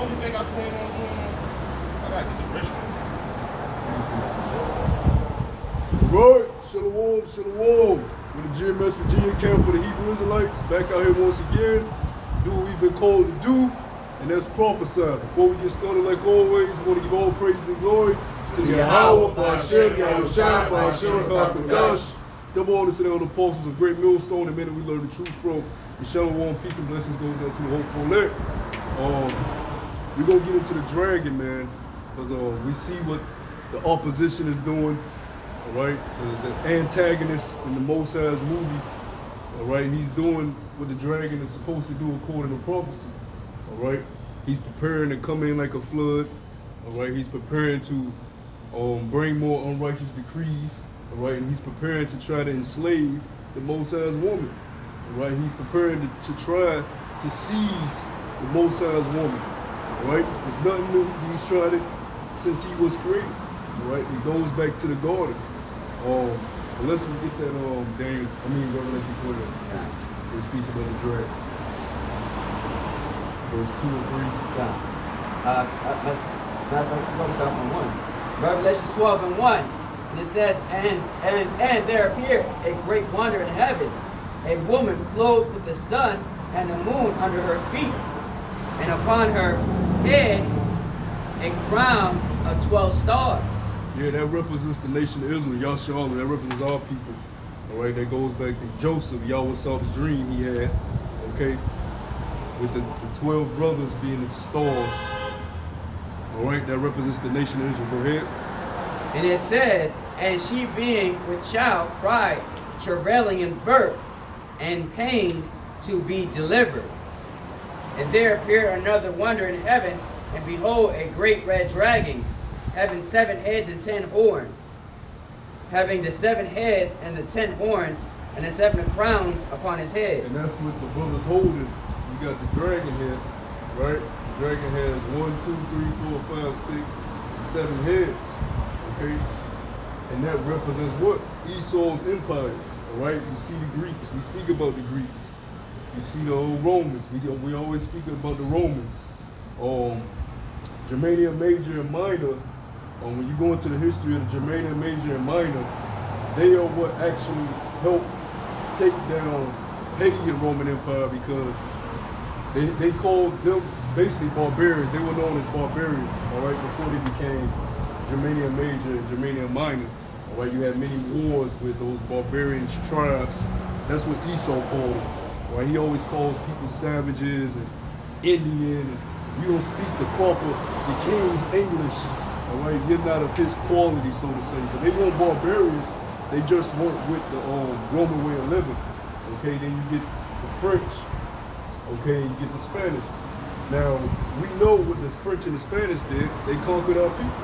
only thing I plan on doing, I gotta get the rich one. Right, Shalom, Shalom. With the GMS Virginia camp for the Hebrew Israelites, back out here once again, do what we've been called to do, and that's prophesy. Before we get started, like always, we want to give all praises and glory to the Yahweh, Ba'Shem, Yahushua, Ba'Shem, HaKadosh, double honors to the other apostles of Great Millstone, and men that we learn the truth from. And Shalom, peace and blessings goes out to the hopeful elect. We're going to get into the dragon, man, because we see what the opposition is doing. All right, the antagonist in the Most High's movie. All right, he's doing what the dragon is supposed to do according to prophecy. All right, he's preparing to come in like a flood. All right, he's preparing to bring more unrighteous decrees. All right, and he's preparing to try to enslave the Most High's woman. All right, he's preparing to try to seize the Most High's woman. All right, it's nothing new. He's tried it since he was created. All right, it goes back to the garden. Unless we get that Revelation 12, where it speaks about the dragon. Verse 2 and 3. Let's start from 1. Revelation 12 and 1. And it says, and there appeared a great wonder in heaven, a woman clothed with the sun and the moon under her feet, and upon her head a crown of 12 stars. Yeah, that represents the nation of Israel, Yahshua. That represents our people. All right, that goes back to Joseph, Yahweh's dream he had. Okay, with the 12 brothers being the stars. All right, that represents the nation of Israel. Go ahead. And it says, and she being with child cried, travailing in birth, and pain to be delivered. And there appeared another wonder in heaven, and behold, a great red dragon, having 7 heads and 10 horns, having the 7 heads and the 10 horns, and the 7 crowns upon his head. And that's what the brother's holding. You got the dragon here, right? The dragon has 1, 2, 3, 4, 5, 6, 7 heads, okay? And that represents what? Esau's empires, all right? You see the Greeks. We speak about the Greeks. You see the old Romans. We always speak about the Romans. Germania Major and Minor. When you go into the history of the Germania Major and Minor, they are what actually helped take down Haitian Roman Empire, because they called them basically barbarians. They were known as barbarians, all right, before they became Germania Major and Germania Minor. All right, you had many wars with those barbarian tribes. That's what Esau called them. All right, he always calls people savages and Indian. And you don't speak the king's English. All right, you're not of his quality, so to say. But they weren't barbarians. They just weren't with the Roman way of living. Okay, then you get the French. Okay, you get the Spanish. Now, we know what the French and the Spanish did. They conquered our people.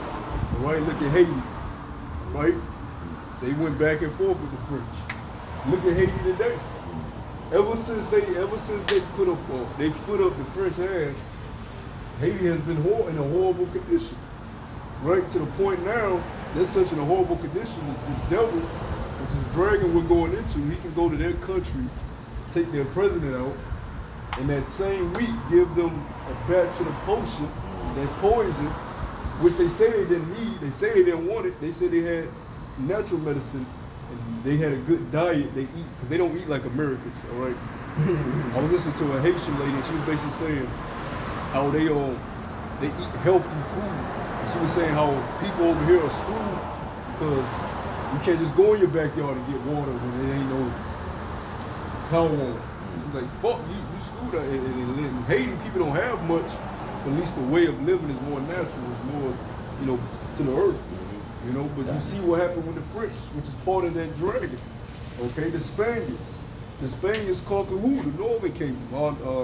All right, look at Haiti. Right? They went back and forth with the French. Look at Haiti today. Ever since they put up the French ass, Haiti has been in a horrible condition. Right, to the point now, they're such in a horrible condition that the devil, which is dragon we're going into, he can go to their country, take their president out, and that same week give them a batch of the potion, that poison, which they say they didn't need, they say they didn't want it, they said they had natural medicine, and they had a good diet they eat, because they don't eat like Americans, all right? I was listening to a Haitian lady, and she was basically saying how they eat healthy food. She was saying how people over here are screwed because you can't just go in your backyard and get water when there ain't no power on it. Like, fuck, you screwed out. In Haiti, people don't have much. At least the way of living is more natural. It's more, to the earth. But you see what happened with the French, which is part of that dragon. Okay, the Spaniards. The Spaniards conquered who? The Northern Kingdom.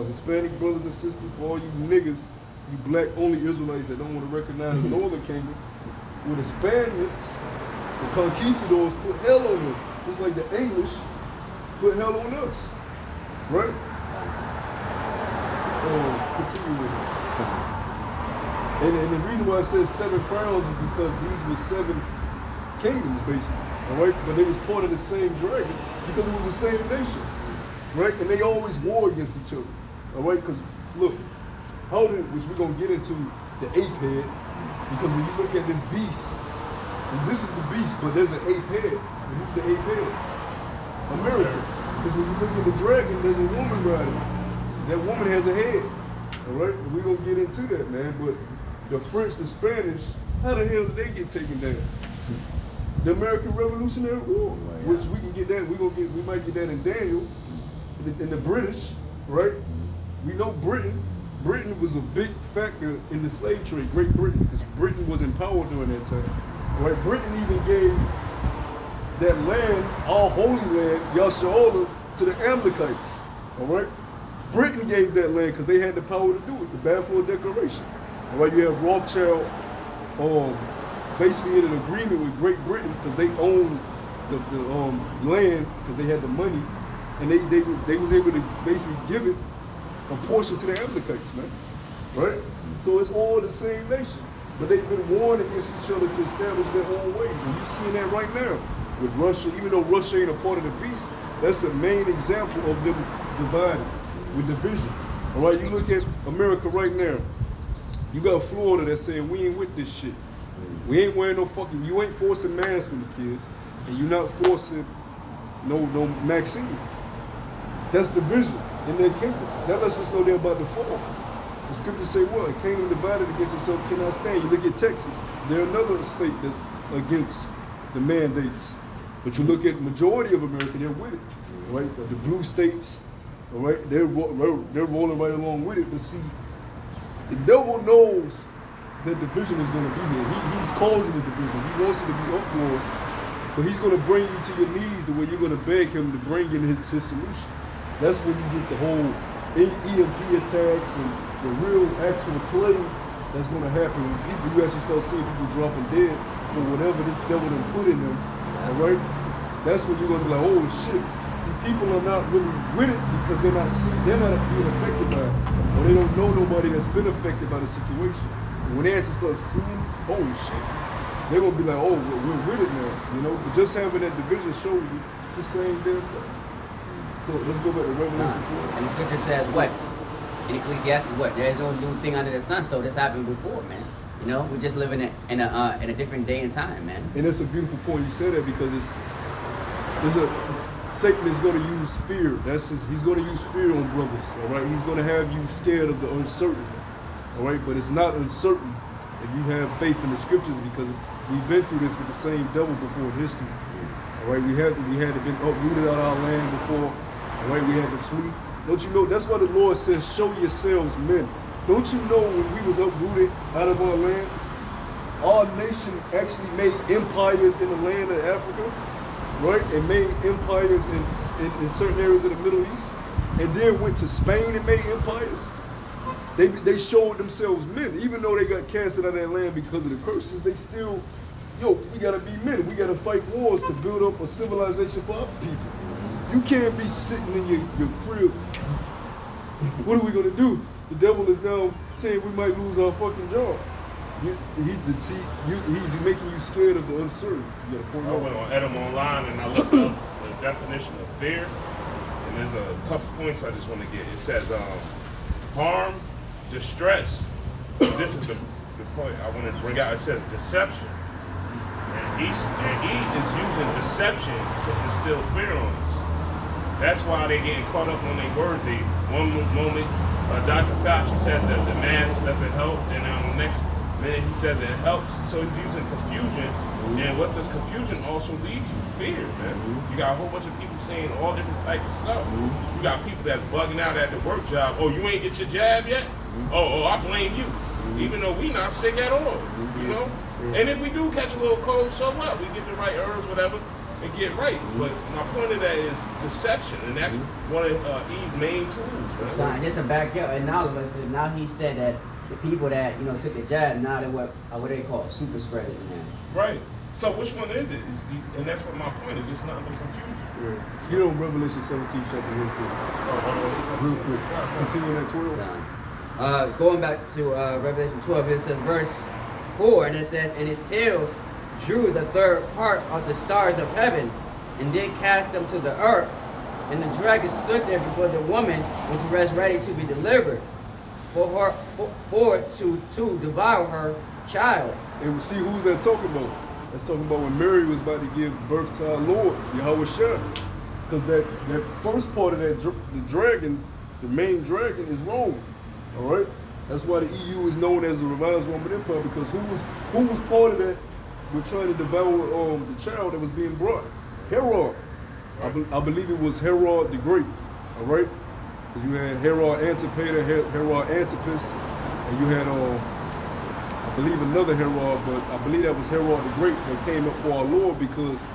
Hispanic brothers and sisters, for all you niggas, you black only Israelites that don't want to recognize the Northern Kingdom, where the Spaniards, the conquistadors, put hell on them, just like the English put hell on us, right? Continue with it. And the reason why it says 7 crowns is because these were 7 kingdoms, basically, all right? But they was part of the same dragon because it was the same nation, right? And they always war against each other, all right? Because look, which we're gonna get into the eighth head, because when you look at this beast, and this is the beast, but there's an eighth head. And who's the eighth head? America. Because when you look at the dragon, there's a woman riding. That woman has a head. All right, and we're gonna get into that, man. But the French, the Spanish, how the hell did they get taken down? The American Revolutionary War, which we can get that. We might get that in Daniel. In the British, right? We know Britain. Britain was a big factor in the slave trade. Great Britain, because Britain was in power during that time. Right? Britain even gave that land, our holy land, Yasharahla, to the Amalekites. All right. Britain gave that land because they had the power to do it, the Balfour Declaration. All right, you have Rothschild basically in an agreement with Great Britain because they owned the land because they had the money, and they was able to basically give it a portion to the Amalekites, man. Right? So it's all the same nation, but they've been warned against each other to establish their own ways, and you're seeing that right now with Russia. Even though Russia ain't a part of the beast, that's a main example of them dividing. With division. All right, you look at America right now. You got Florida that's saying we ain't with this shit. We ain't wearing no fucking. You ain't forcing masks on the kids, and you're not forcing no vaccine. That's division in their kingdom. That lets us know they're about to fall. The scriptures say what? A kingdom divided against itself cannot stand. You look at Texas. They're another state that's against the mandates. But you look at majority of America, they're with it. Right? The blue states. All right, they're rolling right along with it. But see, the devil knows that division is going to be here. He's causing the division. He wants it to be uproars, but he's going to bring you to your knees the way you're going to beg him to bring in his solution. That's when you get the whole EMP attacks and the real actual play that's going to happen. When people, you actually start seeing people dropping dead for whatever this devil done put in them. All right, that's when you're going to be like, oh shit. See, people are not really with it because they're not being affected by it, or they don't know nobody that's been affected by the situation. And when they actually start seeing, holy shit, they're gonna be like, oh, we're with it now, you know. But just having that division shows you it's the same damn thing. So let's go back to Revelation 12. And the scripture says what? In Ecclesiastes, what? There is no new thing under the sun. So this happened before, man. You know, we're just living in a different day and time, man. And it's a beautiful point you said that because Satan is going to use fear. He's going to use fear on brothers. All right, he's going to have you scared of the uncertain. All right, but it's not uncertain if you have faith in the scriptures because we've been through this with the same devil before in history. All right, we had been uprooted out of our land before. All right, we had to flee. Don't you know? That's why the Lord says, "Show yourselves men." Don't you know when we was uprooted out of our land, our nation actually made empires in the land of Africa. Right, and made empires in certain areas of the Middle East, and then went to Spain and made empires. They showed themselves men, even though they got cast out of that land because of the curses. They still, we gotta be men. We gotta fight wars to build up a civilization for our people. You can't be sitting in your crib. What are we gonna do? The devil is now saying we might lose our fucking job. He's making you scared of the uncertain. You gotta point I went on Edom Online and I looked up the definition of fear, and there's a couple points I just want to get. It says harm, distress. This is the point I want to bring out. It says deception, and E is using deception to instill fear on us. That's why they're getting caught up on their words. One moment, Dr. Fauci says that the mask doesn't help, and then the next minute he says it helps. So he's using confusion, and what does confusion also lead to? Fear, man. You got a whole bunch of people saying all different types of stuff. You got people that's bugging out at the work job. Oh, you ain't get your jab yet? Oh, I blame you. Even though we not sick at all, you know? And if we do catch a little cold, so what? We get the right herbs, whatever, and get right. But my point of that is deception, and that's one of E's main tools, man. John, just to back up, and now now he said that the people that took the jab, now they're what they call super spreaders in there. Right. So which one is it? And that's what my point is. Just not the confusion. Yeah. You know Revelation 17 chapter real quick. Real quick. Continue at 12. Going back to Revelation 12, it says verse 4, and it says, "And his tail drew the third part of the stars of heaven, and did cast them to the earth. And the dragon stood there before the woman, which was ready to be delivered, for it to devour her child. And we see who's that talking about? That's talking about when Mary was about to give birth to our Lord, Yahweh Shah. Because that first part of that, the dragon, the main dragon is Rome. All right? That's why the EU is known as the Revised Roman Empire, because who was part of that? We're trying to devour the child that was being brought. Herod. I believe it was Herod the Great. All right? Because you had Herod Antipater, Herod Antipas, and you had I believe another Herod, but I believe that was Herod the Great that came up for our Lord because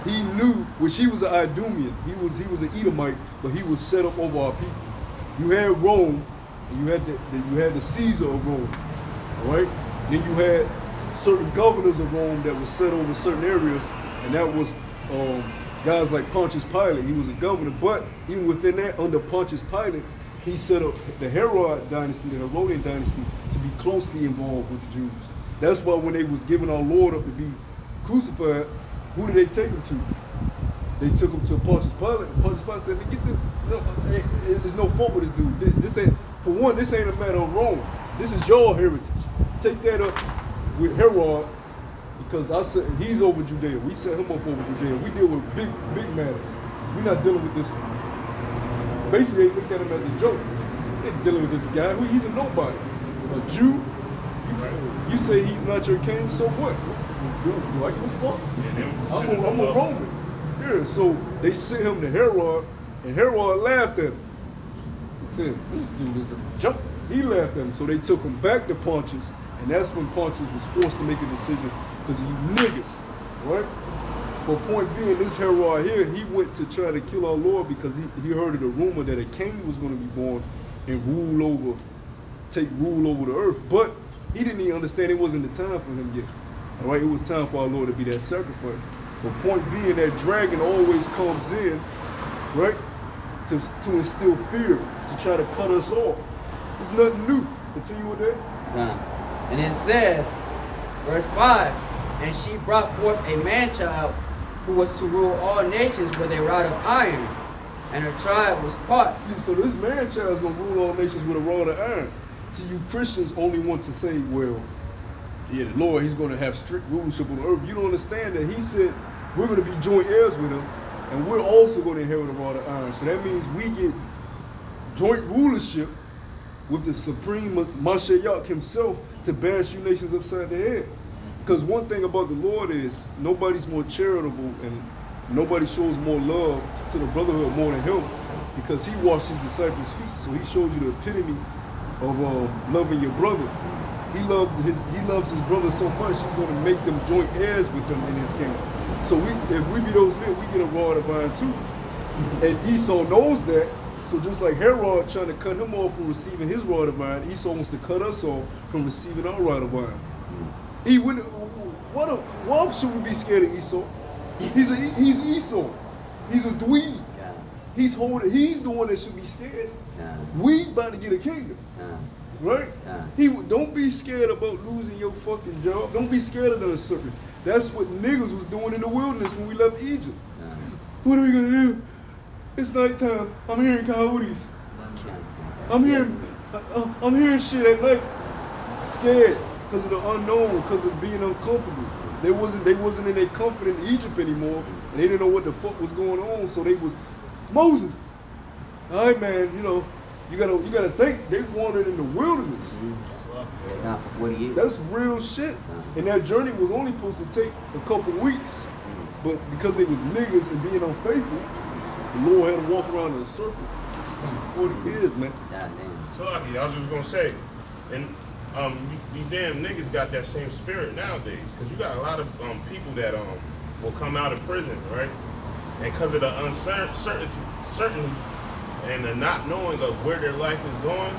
he knew, which he was an Idumean. He was an Edomite, but he was set up over our people. You had Rome, and you had the Caesar of Rome, all right? Then you had certain governors of Rome that were set over certain areas, and that was guys like Pontius Pilate. He was a governor, but even within that, under Pontius Pilate, he set up the Herod dynasty, the Herodian dynasty, to be closely involved with the Jews. That's why when they was giving our Lord up to be crucified, who did they take him to? They took him to Pontius Pilate. And Pontius Pilate said, "Get this. No, there's no fault with this dude. This ain't, for one, this ain't a matter of Rome. This is your heritage. Take that up with Herod, because I said he's over Judea. We set him up over Judea. We deal with big matters. We're not dealing with this." Basically, they looked at him as a joke. They're dealing with this guy. He's a nobody. A Jew. You say he's not your king, so what? Do I give a fuck? I'm a Roman. Yeah, so they sent him to Herod, and Herod laughed at him. He said, "This dude is a joke." He laughed at him, so they took him back to Pontius, and that's when Pontius was forced to make a decision because you niggas, right? But point being, this Herod here, he went to try to kill our Lord because he heard of the rumor that a king was going to be born and take rule over the earth. But he didn't even understand it wasn't the time for him yet. All right, it was time for our Lord to be that sacrifice. But point being, that dragon always comes in, right, to instill fear, to try to cut us off. It's nothing new. Continue with that. And it says, verse 5, and she brought forth a man-child who was to rule all nations with a rod of iron, and her child was caught. See, so this man-child is going to rule all nations with a rod of iron. See, you Christians only want to say, well, yeah, the Lord, he's going to have strict rulership on the earth. You don't understand that he said we're going to be joint heirs with him, and we're also going to inherit a rod of iron. So that means we get joint rulership with the supreme Mashiach himself to bash you nations upside the head. Because one thing about the Lord is nobody's more charitable and nobody shows more love to the brotherhood more than him, because he washed his disciples' feet. So he shows you the epitome of loving your brother. He loves his brother so much, he's going to make them joint heirs with him in his kingdom. So if we be those men, we get a rod of iron too. And Esau knows that. So just like Herod trying to cut him off from receiving his rod of iron, Esau wants to cut us off from receiving our rod of iron. Why should we be scared of Esau? He's Esau. He's a dweeb. He's the one that should be scared. We about to get a kingdom. Right? Don't be scared about losing your fucking job. Don't be scared of the serpent. That's what niggas was doing in the wilderness when we left Egypt. What are we gonna do? It's nighttime. I'm hearing coyotes. I'm hearing shit at night. Scared because of the unknown, because of being uncomfortable. They wasn't in their comfort in Egypt anymore, and they didn't know what the fuck was going on. So they was Moses. All right, man. You gotta think they wandered in the wilderness. Down for 40 years. That's real shit. And that journey was only supposed to take a couple weeks, but because they was niggas and being unfaithful, the Lord had to walk around in a circle. 40 years, man. So I was just gonna say, and these damn niggas got that same spirit nowadays, because you got a lot of people that will come out of prison, right? And because of the uncertainty and the not knowing of where their life is going,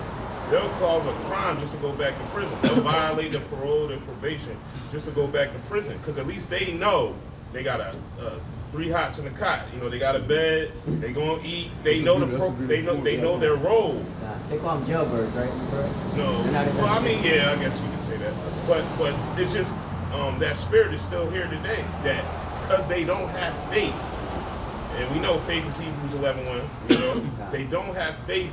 they'll cause a crime just to go back to prison. They'll violate the parole, their probation, just to go back to prison, because at least they know they got a 3 hots in the cot. They got a bed. They gonna eat. They know they know their role. They call them jailbirds, right? No. Well, I mean, yeah, I guess you could say that. But it's just that spirit is still here today. That because they don't have faith, and we know faith is Hebrews 11:1. They don't have faith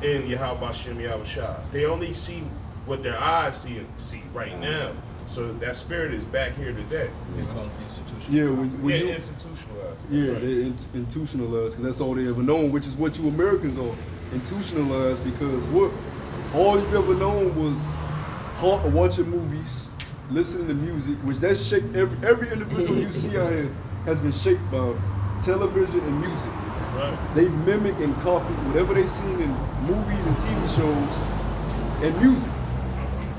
in Yahweh Hashem Yahushua. They only see what their eyes see right now. So that spirit is back here today. They call it institutional. Yeah, when you, Institutionalized. yeah, Right. they're institutionalized because that's all they ever known, which is what you Americans are, institutionalized. Because what all you've ever known was watching movies, listening to music, which that's shaped every individual you see out here has been shaped by television and music. Right. They mimic and copy whatever they seen in movies and TV shows and music.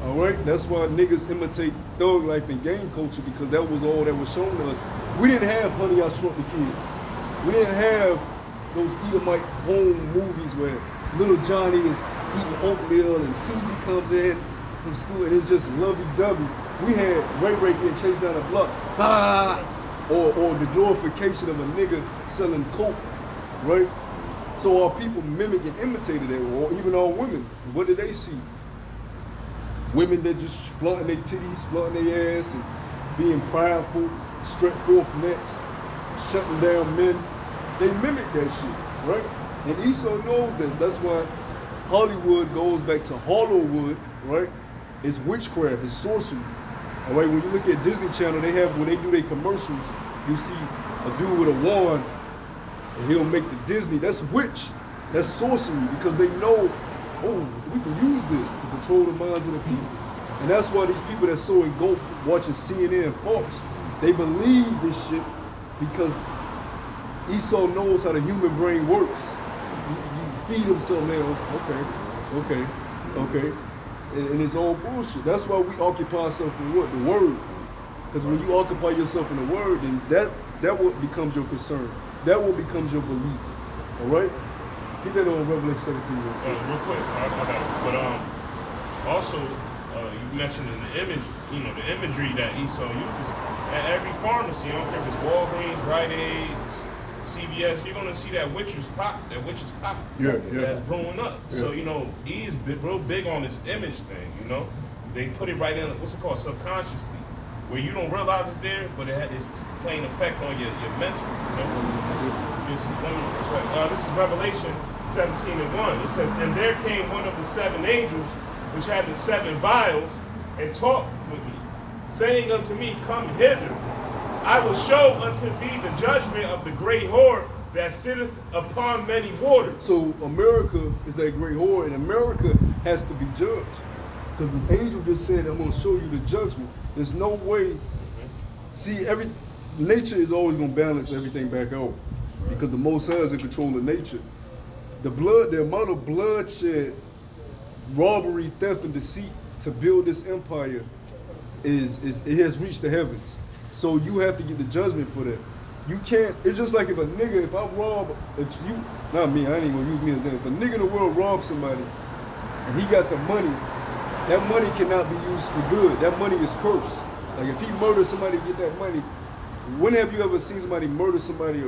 All right, that's why niggas imitate thug life and gang culture because that was all that was shown to us. We didn't have Honey, I Shrunk the Kids. We didn't have those Edomite home movies where little Johnny is eating oatmeal and Susie comes in from school and it's just lovey-dovey. We had Ray Ray getting chased down the block, or the glorification of a nigga selling coke, right? So our people mimic and imitated that, or even our women. What did they see? Women that just flaunting their titties, flaunting their ass, and being prideful, straight forth necks, shutting down men. They mimic that shit, right? And Esau knows this. That's why Hollywood goes back to Hollowwood, right? It's witchcraft, it's sorcery. All right, when you look at Disney Channel, they have, when they do their commercials, you see a dude with a wand, and he'll make the Disney. That's witch, that's sorcery, because they know, oh, we can use this to control the minds of the people. And that's why these people that's so engulfed watching CNN and Fox, they believe this shit because Esau knows how the human brain works. You feed him something, okay. And it's all bullshit. That's why we occupy ourselves in what? The word. Because when you occupy yourself in the word, then that what becomes your concern. That what becomes your belief. All right? Get that on Revelation 17. Real quick, I got it. But also, you mentioned in the image, the imagery that Esau uses at every pharmacy. I don't care if it's Walgreens, Rite Aid, CVS. You're gonna see that witch's pop. Yeah. That's brewing up. Yeah. So he is real big on this image thing. They put it right in. What's it called? Subconsciously, where you don't realize it's there, but it's playing effect on your mental. So that's right. This is Revelation 17:1. It says, "And there came one of the seven angels, which had the seven vials, and talked with me, saying unto me, Come hither. I will show unto thee the judgment of the great whore that sitteth upon many waters." So America is that great whore, and America has to be judged. Because the angel just said, I'm going to show you the judgment. There's no way. See, nature is always going to balance everything back out. Because the Most High is in control of nature. The amount of bloodshed, robbery, theft, and deceit to build this empire it has reached the heavens. So you have to get the judgment for that. You can't, it's just like if not me, I ain't even gonna use me as an example. If a nigga in the world robs somebody and he got the money, that money cannot be used for good. That money is cursed. Like if he murders somebody to get that money, when have you ever seen somebody murder somebody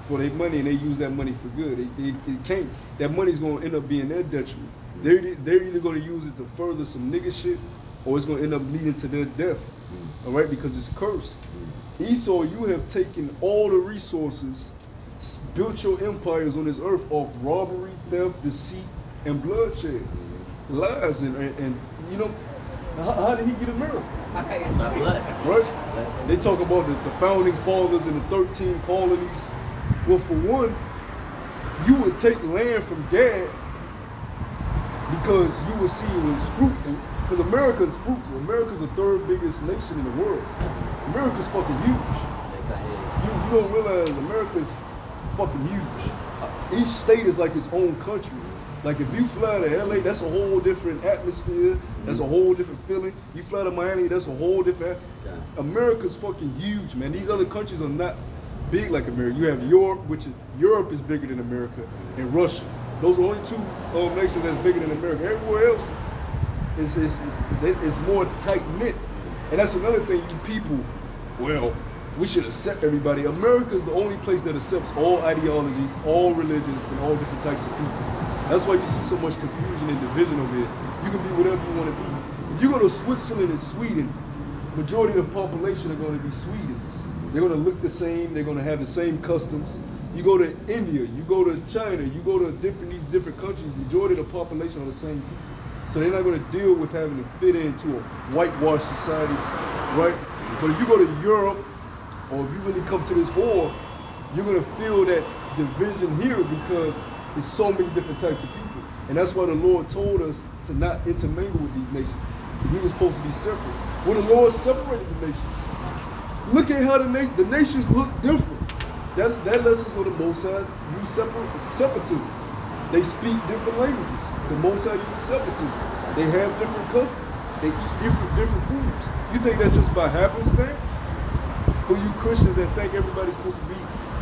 for their money and they use that money for good? They can't. That money's gonna end up being their detriment. They're either gonna use it to further some nigga shit or it's gonna end up leading to their death. All right, because it's cursed. Esau, you have taken all the resources, built your empires on this earth off robbery, theft, deceit, and bloodshed, lies, and how did he get America? Right? They talk about the founding fathers and the 13 colonies. Well, for one, you would take land from Gad because you would see it was fruitful. Because America is fruitful. America's the third biggest nation in the world. America's fucking huge. You don't realize America's fucking huge. Each state is like its own country. Like if you fly to LA, that's a whole different atmosphere. That's a whole different feeling. You fly to Miami, that's a whole different. America's fucking huge, man. These other countries are not big like America. You have Europe, Europe is bigger than America, and Russia. Those are only two nations that's bigger than America. Everywhere else is more tight-knit. And that's another thing, you people, well, we should accept everybody. America is the only place that accepts all ideologies, all religions, and all different types of people. That's why you see so much confusion and division over here. You can be whatever you want to be. If you go to Switzerland and Sweden, majority of the population are going to be Swedes. They're going to look the same. They're going to have the same customs. You go to India, you go to China, you go to these different countries, majority of the population are the same people. So they're not going to deal with having to fit into a whitewashed society, right? But if you go to Europe, or if you really come to this war, you're going to feel that division here because there's so many different types of people. And that's why the Lord told us to not intermingle with these nations. We were supposed to be separate. Well, the Lord separated the nations. Look at how the nations look different. That lets us know the Most High use separatism. They speak different languages. The Most High uses separatism. They have different customs. They eat different foods. You think that's just by happenstance? For you Christians that think everybody's supposed to be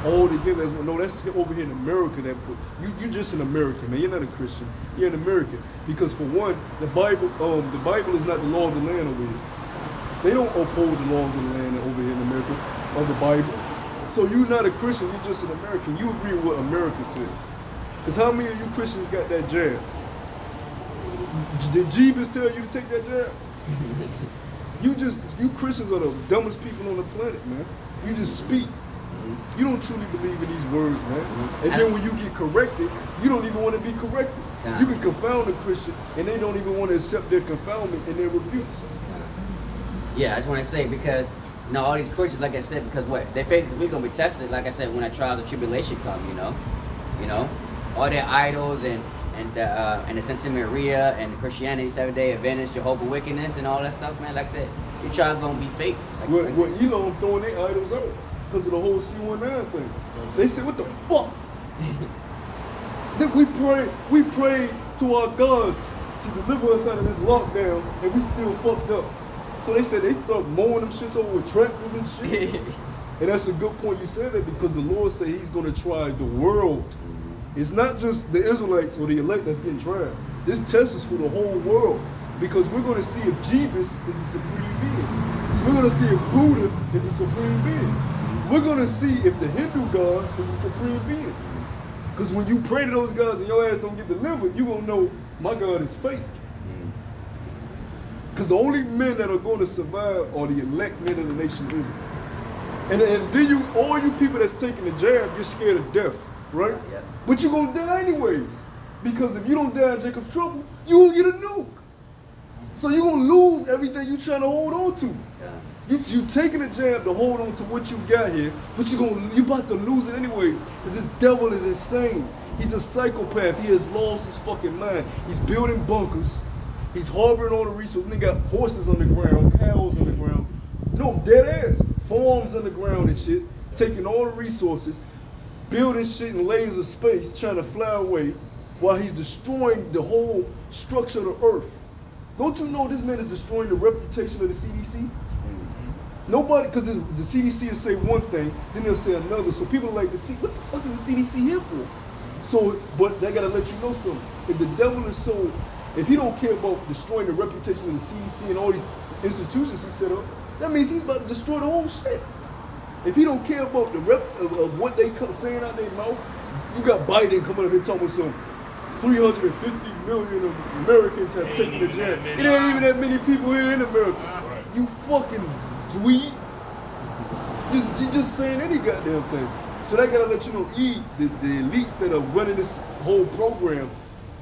all together as well. No, that's over here in America. You're just an American, man. You're not a Christian. You're an American. Because for one, the Bible is not the law of the land over here. They don't uphold the laws of the land over here in America, of the Bible. So you're not a Christian, you're just an American. You agree with what America says. Because how many of you Christians got that jab? Did Jeebus tell you to take that jab? You Christians are the dumbest people on the planet, man. You just speak. You don't truly believe in these words, man. And then when you get corrected, you don't even want to be corrected. You can confound a Christian, and they don't even want to accept their confoundment and their rebuke. Yeah, I just want to say, because all these Christians, like I said, because what their faith is, we're gonna be tested. Like I said, when that trials of tribulation come, all their idols and the Santa Maria and Christianity, Seventh Day Adventist, Jehovah Wickedness, and all that stuff, man. Like I said, these trials gonna be fake. Well, Elon throwing their idols out because of the whole C-19 thing. They said, "What the fuck?" we pray to our gods to deliver us out of this lockdown, and we still fucked up. So they said they start mowing them shits over with tractors and shit. And that's a good point you said that, because the Lord said he's going to try the world. It's not just the Israelites or the elect that's getting tried. This test is for the whole world, because we're going to see if Jeebus is the supreme being. We're going to see if Buddha is the supreme being. We're going to see if the Hindu gods is the supreme being. Because when you pray to those gods and your ass don't get delivered, you're going to know my God is fake. Because the only men that are going to survive are the elect men of the nation of Israel. And then all you people that's taking the jab, you're scared of death, right? Yeah. But you're going to die anyways. Because if you don't die in Jacob's trouble, you won't get a nuke. So you're going to lose everything you're trying to hold on to. Yeah. You taking a jab to hold on to what you got here, but you're about to lose it anyways. Because this devil is insane. He's a psychopath. He has lost his fucking mind. He's building bunkers. He's harboring all the resources. They got horses on the ground, cows on the ground. No, dead ass. Farms on the ground and shit. Taking all the resources, building shit in layers of space, trying to fly away, while he's destroying the whole structure of the earth. Don't you know this man is destroying the reputation of the CDC? Nobody, because the CDC will say one thing, then they'll say another. So people are like, what the fuck is the CDC here for? So, but they gotta let you know something. If the devil is so, if he don't care about destroying the reputation of the CDC and all these institutions he set up, that means he's about to destroy the whole shit. If he don't care about the of what they saying out their mouth, you got Biden coming up here talking about some 350 million of Americans have taken the jab. It ain't even that many people here in America. Right. You fucking dweeb. You just saying any goddamn thing. So they gotta let you know, the elites that are running this whole program,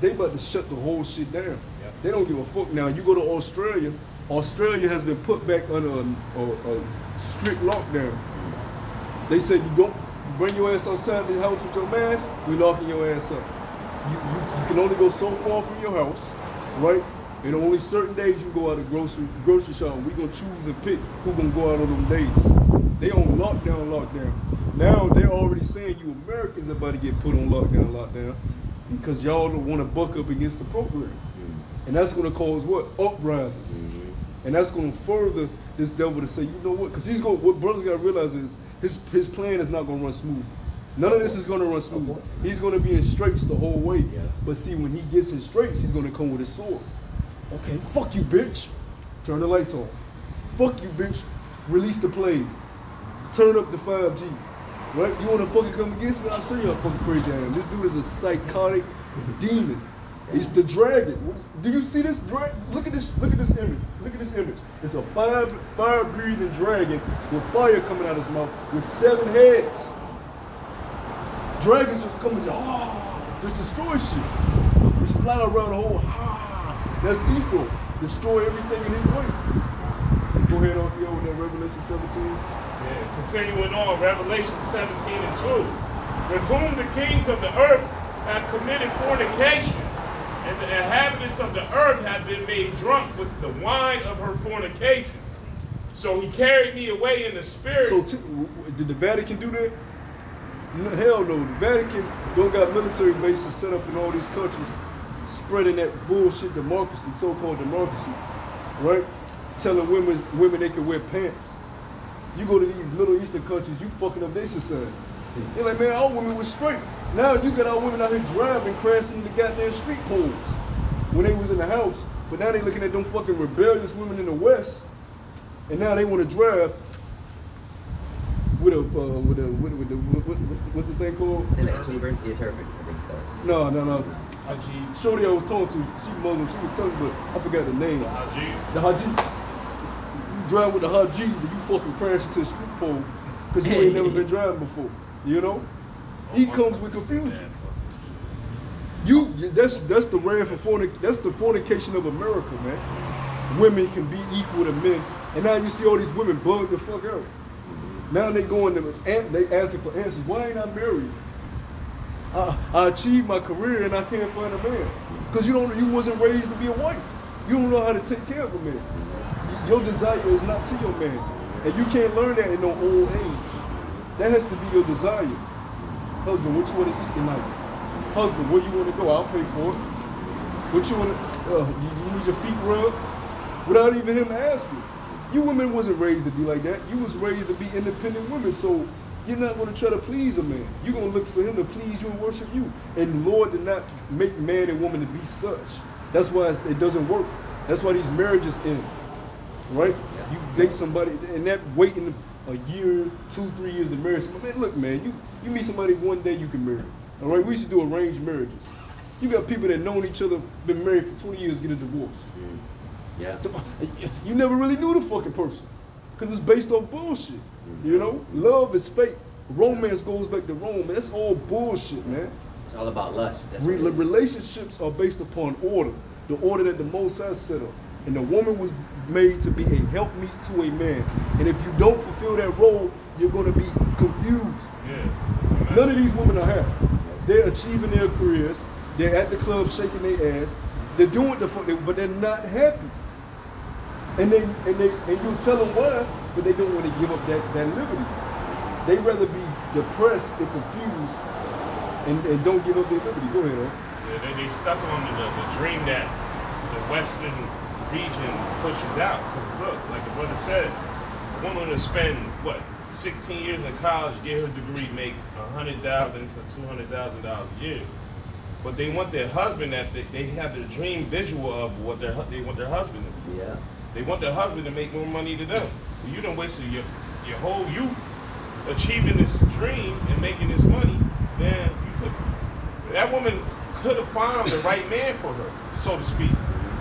they about to shut the whole shit down. Yep. They don't give a fuck. Now you go to Australia. Australia has been put back under a strict lockdown. They said you bring your ass outside the house with your mask, we locking your ass up. You can only go so far from your house, right? And only certain days you go out of grocery shop. We're gonna choose and pick who gonna go out on them days. They on lockdown. Now they're already saying you Americans are about to get put on lockdown because y'all don't want to buck up against the program. And that's gonna cause what? Uprisings. And that's gonna further this devil to say, you know what? Because what brothers gotta realize is his plan is not gonna run smooth. None of this is gonna run smooth. He's gonna be in straits the whole way. Yeah. But see, when he gets in straits, he's gonna come with his sword. Okay, fuck you, bitch. Turn the lights off. Fuck you, bitch. Release the plane. Turn up the 5G. Right? You wanna fucking come against me? I'll show you how fucking crazy I am. This dude is a psychotic demon. It's the dragon. Do you see this dragon? Look at this image. It's a fire-breathing dragon with fire coming out of his mouth with 7 heads. Dragons just come and just destroy shit. Just fly around the whole, that's Esau. Destroy everything in his way. Go ahead on here with that Revelation 17. Yeah, continuing on, Revelation 17 and 2. With whom the kings of the earth have committed fornication, and the inhabitants of the earth have been made drunk with the wine of her fornication. So he carried me away in the spirit. So did the Vatican do that? No, hell no. The Vatican don't got military bases set up in all these countries spreading that bullshit democracy, so-called democracy, right? Telling women they can wear pants. You go to these Middle Eastern countries, you fucking up their society. They're like, man, all women was straight. Now you got our women out here driving, crashing into goddamn street poles when they was in the house. But now they looking at them fucking rebellious women in the West, and now they want to drive with what's the thing called? The turban. I think so. No. Shorty I was talking to, she Muslim, she was telling me, but I forgot the name. The Haji. You drive with the Haji, but you fucking crash into a street pole because you ain't never been driving before. You know? He comes with confusion. That's the wrath of that's the fornication of America, man. Women can be equal to men, and now you see all these women bug the fuck out. Now they going to they asking for answers. Why ain't I married? I achieved my career and I can't find a man. Because you wasn't raised to be a wife. You don't know how to take care of a man. Your desire is not to your man. And you can't learn that in no old age. That has to be your desire. Husband, what you want to eat tonight? Husband, where you want to go? I'll pay for it. What you want to, you need your feet rubbed? Without even him asking. You women wasn't raised to be like that. You was raised to be independent women. So you're not going to try to please a man. You're going to look for him to please you and worship you. And the Lord did not make man and woman to be such. That's why it doesn't work. That's why these marriages end. Right? Yeah. You date somebody, and that waiting a year, 2-3 years to marry somebody. Man, look, man, you meet somebody one day you can marry. All right? We used to do arranged marriages. You got people that known each other, been married for 20 years, get a divorce. Yeah. You never really knew the fucking person. Because it's based off bullshit. You know? Love is fake. Romance goes back to Rome. That's all bullshit, man. It's all about lust. That's relationships are based upon order. The order that the Most High set up. And the woman was made to be a helpmeet to a man. And if you don't fulfill that role, you're going to be confused. Yeah. None of these women are happy. They're achieving their careers. They're at the club shaking their ass. They're doing the fuck, but they're not happy. And you tell them why, but they don't want to give up that liberty. They'd rather be depressed and confused and don't give up their liberty. Go ahead, huh? Yeah, they stuck on the dream that the Western region pushes out. Because look, like the brother said, a woman will spend, 16 years in college, get her degree, make $100,000 to $200,000 a year. But they want their husband, that they have the dream visual of what they want their husband to do. Yeah. They want their husband to make more money than them. So you done wasted your whole youth achieving this dream and making this money. Then that woman could have found the right man for her, so to speak.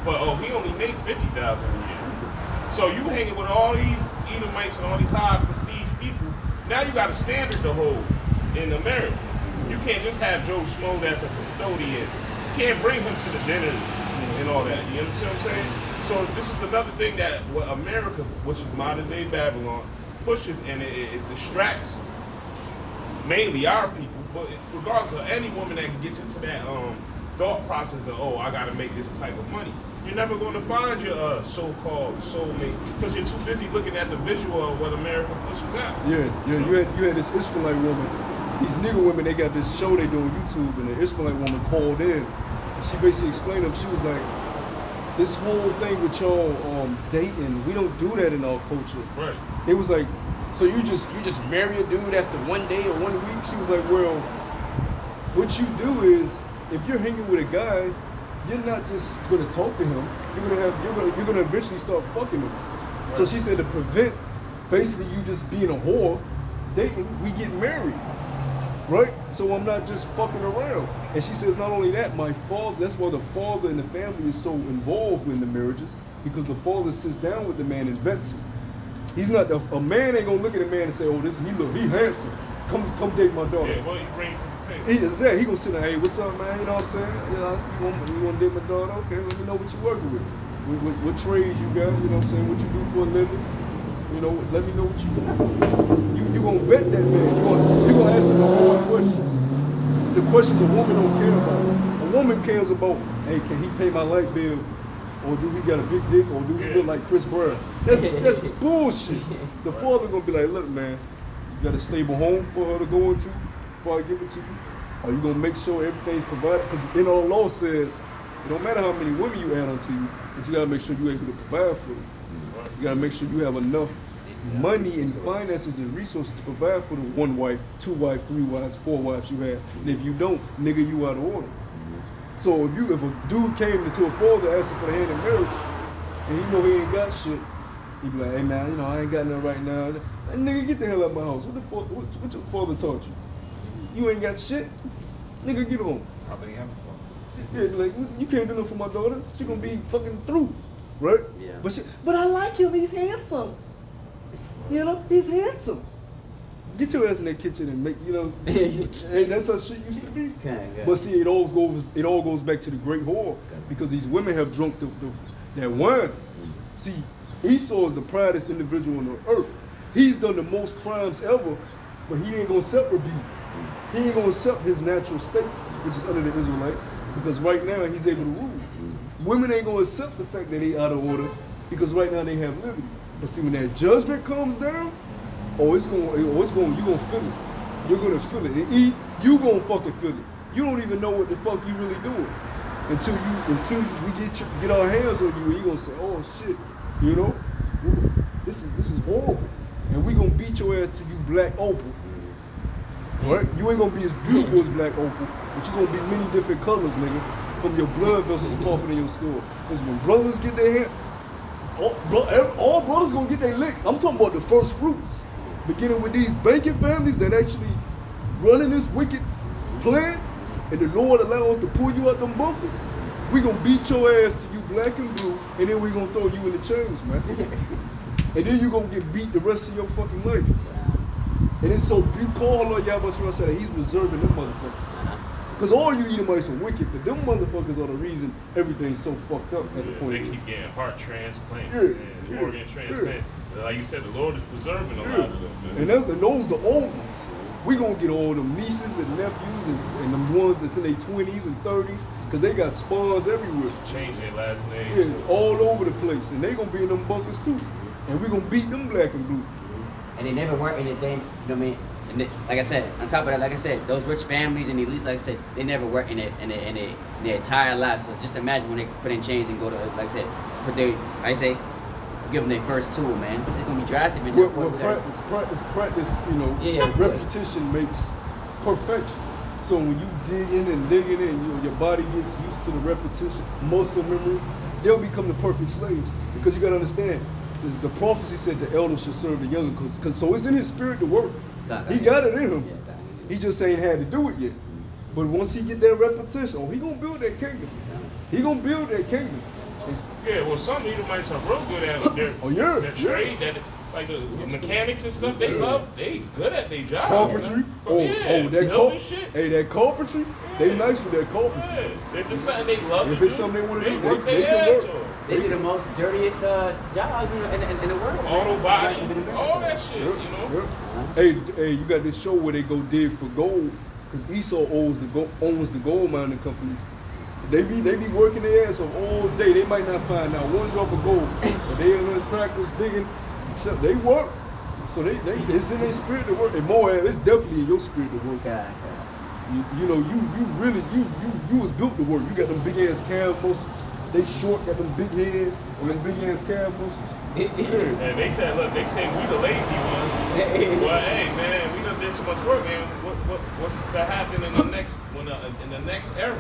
But he only made $50,000 a year. So you hanging with all these Edomites and all these high prestige people. Now you got a standard to hold in America. You can't just have Joe Schmo that's a custodian. You can't bring him to the dinners and all that. You understand what I'm saying? So this is another thing that America, which is modern day Babylon, pushes, and it distracts mainly our people. But regardless of any woman that gets into that thought process of, I got to make this type of money, you're never going to find your so-called soulmate because you're too busy looking at the visual of what America pushes out. Yeah. You had this Ishmaelite woman. These nigger women, they got this show they do on YouTube, and the Ishmaelite woman called in. And she basically explained to them, she was like, this whole thing with y'all dating, we don't do that in our culture. Right. It was like, so you just marry a dude after 1 day or 1 week? She was like, well, what you do is, if you're hanging with a guy, you're not just gonna talk to him. You're gonna eventually start fucking him. Right. So she said to prevent basically you just being a whore, dating, we get married. Right? So I'm not just fucking around. And she says not only that, that's why the father and the family is so involved in the marriages, because the father sits down with the man and vets him. He's not, a man ain't gonna look at a man and say, he handsome. come date my daughter. Yeah, what you bring to the table? He gonna sit there, hey, what's up, man? You know what I'm saying? You know, you wanna date my daughter? Okay, let me know what you working with. What trades you got? You know what I'm saying? What you do for a living? You know, let me know what you do. You gonna vet that man. You gonna ask him all the questions. The questions a woman don't care about. A woman cares about, hey, can he pay my light bill? Or do he got a big dick? Or do he look like Chris Brown? That's bullshit. The father gonna be like, look, man, you got a stable home for her to go into before I give it to you? Or you gonna make sure everything's provided? Because in our law says, it don't matter how many women you add onto you, but you gotta make sure you're able to provide for them. You gotta make sure you have enough money and finances and resources to provide for the 1 wife, 2 wives, 3 wives, 4 wives you have. And if you don't, nigga, you out of order. So if a dude came to a father asking for the hand in marriage, and he know he ain't got shit, he be like, hey man, you know, I ain't got nothing right now. That nigga, get the hell out of my house. What your father taught you? You ain't got shit? Nigga, get on. Probably have a Yeah, like, you can't do nothing for my daughter. She gonna be fucking through, right? Yeah. But I like him, he's handsome. You know, he's handsome. Get your ass in that kitchen and make, you know, hey, that's how shit used to be. Okay. But see, it all goes back to the great whore, because these women have drunk that wine. See, Esau is the proudest individual on the earth. He's done the most crimes ever, but he ain't gonna accept rebuke. He ain't gonna accept his natural state, which is under the Israelites, because right now he's able to rule. Women ain't gonna accept the fact that they out of order, because right now they have liberty. But see, when that judgment comes down, you gonna feel it. You're gonna feel it. And you gonna fucking feel it. You don't even know what the fuck you really doing until we get our hands on you, and you gonna say, oh shit, you know, this is horrible, and we gonna beat your ass till you black opal. Right? You ain't gonna be as beautiful as black opal, but you gonna be many different colors, nigga, from your blood vessels pumping in your skull. Because when brothers get their hand, all brothers gonna get their licks. I'm talking about the first fruits. Beginning with these banking families that actually running this wicked plan, and the Lord allow us to pull you out them bunkers, we gonna beat your ass till you black and blue, and then we gonna throw you in the chains, man. And then you gonna get beat the rest of your fucking life. And it's so Paul or Yahweh said he's reserving them motherfuckers. Because all you Edomites are wicked, but them motherfuckers are the reason everything's so fucked up at the point. They keep getting heart transplants and organ transplants. Like you said, the Lord is preserving a lot of them. Man. And those the old ones. We gonna get all them nieces and nephews and them ones that's in their 20s and 30s, because they got spawns everywhere. Change their last names. Yeah, all over the place. And they gonna be in them bunkers too. And we gonna beat them black and blue. And they never work anything, you know what I mean? And like I said, on top of that, like I said, those rich families and elites, like I said, they never work in their entire lives. So just imagine when they put in chains and go to, like I said, give them their first tool, man. It's gonna be drastic. Practice, you know, repetition makes perfection. So when you dig in, your body gets used to the repetition, muscle memory, they'll become the perfect slaves. Because you gotta understand, the prophecy said the elder should serve the younger, because so it's in his spirit to work. He got it in him. He just ain't had to do it yet. But once he get that repetition, he gonna build that kingdom. He gonna build that kingdom. Yeah, well, some Edomites are real good at their trade, like the mechanics and stuff. They good at their job. Carpentry. That carpentry. They nice with that carpentry. Yeah. If it's something they love, if it's something they want to do, they can work. They do the most dirtiest jobs in the world. Auto body, all that shit, you know. Hey, you got this show where they go dig for gold, because Esau owns the gold mining companies. They be working their ass off all day. They might not find out one drop of gold, but they in the tractors digging. They work, so it's in their spirit to work. And Moab, it's definitely in your spirit to work. You know, you was built to work. You got them big ass calf muscles. They short, got them big heads, and them big ass calf muscles. And they said, look, we the lazy ones. Well, hey man, we done did so much work, man. What's to happen in the next era?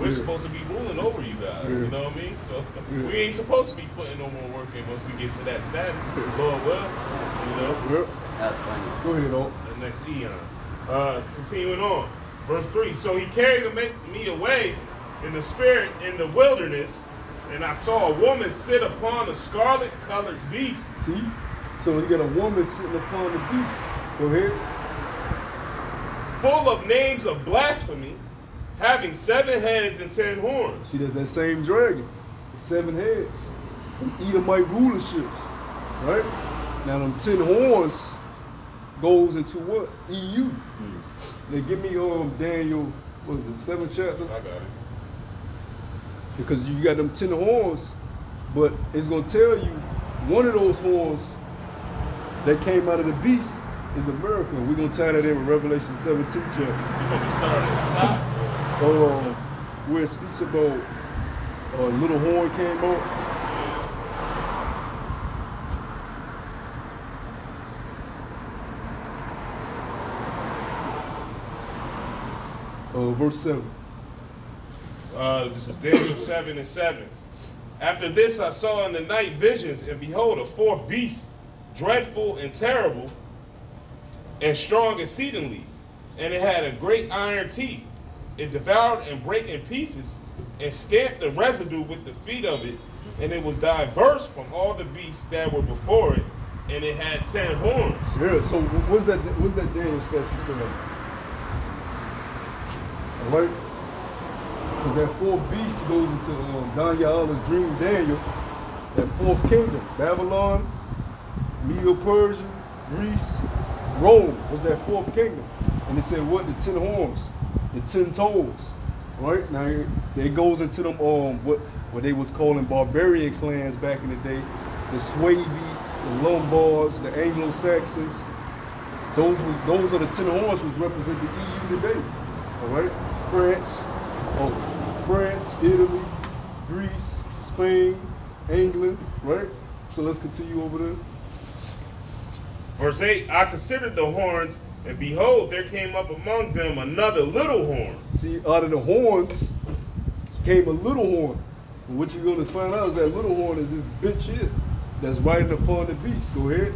We're supposed to be ruling over you guys, you know what I mean? So we ain't supposed to be putting no more work in once we get to that status. Lord will, you know. That's funny. Go ahead, dog. The next eon. Continuing on, verse 3. So he carried me away in the spirit in the wilderness, and I saw a woman sit upon a scarlet-colored beast. See? So you got a woman sitting upon the beast. Go ahead. full of names of blasphemy, having 7 heads and 10 horns. See, there's that same dragon, the 7 heads, them Edomite rulerships, right? Now them 10 horns goes into what? EU. Now give me Daniel, what is it, 7th chapter? I got it. Because you got them 10 horns, but it's gonna tell you one of those horns that came out of the beast is America. We're gonna tie that in with Revelation 17 chapter. You're gonna be starting at the top. Where it speaks about a little horn came out. Verse 7. This is Daniel 7:7. After this I saw in the night visions, and behold, a fourth beast, dreadful and terrible, and strong exceedingly, and it had a great iron teeth. It devoured and brake in pieces, and stamped the residue with the feet of it, and it was diverse from all the beasts that were before it, and it had 10 horns. Yeah, so what's that Daniel statue saying? Alright? Because that fourth beast goes into Daniel's dream, Daniel, that fourth kingdom, Babylon, Medo-Persia, Greece, Rome was that fourth kingdom. And it said what? The 10 horns, the 10 toes. Right? Now it goes into them what they was calling barbarian clans back in the day. The Suevi, the Lombards, the Anglo-Saxons. Those are the 10 horns was represent the EU today. Alright? France, Italy, Greece, Spain, England, right? So let's continue over there. Verse 8, I considered the horns, and behold, there came up among them another little horn. See, out of the horns came a little horn. And what you're going to find out is that little horn is this bitch here that's riding upon the beast. Go ahead.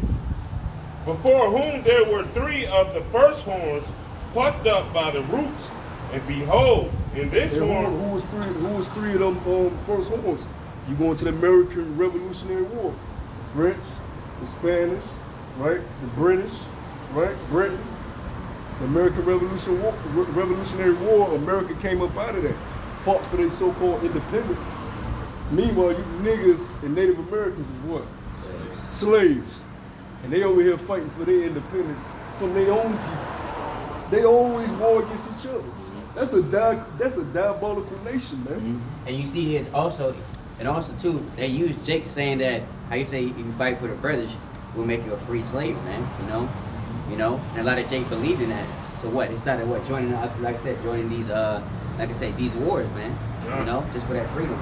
Before whom there were 3 of the first horns plucked up by the roots, and behold, in this And horn, who was three of them first horns? You go into the American Revolutionary War. The French, the Spanish, right? The British, right? Britain. The American Revolutionary War, America came up out of that. Fought for their so-called independence. Meanwhile, you niggas and Native Americans was what? Slaves. And they over here fighting for their independence from their own people. They always war against each other. That's a diabolical nation, man. And you see his also too, they use Jake saying that, how you say, if you fight for the brothers, we'll make you a free slave, man, you know, and a lot of Jake believed in that. So what, they started joining, like I said, joining these, these wars, man, you know, just for that freedom.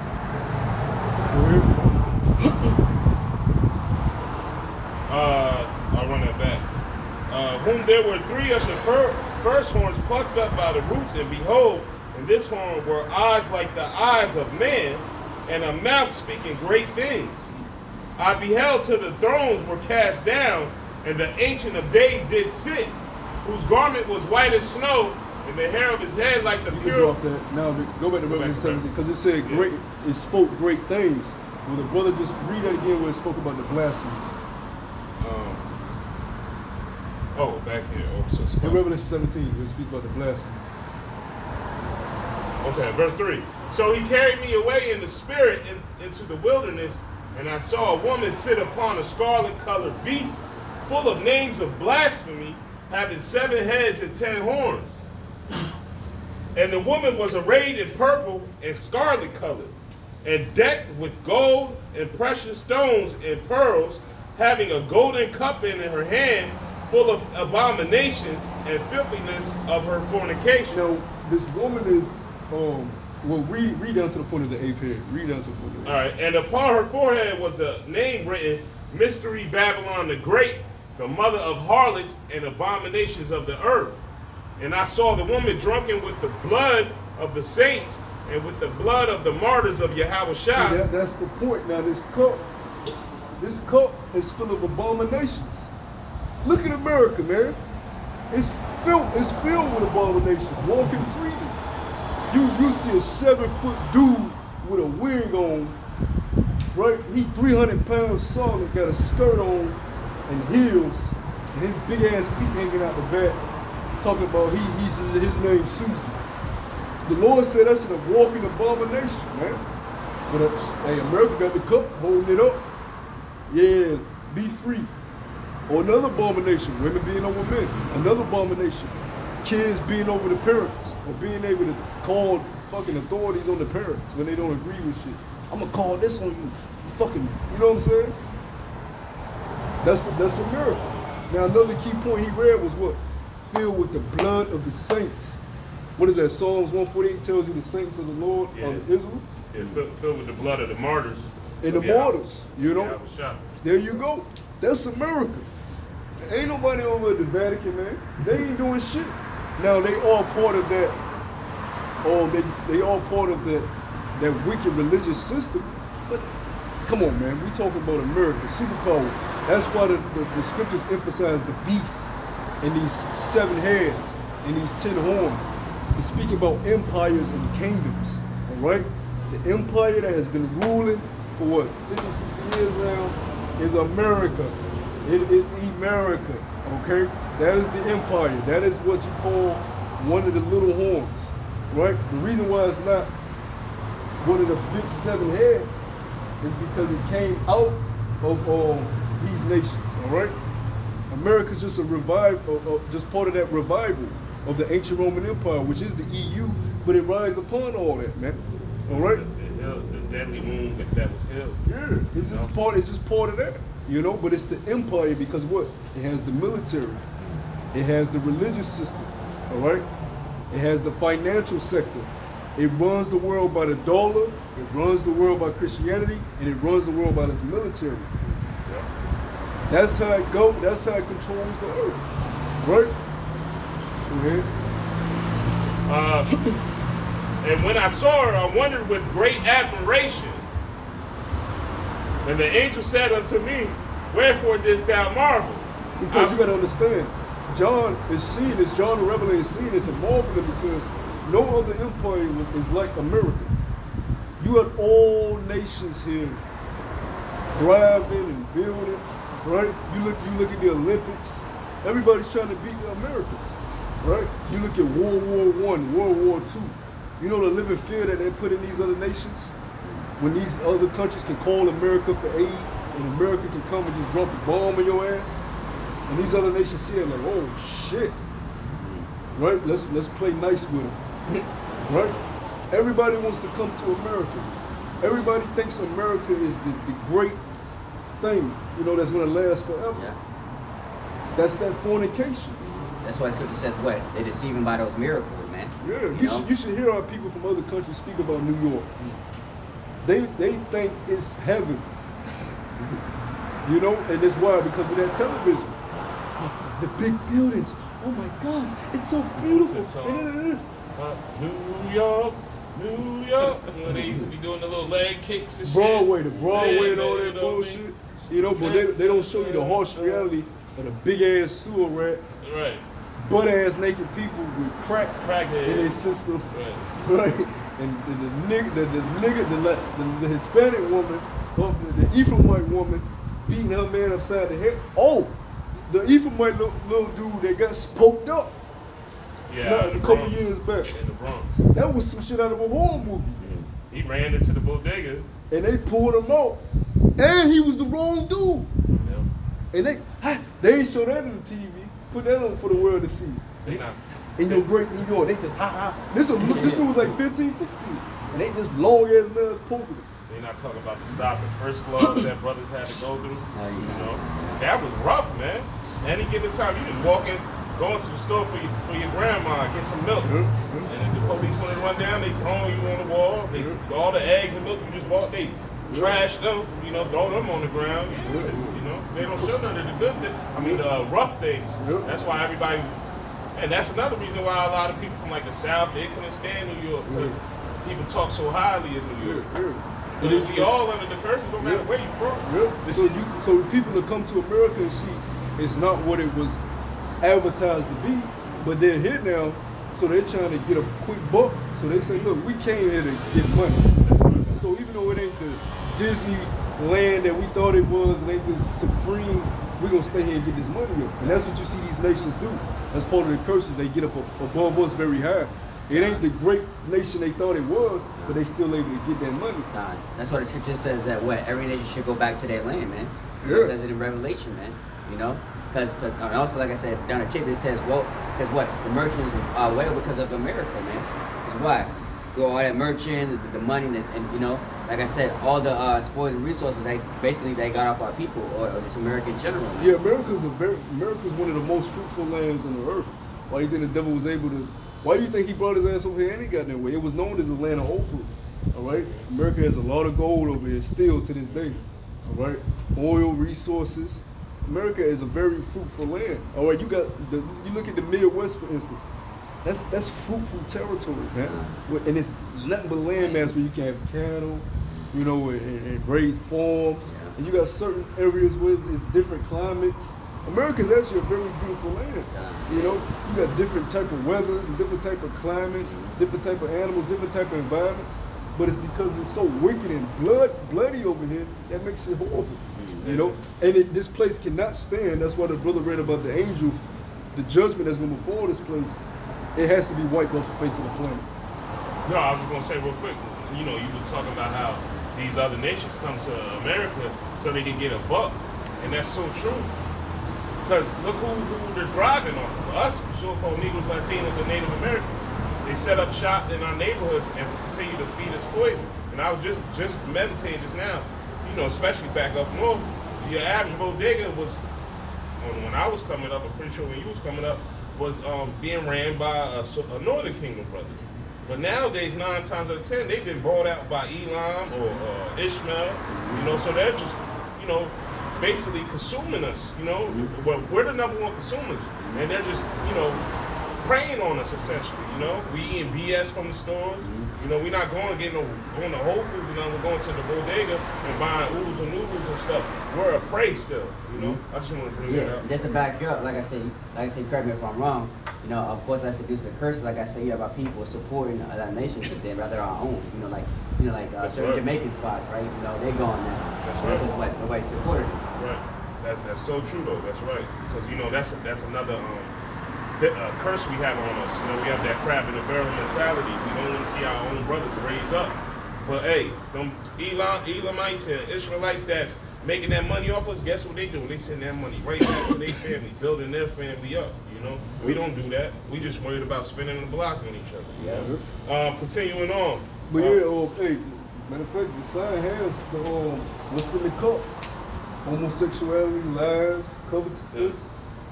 I'll run that back. Whom there were 3 of the first horns plucked up by the roots, and behold, in this horn were eyes like the eyes of man, and a mouth speaking great things. I beheld till the thrones were cast down, and the Ancient of Days did sit, whose garment was white as snow, and the hair of his head like the You pure. can drop that. Now go back to Revelation 17, because it said great. It spoke great things. Will the brother just read that again where it spoke about the blasphemies? Back here. In Revelation 17, where it speaks about the blasphemy. Okay, verse 3. So he carried me away in the spirit into the wilderness, and I saw a woman sit upon a scarlet-colored beast, full of names of blasphemy, having 7 heads and 10 horns. And the woman was arrayed in purple and scarlet-colored, and decked with gold and precious stones and pearls, having a golden cup in her hand, full of abominations and filthiness of her fornication. Now, this woman is, read down to the point of the 8th head. Read down to the point of the 8th. All right, and upon her forehead was the name written, Mystery Babylon the Great, the mother of harlots and abominations of the earth. And I saw the woman drunken with the blood of the saints and with the blood of the martyrs of Yahushua. See, that's the point. Now, this cup is full of abominations. Look at America, man. It's filled with abominations, walking freely. You see a 7-foot dude with a wig on, right? He 300 pounds solid, got a skirt on and heels, and his big ass feet hanging out the back, talking about his name's Susie. The Lord said that's a walking abomination, man. But hey, America got the cup, holding it up. Yeah, be free. Or another abomination, women being over men. Another abomination, kids being over the parents, or being able to call fucking authorities on the parents when they don't agree with shit. I'm gonna call this on you, you fucking, you know what I'm saying? That's a miracle. Now another key point he read was what? Filled with the blood of the saints. What is that? Psalms 148 tells you the saints of the Lord of Israel. Yeah, filled with the blood of the martyrs. And the martyrs, you know? Yeah, I was shocked. There you go. That's America. Ain't nobody over at the Vatican, man. They ain't doing shit. Now they all part of that. They all part of that wicked religious system. But come on, man. We talking about America, superpower. That's why the scriptures emphasize the beast and these 7 heads and these 10 horns. It's speaking about empires and kingdoms. All right. The empire that has been ruling for what, 50, 60 years now is America. It is America, okay? That is the empire. That is what you call one of the little horns, right? The reason why it's not one of the big 7 heads is because it came out of these nations, all right? America's just a revival, just part of that revival of the ancient Roman Empire, which is the EU, but it rides upon all that, man. All right? The deadly wound that was held. Yeah, it's just part of that, you know. But it's the empire because what? It has the military, it has the religious system, all right. It has the financial sector. It runs the world by the dollar. It runs the world by Christianity, and it runs the world by its military. Yeah. That's how it goes. That's how it controls the earth, right? Go ahead. And when I saw her, I wondered with great admiration. And the angel said unto me, wherefore didst thou marvel? Because you got to understand, John the Revelator is seen as a marveler because no other empire is like America. You had all nations here thriving and building, right? You look at the Olympics. Everybody's trying to beat the Americans, right? You look at World War I, World War II. You know the living fear that they put in these other nations? When these other countries can call America for aid, and America can come and just drop a bomb in your ass, and these other nations see it like, oh shit, right? Let's play nice with them, right? Everybody wants to come to America. Everybody thinks America is the great thing, you know, that's gonna last forever. Yeah. That's that fornication. That's why scripture says what? They deceive him by those miracles, man. Yeah, you should hear our people from other countries speak about New York. They think it's heaven. You know, and it's why? Because of that television. Oh, the big buildings. Oh my gosh, it's so beautiful. New York, New York. You know, they used to be doing the little leg kicks and Broadway, shit. the Broadway and all you that know bullshit. You know, but they don't show you the harsh reality of the big ass sewer rats. Right. Butt ass naked people with crack in their system. Right. And the Hispanic woman, the Ephraimite woman beating her man upside the head. Oh, the Ephraimite little dude that got poked up. Yeah, a couple years back. In the Bronx. That was some shit out of a horror movie. He ran into the bodega. And they pulled him out. And he was the wrong dude. Yeah. And they ain't show that on the TV. Put that on for the world to see. They not. In your great New York, they just This dude was like 15, 16. And they just long ass nails poking him. They not talking about the stop and first gloves that brothers had to go through. You know, that was rough, man. Any given time, you just walking, going to the store for your grandma, get some milk, and if the police want to run down, they throwing you on the wall. They all the eggs and milk you just bought, they trash them, you know, throw them on the ground. Yeah, you know, they don't show none of the good things. I mean, rough things. That's why everybody. And that's another reason why a lot of people from like the South, they couldn't stand New York because people talk so highly of New York. But we all under the curses, no matter where you from. So people that come to America and see it's not what it was advertised to be, but they're here now, so they're trying to get a quick buck. So they say, look, we came here to get money. So even though it ain't the Disney land that we thought it was, it ain't this supreme we're gonna stay here and get this money up. And that's what you see these nations do. That's part of the curses. They get up above us very high. It ain't the great nation they thought it was, but they still able to get that money. God, that's why the scripture says that every nation should go back to their land, man. Yeah. It says it in Revelation, man. You know, because also like I said down the chip, it says because the merchants are well because of America, man. Because why? Through all that merchant, the money, and you know, like I said, all the spoils and resources they got off our people or this America in general. Man. Yeah, America's one of the most fruitful lands on the earth. Why you think the devil was able to? Why do you think he brought his ass over here and he got that way? It was known as the land of Ophir. All right, America has a lot of gold over here still to this day. All right, oil resources. America is a very fruitful land. All right, you look at the Midwest for instance. That's fruitful territory, man. And it's nothing but landmass where you can have cattle, you know, and raise farms. And you got certain areas where it's different climates. America is actually a very beautiful land. You know, you got different type of weathers, different type of climates, different type of animals, different type of environments. But it's because it's so wicked and bloody over here that makes it horrible. You know, and this place cannot stand. That's why the brother read about the angel, the judgment that's going to befall this place. It has to be wiped off the face of the planet. No, I was just gonna say real quick. You know, you were talking about how these other nations come to America so they can get a buck, and that's so true. Because look who they're driving off of us, so-called Negroes, Latinos, and Native Americans. They set up shop in our neighborhoods and continue to feed us poison. And I was just meditating just now. You know, especially back up north, your average bodega was, when I was coming up, I'm pretty sure when you was coming up, was being ran by a Northern Kingdom brother. But nowadays, 9 times out of 10, they've been bought out by Elam or Ishmael, you know, so they're just, you know, basically consuming us, you know. Well, we're the #1 consumers, and they're just, you know, preying on us essentially, you know. We eating BS from the stores, you know, we're not going to Whole Foods, you know, we're going to the bodega and buying oodles and noodles and stuff. We're a prey still, you know. I just want to bring that up. Just to back you up, like I say, correct me if I'm wrong. You know, of course, let's reduce the curse. Like I say, you have our people supporting other nations, but then rather our own. You know, like certain right. Jamaican spots, right? You know, they're going now. That's right. Because nobody supported them. Right. That's so true though. That's right. Because you know that's another curse we have on us. You know, we have that crab in the barrel mentality. We don't want to see our own brothers raise up. But hey, them Elamites and Israelites that's making that money off us, guess what they do? They send that money right back to their family, building their family up. You know, we don't do that. We just worried about spinning the block on each other. Yeah. Continuing on. But hey, matter of fact, the sign has the what's in the cup: homosexuality, lies, covetousness,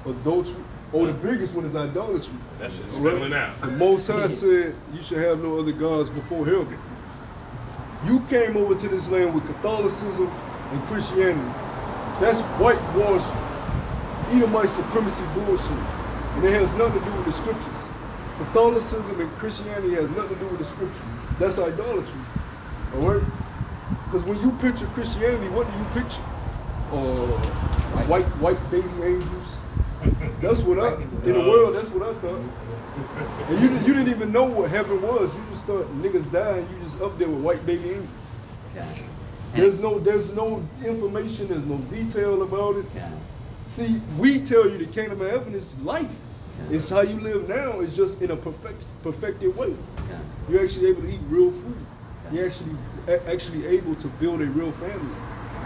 adultery. Oh, the biggest one is idolatry. That shit's spilling out. The Most High said you should have no other gods before him. You came over to this land with Catholicism and Christianity. That's whitewash, Edomite supremacy bullshit. And it has nothing to do with the scriptures. Catholicism and Christianity has nothing to do with the scriptures. That's idolatry. Alright? Because when you picture Christianity, what do you picture? White baby angels. That's what in the world, that's what I thought. And you didn't even know what heaven was. You just thought niggas dying, you just up there with white baby angels. Yeah. There's no information, there's no detail about it. Yeah. See, we tell you the kingdom of heaven is life. Yeah. It's how you live now, it's just in a perfected way. Yeah. You're actually able to eat real food. You're actually able to build a real family.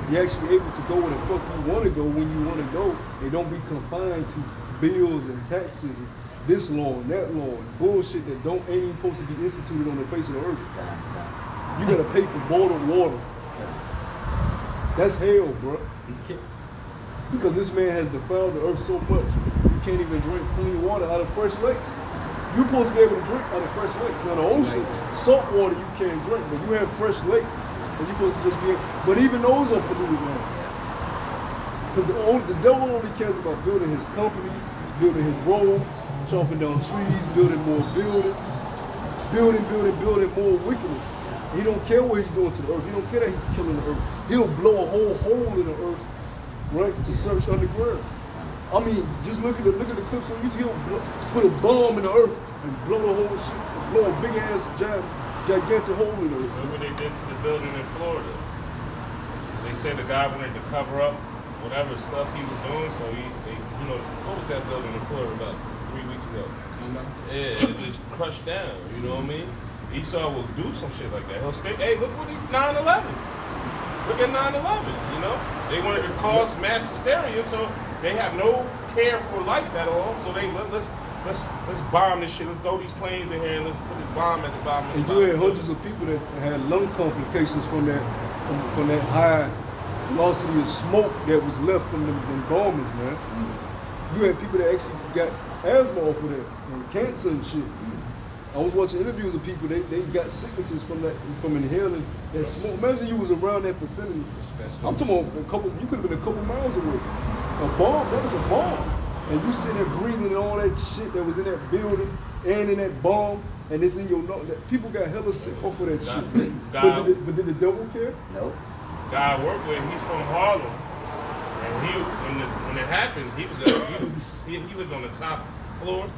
You're actually able to go where the fuck you want to go when you want to go. And don't be confined to bills and taxes and this law and that law and bullshit that ain't even supposed to be instituted on the face of the earth. You gotta pay for bottled water. That's hell, bro. Because this man has defiled the earth so much, you can't even drink clean water out of fresh lakes. You're supposed to be able to drink out of fresh lakes. Now the ocean, salt water you can't drink, but you have fresh lakes. And you're supposed to just be able, but even those are polluted now. Because the devil only cares about building his companies, building his roads, chopping down trees, building more buildings, building more wickedness. He don't care what he's doing to the earth. He don't care that he's killing the earth. He'll blow a whole hole in the earth, right, to search underground. I mean, just look at the clips on YouTube. He'll put a bomb in the earth and blow the whole shit, blow a big ass gigantic hole in the earth. Look what they did to the building in Florida. They said the guy wanted to cover up whatever stuff he was doing. So they, you know, what was that building in Florida about 3 weeks ago? Yeah, it just crushed down. You know what I mean? Esau will do some shit like that. He'll stay. Hey, look what 9/11. Look at 9/11. You know, they wanted to cause mass hysteria, so they have no care for life at all. So they let's bomb this shit. Let's throw these planes in here and let's put this bomb at the bottom. And you had hundreds of people that had lung complications from that high velocity of smoke that was left from them bombers, man. You had people that actually got asthma off of that, and cancer and shit. I was watching interviews of people, they got sicknesses from inhaling that smoke. Imagine you was around that facility. I'm talking about you could have been a couple miles away. A bomb, that was a bomb. And you sitting there breathing all that shit that was in that building and in that bomb, and it's in your nose. People got hella sick off of that shit. But did the devil care? Nope. Guy I work with, he's from Harlem. And when it happened, he lived on the top floor.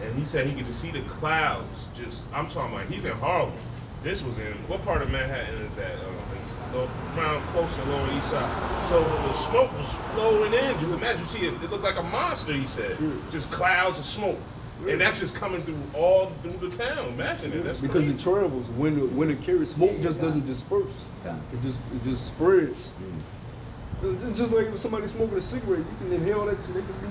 And he said he could just see the clouds. I'm talking about, he's in Harlem. This was in, what part of Manhattan is that? Around close to Lower East Side. So the smoke just flowing in. Just imagine, you see it looked like a monster, he said. Just clouds of smoke. And that's just coming through all through the town. Imagine it. That's because crazy. it travels. When it carries smoke, just doesn't disperse. It just spreads. It's just like if somebody smoking a cigarette, you can inhale that shit. They could be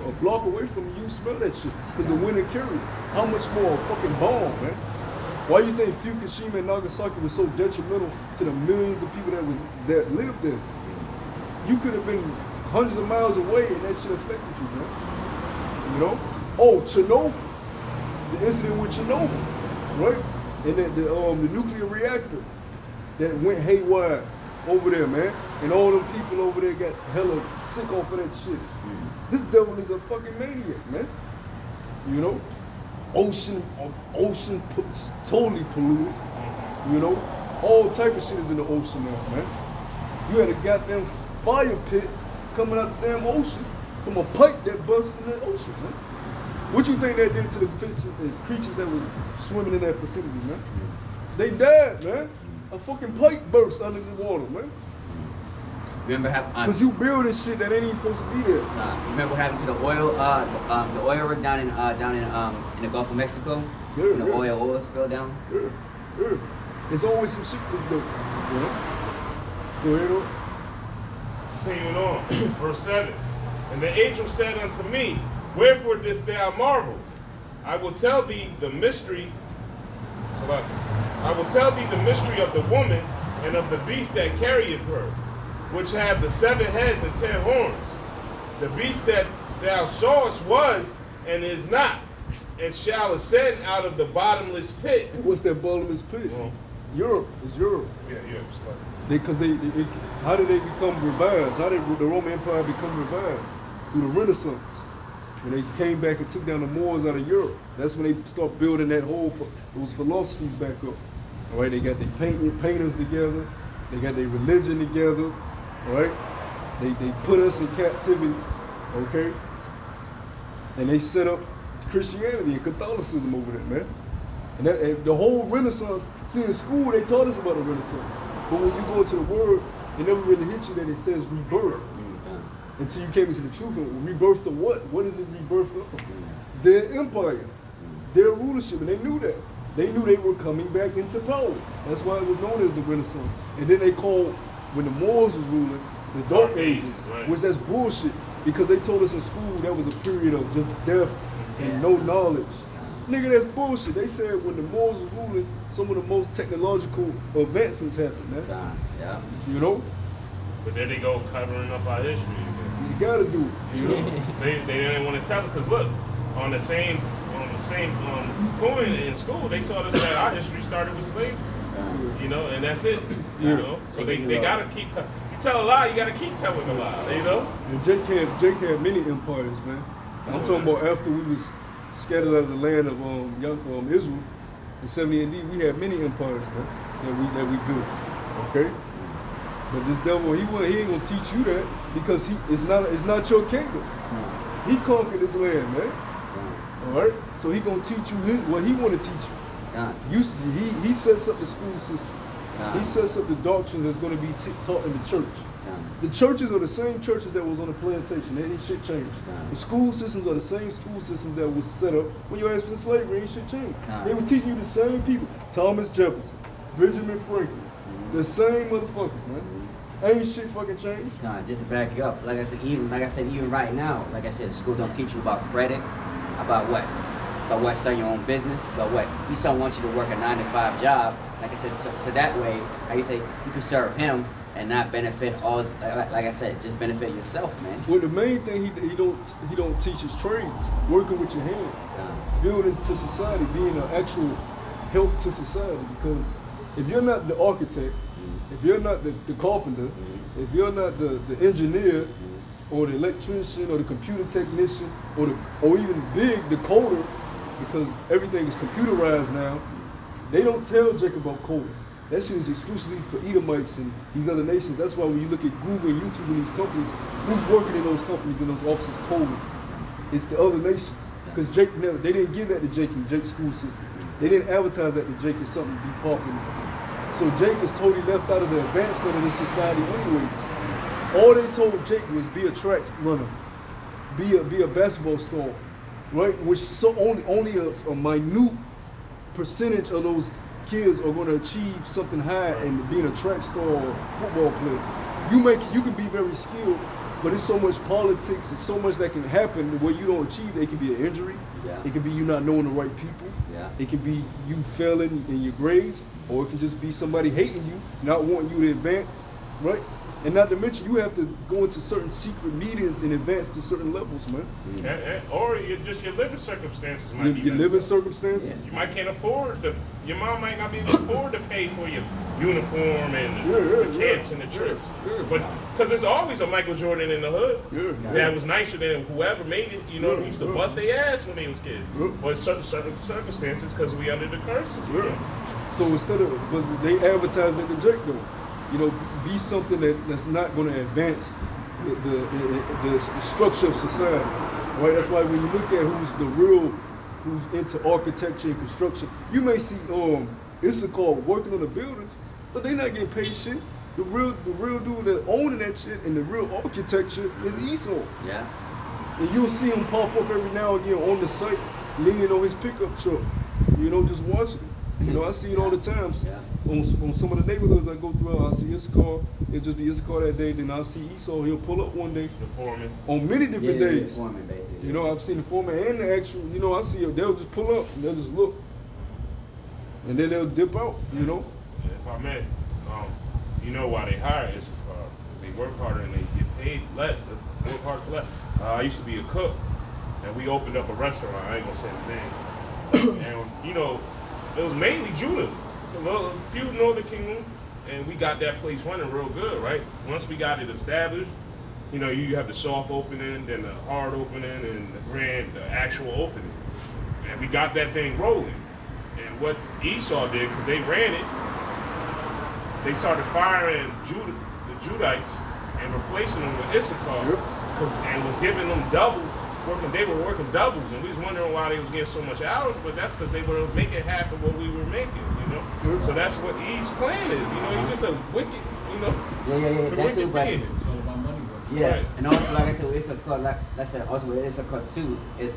a block away from you. You smell that shit because the wind it carried. How much more a fucking bomb, man? Why you think Fukushima and Nagasaki was so detrimental to the millions of people that lived there? You could have been hundreds of miles away and that shit affected you, man. You know? Oh, Chernobyl, the incident with Chernobyl, right? And the nuclear reactor that went haywire over there, man. And all them people over there got hella sick off of that shit. This devil is a fucking maniac, man. You know? Ocean totally polluted. You know? All type of shit is in the ocean now, man. You had a goddamn fire pit coming out the damn ocean from a pipe that busted in the ocean, man. What you think that did to the fish and creatures that was swimming in that facility, man? They died, man. A fucking pipe burst under the water, man. Remember because you building shit that ain't even supposed to be there. Remember what happened to the oil rig down in the Gulf of Mexico? Yeah, when the oil spill down? Yeah. It's always some shit that's built. You know? Go ahead, on. Continuing on, verse 7. And the angel said unto me, wherefore didst thou marvel? I will tell thee the mystery. I will tell thee the mystery of the woman and of the beast that carrieth her, which have the 7 heads and 10 horns. The beast that thou sawest was and is not, and shall ascend out of the bottomless pit. What's that bottomless pit? Well, Europe. It's Europe. Yeah, Europe. Because how did they become revised? How did the Roman Empire become revised? Through the Renaissance. When they came back and took down the Moors out of Europe. That's when they start building those philosophies back up. All right, they got their painters together. They got their religion together. All right, they put us in captivity. Okay, and they set up Christianity and Catholicism over there, man. And the whole Renaissance. See, in school they taught us about the Renaissance, but when you go into the Word, it never really hit you that it says rebirth. Until you came into the truth. Rebirth of what? What is it rebirth of? Their empire, their rulership, and they knew that. They knew they were coming back into power. That's why it was known as the Renaissance. And then they called, when the Moors was ruling, the Dark Ages, right. Which that's bullshit. Because they told us in school that was a period of just death and no knowledge. Nigga, that's bullshit. They said when the Moors was ruling, some of the most technological advancements happened, man. Yeah. You know? But there they go covering up our history. You gotta do it. You know? they didn't want to tell us because look, on the same point in school, they taught us that our history started with slavery. You know, and that's it. You know, so they gotta keep. You tell a lie, you gotta keep telling a lie. You know. And Jake had many empires, man. I'm talking about after we was scattered out of the land of Israel in 70 AD, we had many empires, man, that we built. Okay. But this devil, he ain't gonna teach you that because it's not your kingdom. He conquered this land, man. All right, so he gonna teach you what he want to teach you. He sets up the school systems. He sets up the doctrines that's gonna be taught in the church. The churches are the same churches that was on the plantation. Ain't shit changed. The school systems are the same school systems that was set up when you asked for slavery. Ain't shit changed. They were teaching you the same people. Thomas Jefferson, Benjamin Franklin, the same motherfuckers, man. Ain't shit fucking changed. Just to back you up, like I said, even right now, like I said, school don't teach you about credit, about what starting your own business, about what Esau wants you to work a 9-to-5 job. Like I said, so that way, like you say, you can serve him and not benefit all. Like I said, just benefit yourself, man. Well, the main thing he don't teach is trades, working with your hands, building to society, being an actual help to society. Because if you're not the architect, if you're not the carpenter, if you're not the engineer, or the electrician, or the computer technician, or even the coder, because everything is computerized now, they don't tell Jacob about coding. That shit is exclusively for Edomites and these other nations. That's why when you look at Google and YouTube and these companies, who's working in those companies and those offices coding? It's the other nations. Because they didn't give that to Jake in Jake's school system. They didn't advertise that to Jake as something to be popular. So Jake is totally left out of the advancement of this society anyways. All they told Jake was be a track runner, be a basketball star, right? Which so only a minute percentage of those kids are going to achieve something high and being a track star or football player. You can be very skilled, but it's so much politics and so much that can happen where you don't achieve. It can be an injury. Yeah. It can be you not knowing the right people. Yeah. It can be you failing in your grades, or it can just be somebody hating you, not wanting you to advance, right? And not to mention, you have to go into certain secret meetings and advance to certain levels, man. Or your living circumstances might be your living circumstances. Yes. You might can't afford your mom might not be able to afford to pay for your uniform and the camps and the trips. But because there's always a Michael Jordan in the hood that was nicer than whoever made it. You know, who used to bust their ass when they was kids. But certain circumstances, because we under the curses. So but they advertise it to Jake though. You know, be something that's not going to advance the structure of society, right? That's why when you look at who's into architecture and construction, you may see Issachar working on the buildings, but they not getting paid shit. The real dude that owning that shit and the real architecture is Esau. Yeah. And you'll see him pop up every now and again on the site, leaning on his pickup truck. You know, just watching it. You know, I see it all the time. On some of the neighborhoods I go through, I'll see Issachar. It'll just be Issachar that day. Then I'll see Esau. He'll pull up one day. The foreman. On many different days. The foreman, baby. You know, I've seen the foreman and the actual. You know, I see it. They'll just pull up and they'll just look, and then they'll dip out. You know. If I may, you know why they hire Issachar? Because they work harder and they get paid less. They work harder for less. I used to be a cook, and we opened up a restaurant. I ain't gonna say the name. And you know, it was mainly Judah. A few Northern Kingdom, and we got that place running real good, right? Once we got it established, you know, you have the soft opening, then the hard opening, and the actual opening. And we got that thing rolling. And what Esau did, because they ran it, they started firing the Judites and replacing them with Issachar, and was giving them they were working doubles, and we was wondering why they was getting so much hours, but that's because they were making half of what we were making, you know? So that's what Eve's plan is, you know? He's just a wicked, you know? Yeah. That's it, but It's all about money. yeah, Right. and also like I said, with Issachar, like I said, also with Issachar too, it's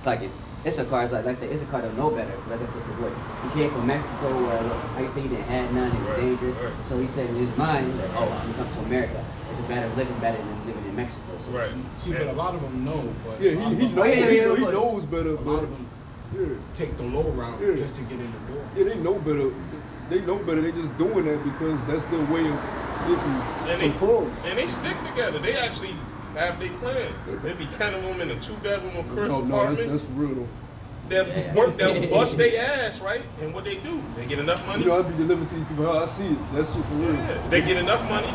like Issachar is like I said, Issachar don't know better. Like I said, what he came from Mexico, where like I said, he didn't have none, it was dangerous. Right. So he said in his mind that I'm gonna come to America. It's living better than living in Mexico. So Right. See, but a lot of them know. But Yeah, he knows better. A lot of them take the low route just to get in the door. Yeah, they know better. They know better. They just doing that because that's their way of getting some pros. And they stick together. They actually have their plan. There'd be 10 of them in a 2-bedroom apartment. No, that's for real though. They'll bust their ass, right? And what they do, they get enough money. You know, I be delivering to these people how I see it. That's just for real. Yeah. They get enough money,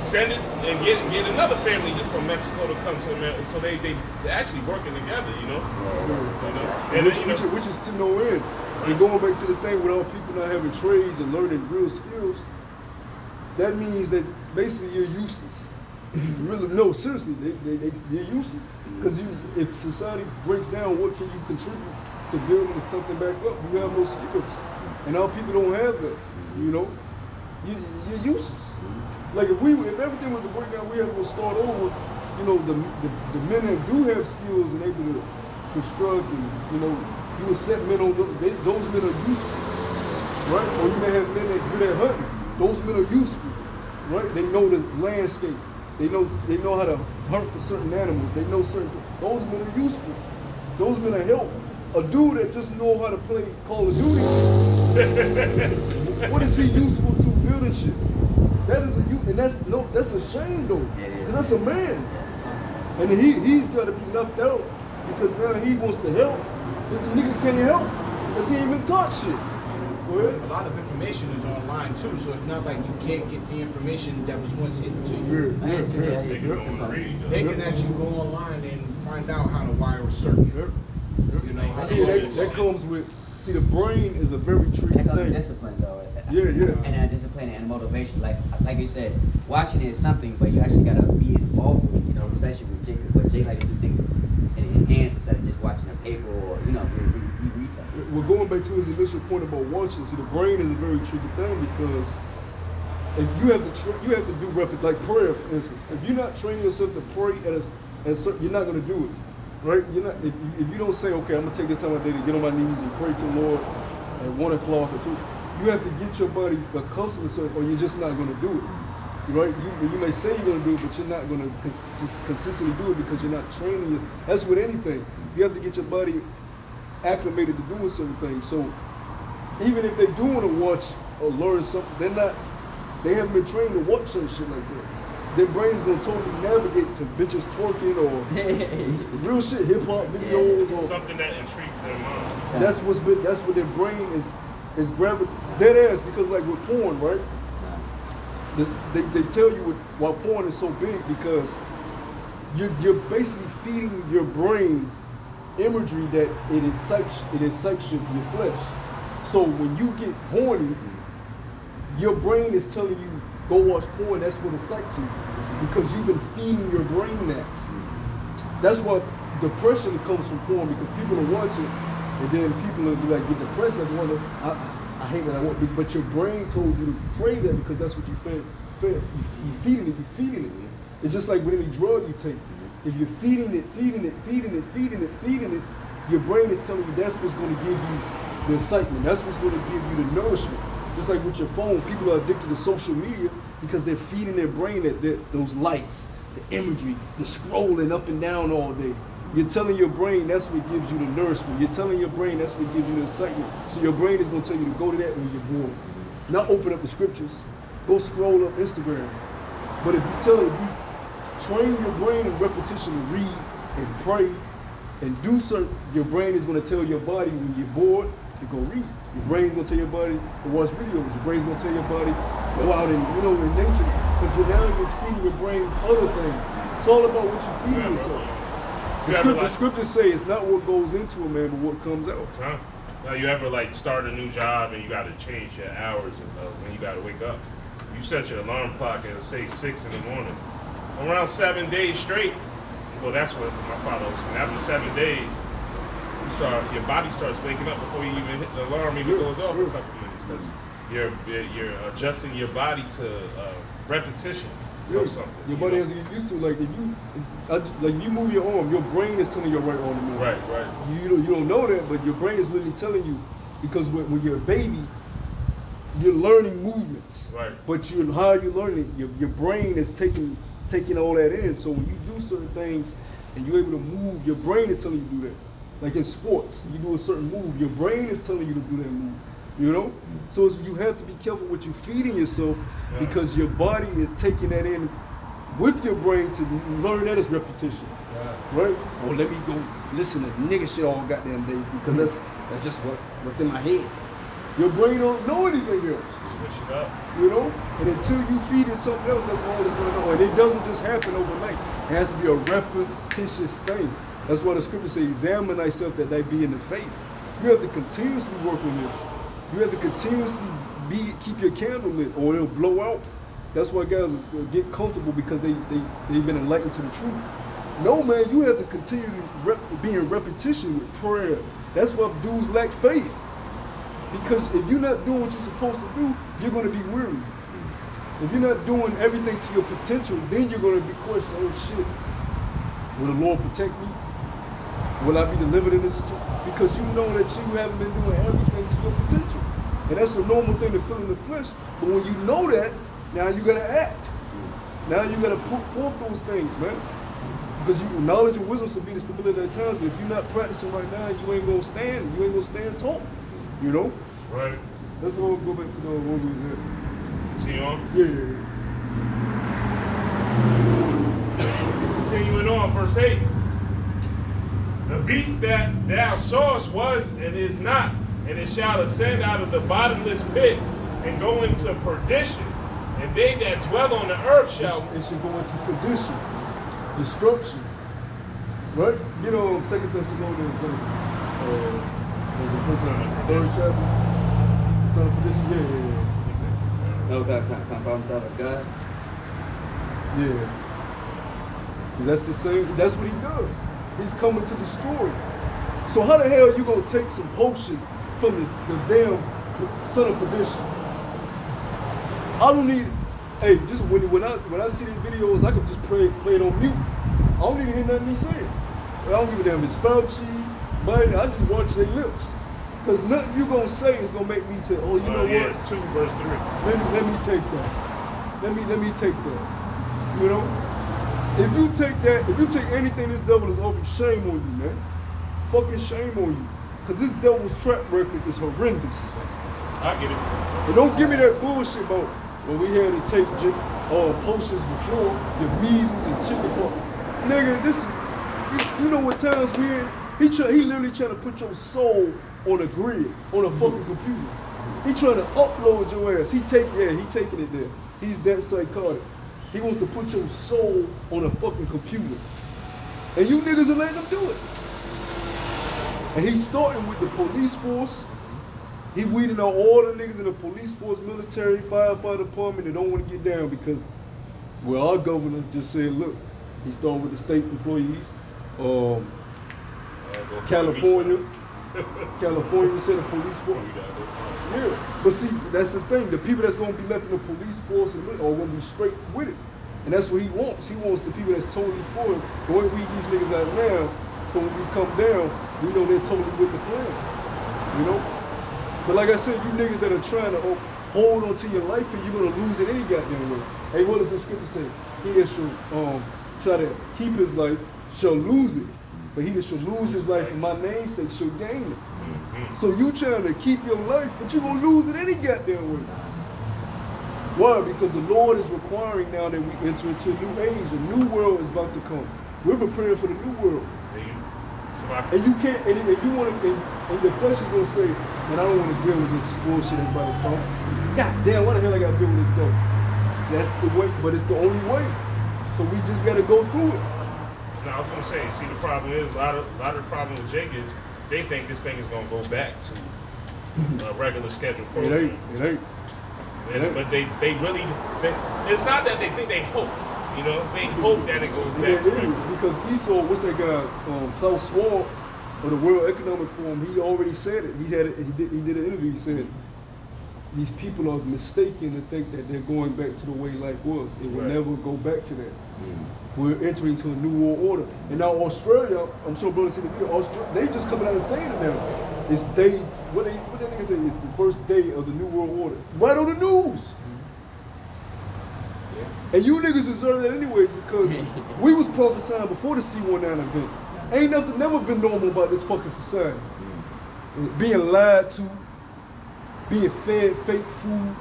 send it, and get another family from Mexico to come to America. So they're actually working together, you know. And which is to no end. And going back to the thing without people not having trades and learning real skills, that means that basically you're useless. Really, no, seriously, they're useless. Because if society breaks down, what can you contribute to building something back up? You have no skills. And now people don't have that, you know? you're useless. Like if everything was to break down, we had to go start over. You know, the men that do have skills and able to construct, and you know, you would set men on those men are useful, right? Or you may have men that good at hunting. Those men are useful, right? They know the landscape. They know how to hunt for certain animals. They know certain. Those men are useful. Those men are help. A dude that just know how to play Call of Duty, what is he useful to building shit? That is that's a shame though. Cause that's a man, and he's got to be left out because now he wants to help, but the nigga can't help because he ain't been taught shit. Go ahead. A lot of information is online too, so it's not like you can't get the information that was once hidden to you. They can actually go online and find out how to wire a circuit. You know, how See, to that comes with. See, the brain is a very tricky That comes with thing. discipline, though. Yeah. And discipline and motivation. Like you said, watching is something, but you actually gotta be involved with it, you know, especially with Jake. But Jake like to do things in hands instead of just watching a paper or, you know, read something. We're going back to his initial point about watching. See, the brain is a very tricky thing because if you have to do like prayer, for instance. If you're not training yourself to pray you're not going to do it, right? You're not. If you don't say, okay, I'm gonna take this time of day to get on my knees and pray to the Lord at 1 o'clock or 2. You have to get your body accustomed to it, or you're just not going to do it, right? You may say you're going to do it, but you're not going to consistently do it because you're not training it. That's with anything. You have to get your body acclimated to doing certain things. So even if they do want to watch or learn something, they haven't been trained to watch certain shit like that. Their brain is going to totally navigate to bitches twerking or real shit, hip hop videos or something that intrigues their mind. That's what their brain is gravitating. Dead ass, because like with porn, right? They tell you why porn is so big because you're basically feeding your brain imagery that it excites your flesh. So when you get horny, your brain is telling you go watch porn. That's what excites me because you've been feeding your brain that. That's what depression comes from porn because people will watch it and then people will be like get depressed like I hate that I want, but your brain told you to crave that because that's what you fed. You're feeding it. It's just like with any drug you take. If you're feeding it, your brain is telling you that's what's going to give you the excitement. That's what's going to give you the nourishment. Just like with your phone, people are addicted to social media because they're feeding their brain those lights, the imagery, the scrolling up and down all day. You're telling your brain that's what gives you the nourishment. You're telling your brain that's what gives you the excitement. So your brain is going to tell you to go to that when you're bored. Not open up the scriptures. Go scroll up Instagram. But if you train your brain in repetition to read and pray and do certain, your brain is going to tell your body when you're bored to go read. Your brain's going to tell your body to watch videos. Your brain's going to tell your body go out and, in nature. Because you're feeding your brain other things. It's all about what you're feeding yourself. The scriptures say it's not what goes into a man, but what comes out. Huh? Now, you ever start a new job and you got to change your hours when you got to wake up? You set your alarm clock at say 6 in the morning. Around 7 days straight. Well, that's what my father was saying. After 7 days, your body starts waking up before you even hit the alarm even goes off for a couple minutes because you're adjusting your body to repetition. Something, your body has to get used to if you move your arm, your brain is telling your right arm to move. Right. You don't know that, but your brain is literally telling you because when you're a baby, you're learning movements. Right. But how are you learning it? Your brain is taking all that in. So when you do certain things and you're able to move, your brain is telling you to do that. Like in sports, you do a certain move, your brain is telling you to do that move. So you have to be careful what you're feeding yourself because your body is taking that in with your brain to learn that as repetition. Right? Or let me go listen to nigga shit all goddamn day because that's just what's in my head. Your brain don't know anything else. Switch it up. And until you feed it something else, that's all it's going to know. And it doesn't just happen overnight. It has to be a repetitious thing. That's why the scriptures say, examine thyself that thy be in the faith. You have to continuously work on this. You have to continuously keep your candle lit or it'll blow out. That's why guys get comfortable because they've been enlightened to the truth. No, man, you have to continue to be in repetition with prayer. That's why dudes lack faith. Because if you're not doing what you're supposed to do, you're going to be weary. If you're not doing everything to your potential, then you're gonna be questioning, oh shit, will the Lord protect me? Will I be delivered in this situation? Because you know that you haven't been doing everything to your potential. And that's a normal thing to feel in the flesh. But when you know that, now you gotta act. Now you gotta put forth those things, man. Because knowledge and wisdom should be the stability at times, but if you're not practicing right now, you ain't gonna stand tall. You know? Right. Let's go back to the one we was at. Continue on. Yeah. Continuing on, verse 8. The beast that thou sawest was and is not, and it shall ascend out of the bottomless pit and go into perdition. And they that dwell on the earth shall... It should go into perdition, destruction. Right? You know, 2 Thessalonians, third chapter. The son of perdition, yeah. No God can't problem solve with God. Yeah. That's the same, that's what he does. He's coming to destroy. So how the hell are you gonna take some potion from the damn son of perdition? I don't need, hey, just when I see these videos, I can just play it on mute. I don't need to hear nothing he saying. I don't give a damn if it's Fauci, Biden, I just watch their lips. Because nothing you gonna say is gonna make me say, oh, you know yeah, what? it's 2 verse 3. Let me take that. Let me take that. You know? If you take anything this devil is offering, shame on you, man. Fucking shame on you. Because this devil's track record is horrendous. I get it. And don't give me that bullshit about, well, we had to take potions before, the measles and chickenpox. Nigga, this is, you know what times we in? He literally trying to put your soul on a grid, on a fucking computer. He trying to upload your ass. He taking it there. He's that psychotic. He wants to put your soul on a fucking computer. And you niggas are letting him do it. And he's starting with the police force. He weeding out all the niggas in the police force, military, firefighter department that don't want to get down because, well, our governor just said, look, he started with the state employees. California said the police force. Yeah, but see, that's the thing. The people that's going to be left in the police force are going to be straight with it. And that's what he wants. He wants the people that's totally for him. The way we these niggas out now, so when we come down, we know they're totally with the plan. You know? But like I said, you niggas that are trying to hold on to your life and you're going to lose it any goddamn way. Hey, what does the scripture say? He that shall try to keep his life shall lose it. But he that shall lose his life for my name's sake shall gain it. So you trying to keep your life, but you're going to lose it any goddamn way. Why? Because the Lord is requiring now that we enter into a new age. A new world is about to come. We're preparing for the new world. And you can't, and you want to, and your flesh is going to say, man, I don't want to deal with this bullshit that's about to come. God damn, why the hell I got to deal with this dope? That's the way, but it's the only way. So we just got to go through it. No, I was going to say, see, the problem is, a lot of the problem with Jake is, they think this thing is going to go back to a regular scheduled program. It ain't. But they really, it's not that they think, they hope. You know, they hope that it goes back to regular. Because Esau, what's that guy, Klaus Schwab of the World Economic Forum, he already said it. He did an interview, he said, these people are mistaken to think that they're going back to the way life was. It will never go back to that. We're entering into a new world order. And now Australia, I'm sure brothers see the video, they just coming out and saying it now. It's day, what that nigga say, it's the first day of the new world order. Right on the news. And you niggas deserve that anyways because we was prophesying before the C-19 event. Ain't nothing never been normal about this fucking society. Being lied to, being fed fake food,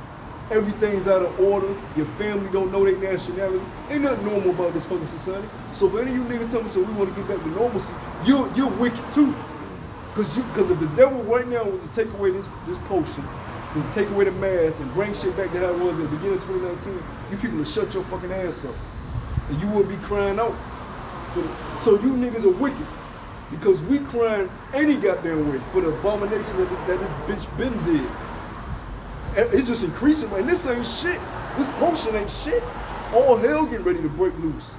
everything's out of order, your family don't know their nationality. Ain't nothing normal about this fucking society. So for any of you niggas tell me, so we want to get back to normalcy, you're wicked too. Because if the devil right now was to take away this potion, was to take away the mask and bring shit back to how it was at the beginning of 2019, you people would shut your fucking ass up. And you wouldn't be crying out. So you niggas are wicked. Because we crying any goddamn way for the abomination that this bitch been did. It's just increasing, and this ain't shit. This potion ain't shit. All hell getting ready to break loose.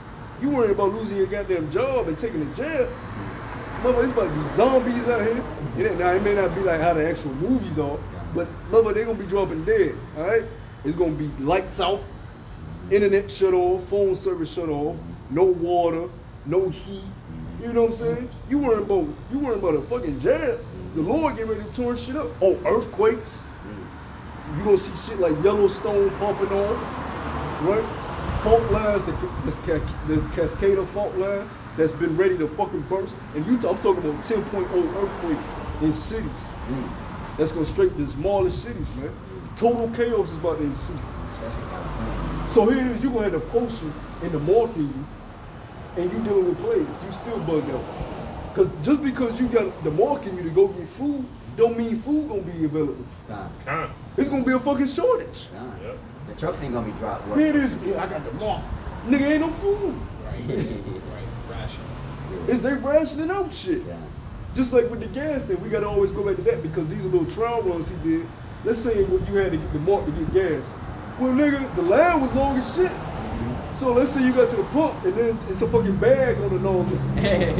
You worrying about losing your goddamn job and taking a jab. Mother, it's about to be zombies out here. Now, it may not be like how the actual movies are, but mother, they're gonna be dropping dead, all right? It's gonna be lights out, Internet shut off, phone service shut off, no water, no heat. You know what I'm saying? You worrying about a fucking jab. The Lord get ready to turn shit up. Oh, earthquakes. You gonna see shit like Yellowstone popping off, right? Fault lines, the Cascada fault line that's been ready to fucking burst. And I'm talking about 10.0 earthquakes in cities. That's gonna straight the smallest cities, man. Total chaos is about to ensue. So here it is, you gonna have the potion in the market you, and you dealing with players. You still bugged out. Cause just because you got the market you to go get food, don't mean food gonna be available. It's gonna be a fucking shortage. Yep. The trucks ain't gonna be dropped. Here it is. Yeah, I got the mark. Nigga, ain't no food. Right. Ration. It's they rationing out shit. Yeah. Just like with the gas thing, we gotta always go back to that because these are little trial runs he did. Let's say what you had to get the mark to get gas. Well, nigga, the line was long as shit. So let's say you got to the pump and then it's a fucking bag on the nozzle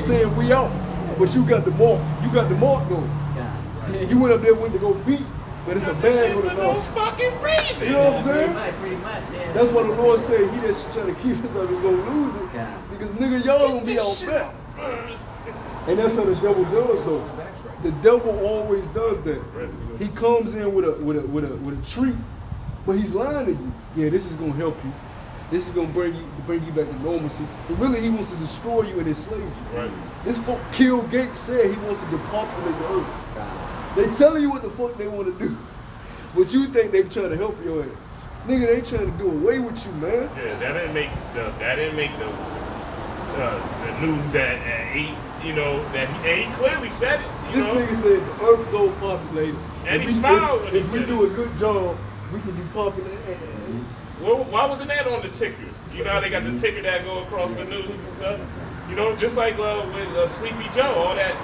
saying we out, but you got the mark. You got the mark though. Yeah. You went up there went to go beat, but it's a bag on the for no nozzle. fucking reason. You know what I'm saying? Pretty much, yeah. That's why the Lord said he that's trying to keep us up is gonna lose it. Yeah. Because nigga, y'all gonna be out back. And that's how the devil does though. The devil always does that. He comes in with a treat, but he's lying to you. Yeah, this is gonna help you. This is gonna bring you back to normalcy. But really, he wants to destroy you and enslave you. Right. This fuck Bill Gates said he wants to depopulate the earth. They telling you what the fuck they want to do, but you think they trying to help your ass. Nigga, they trying to do away with you, man. Yeah, that didn't make the news at 8. You know that he clearly said it. This nigga said the earth is overpopulated. And he smiled when he If we said do it. a good job, we can depopulate. Well, why wasn't that on the ticker? You know how they got the ticker that go across the news and stuff? You know, just like with Sleepy Joe, all that.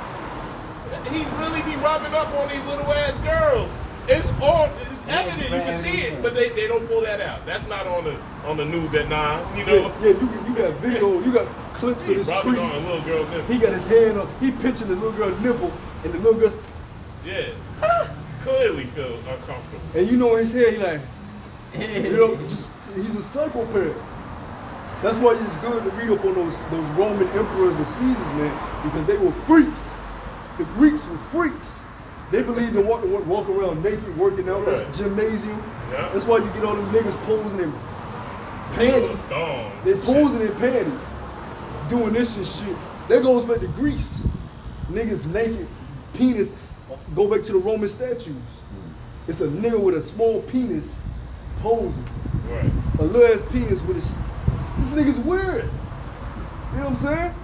He really be rubbing up on these little ass girls. It's evident, you can see it, but they don't pull that out. That's not on the news at 9, you know? Yeah, you got video, you got clips of this rubbing creep. on a little girl nipple. He got his hand up, he pinching the little girl's nipple, and the little girl's, Yeah. Clearly feel uncomfortable. and you know in his head, he like, you know, just he's a psychopath. That's why it's good to read up on those Roman emperors and Caesars, man, because they were freaks. The Greeks were freaks. They believed in walk around naked, working out. Right. That's gymnasium. Yeah. That's why you get all them niggas posing in panties. Thongs They and posing shit. in panties, doing this and shit. That goes back to Greece. Niggas naked, penis. Go back to the Roman statues. It's a nigga with a small penis posing. Right. A little ass penis with his. This nigga's weird. You know what I'm saying?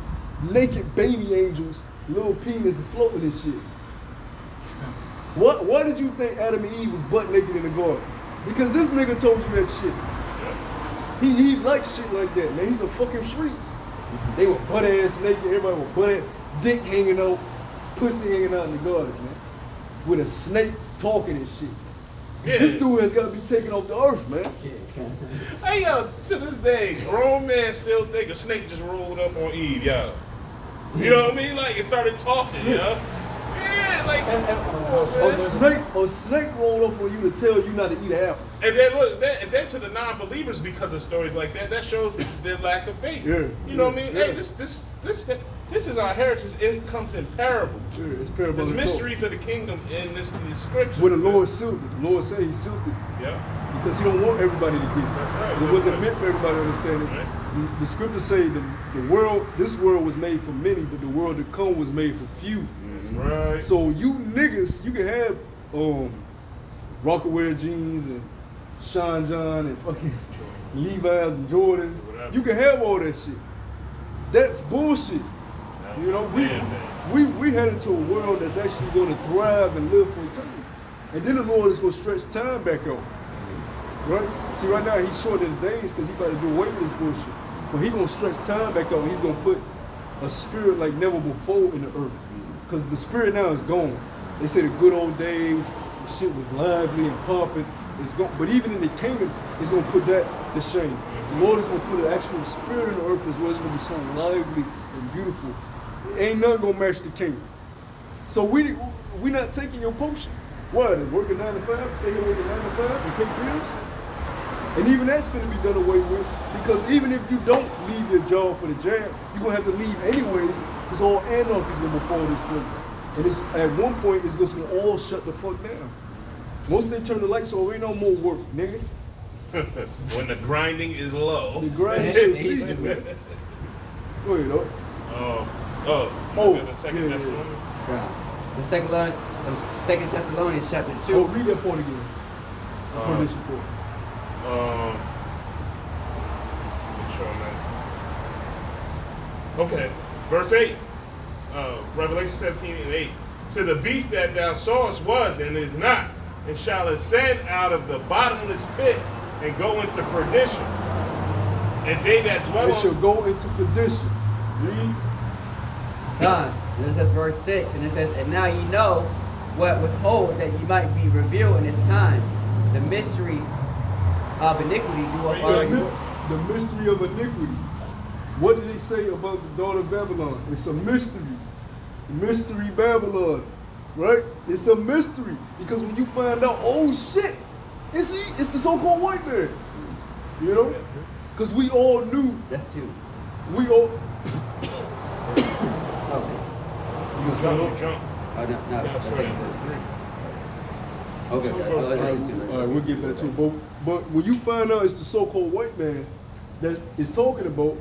Naked baby angels, little penis floating and shit. Why did you think Adam and Eve was butt naked in the garden? Because this nigga told you that shit. He likes shit like that, man. He's a fucking freak. They were butt ass naked, everybody was butt ass, dick hanging out, pussy hanging out in the gardens, man. With a snake talking and shit. Yeah. This dude has got to be taken off the earth, man. Hey, yo, to this day, grown men still think a snake just rolled up on Eve, yo. You know what I mean? Like, it started talking, yo. Yeah, like, come on, man. A snake rolled up on you to tell you not to eat an apple. And then look, and then to the non-believers, because of stories like that, that shows their lack of faith. Yeah, You know what I mean? yeah. Hey, this is our heritage. It comes in parables. Sure, it's parable. There's mysteries of the kingdom in this scripture. Where the Lord sealed it. The Lord said he sealed it. Yeah. Because he don't want everybody to get it. That's right. It wasn't meant for everybody to understand it. Right. The scriptures say this world was made for many, but the world to come was made for few. That's right. So you niggas, you can have Rockaware jeans and Sean John and fucking Levi's and Jordans. Whatever. You can have all that shit. That's bullshit. You know, we head into a world that's actually going to thrive and live for eternity. And then the Lord is going to stretch time back out. Right? See, right now he's shortening the days because he's about to do away with this bullshit. But he's going to stretch time back out. He's going to put a spirit like never before in the earth. Because the spirit now is gone. They say the good old days, the shit was lively and pumping. It's gone. But even in the kingdom, it's going to put that to shame. The Lord is going to put an actual spirit in the earth as well. It's going to be so lively and beautiful. Ain't nothing going to match the kingdom. So we not taking your potion. What? Working 9 to 5? Stay here working 9 to 5 and pay bills? And even that's going to be done away with, because even if you don't leave your job for the jab, you're going to have to leave anyways, because all anarchy is going to befall this place. And it's, at one point, it's just going to all shut the fuck down. Once they turn the lights off, ain't no more work, nigga. When the grinding is low. The grinding shall cease, man. Go ahead, though. The second yeah. Thessalonians. The Second Thessalonians chapter 2. Oh, read that point again. The perdition point. Make sure I'm not. Okay, verse 8. Revelation 17 and 8. To the beast that thou sawest was and is not, and shall ascend out of the bottomless pit and go into perdition. And they that dwell It shall go into perdition. Read. Done. And it says verse 6, and it says, and now ye know what withhold that ye might be revealed in this time. The mystery of iniquity do already. The mystery of iniquity. What did they say about the daughter of Babylon? It's a mystery. Mystery Babylon. Right? It's a mystery. Because when you find out, oh shit, it's the so-called white man. You know? Because we all knew. That's 2. We all. You jump. Oh, no, That's that's right. 8. Verse 3. Okay, Verse that's three. 2. All right, we'll get back to it. But when you find out it's the so-called white man that is talking about,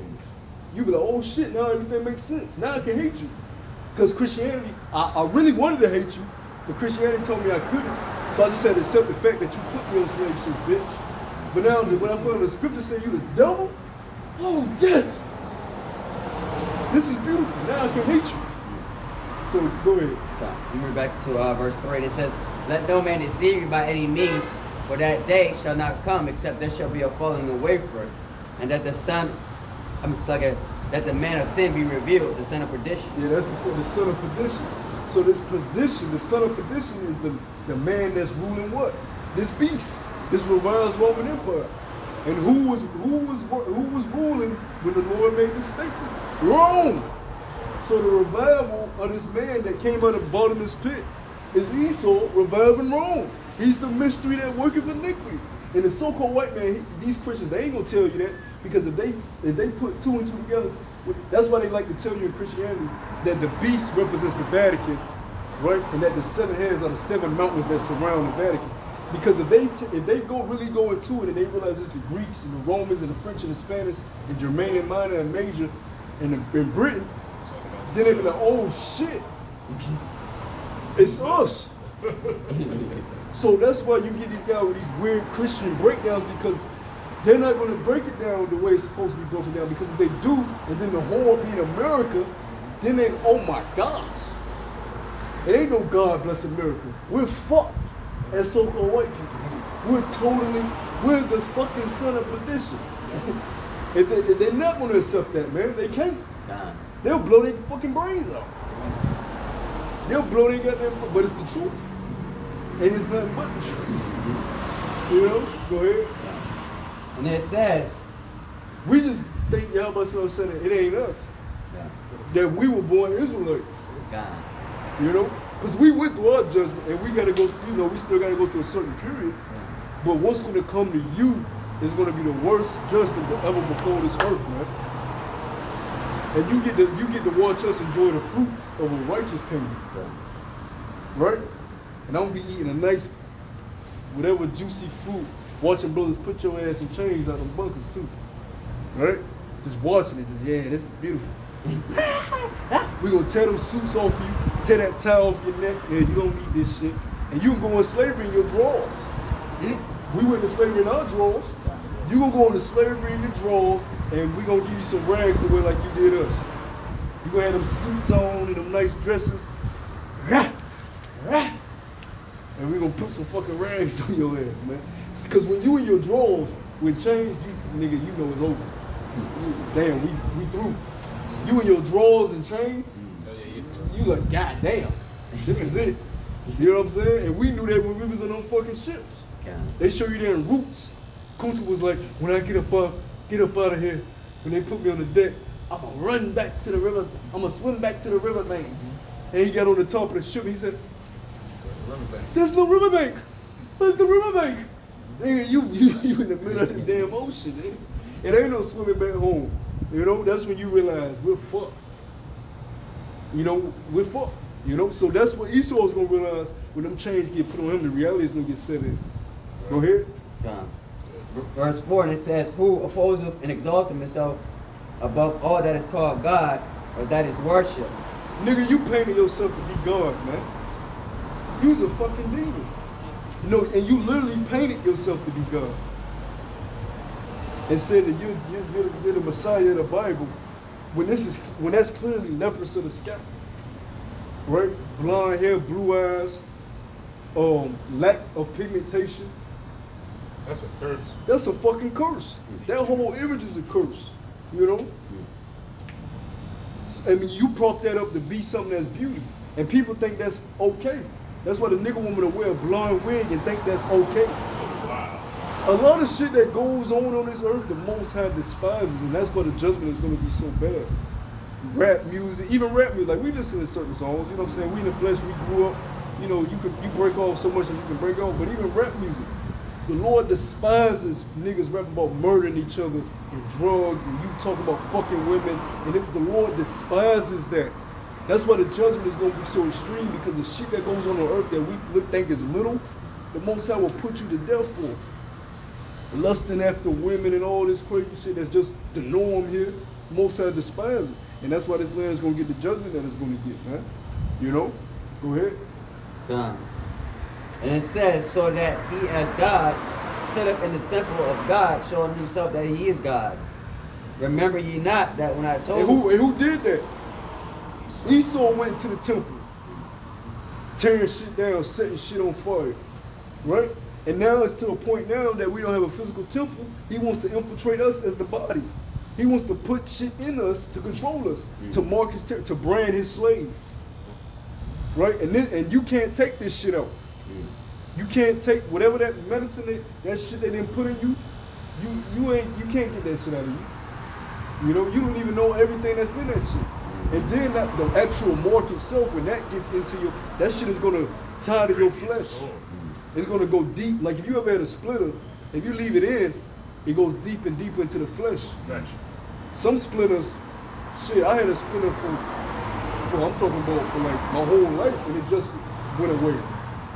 you be like, oh shit, now everything makes sense. Now I can hate you. Because Christianity, I really wanted to hate you, but Christianity told me I couldn't. So I just had to accept the fact that you put me on slave shit, bitch. But now when I found the scripture saying you the devil, oh yes! This is beautiful. Now I can hate you. So go ahead. We move back to verse 3. And it says, let no man deceive you by any means, for that day shall not come, except there shall be a falling away first, and that the that the man of sin be revealed, the son of perdition. Yeah, that's the son of perdition. So this perdition, the son of perdition, is the man that's ruling what? This beast, this revised Roman Empire. And who was ruling when the Lord made this statement? Rome. So the revival of this man that came out of bottomless pit is Esau reviving Rome. He's the mystery that worketh iniquity. And the so-called white man, these Christians, they ain't gonna tell you that, because if they put 2 and 2 together, that's why they like to tell you in Christianity that the beast represents the Vatican, right? And that the 7 heads are the 7 mountains that surround the Vatican. Because if they really go into it and they realize it's the Greeks and the Romans and the French and the Spanish and Germanic Minor and Major and in Britain, then they be like, oh shit, it's us. So that's why you get these guys with these weird Christian breakdowns, because they're not going to break it down the way it's supposed to be broken down. Because if they do, and then the whole being America, then they, oh my gosh, it ain't no God bless America. We're fucked as so-called white people. We're the fucking son of perdition. If they're not going to accept that, man, they can't. They'll blow their fucking brains out. They'll blow their goddamn, but it's the truth. And it's nothing but the truth. You know? Go ahead. And it says, We just think Yahweh said it ain't us. That we were born Israelites. God. You know? Because we went through our judgment and we gotta go, you know, we still gotta go through a certain period. But what's gonna come to you is gonna be the worst judgment that ever before this earth, man. And you get to watch us enjoy the fruits of a righteous kingdom. Right? And I'm gonna be eating a nice, whatever juicy fruit, watching brothers put your ass in chains out of bunkers too. Right? Just watching it, yeah, this is beautiful. We're gonna tear them suits off you, tear that tie off your neck, and you don't need this shit. And you can go in slavery in your drawers. We went to slavery in our drawers. You gonna go into slavery in your drawers, and we gonna give you some rags to wear like you did us. You gonna have them suits on and them nice dresses. And we gonna put some fucking rags on your ass, man. Cause when you in your drawers with chains, you know it's over. Damn, we through. You in your drawers and chains, you like, god damn, this is it. You know what I'm saying? And we knew that when we was on them fucking ships. They show you their routes. Kunta was like, when I get up out of here, when they put me on the deck, I'm gonna run back to the river, I'm gonna swim back to the riverbank. And he got on the top of the ship, he said, there's no riverbank. Where's the riverbank? Nigga, you in the middle of the damn ocean, nigga. It ain't no swimming back home. You know, that's when you realize we're fucked. You know, we're fucked. You know, so that's what Esau's gonna realize when them chains get put on him, the reality is gonna get set in. Go ahead. Verse 4, and it says, who opposeth and exalteth himself above all that is called God, or that is worship. Nigga, you painted yourself to be God, man. You was a fucking demon. You know, and you literally painted yourself to be God. And said that you're the Messiah of the Bible, when that's clearly leprous of the scalp. Right? Blonde hair, blue eyes, lack of pigmentation. That's a curse. That's a fucking curse. That whole image is a curse. You know? I mean, you prop that up to be something that's beauty. And people think that's okay. That's why the nigga woman will wear a blonde wig and think that's okay. Wow. A lot of shit that goes on this earth, the Most High despises, and that's why the judgment is going to be so bad. Rap music, even rap music, like we listen to certain songs, you know what I'm saying? We in the flesh, we grew up, you know, you break off so much as you can break off, but even rap music, the Lord despises niggas rapping about murdering each other and drugs, and you talking about fucking women, and the Lord despises that. That's why the judgment is going to be so extreme, because the shit that goes on earth that we think is little, the Most High will put you to death for. Lusting after women and all this crazy shit that's just the norm here, the Most High despises. And that's why this land is going to get the judgment that it's going to get, man. You know? Go ahead. Done. And it says, so that he as God set up in the temple of God, showing himself that he is God. Remember ye not that when I told and who did that? Esau went to the temple, tearing shit down, setting shit on fire, right? And now it's to a point now that we don't have a physical temple. He wants to infiltrate us as the body. He wants to put shit in us to control us, to mark his to brand his slave, right? And you can't take this shit out. You can't take whatever that medicine that shit they didn't put in you. You can't get that shit out of you. You know, you don't even know everything that's in that shit. And then the actual mark itself, when that gets into your, that shit is gonna tie to your flesh. It's gonna go deep. Like if you ever had a splitter, if you leave it in, it goes deep and deeper into the flesh. Some splinters, shit, I had a splinter for I'm talking about for like my whole life, and it just went away.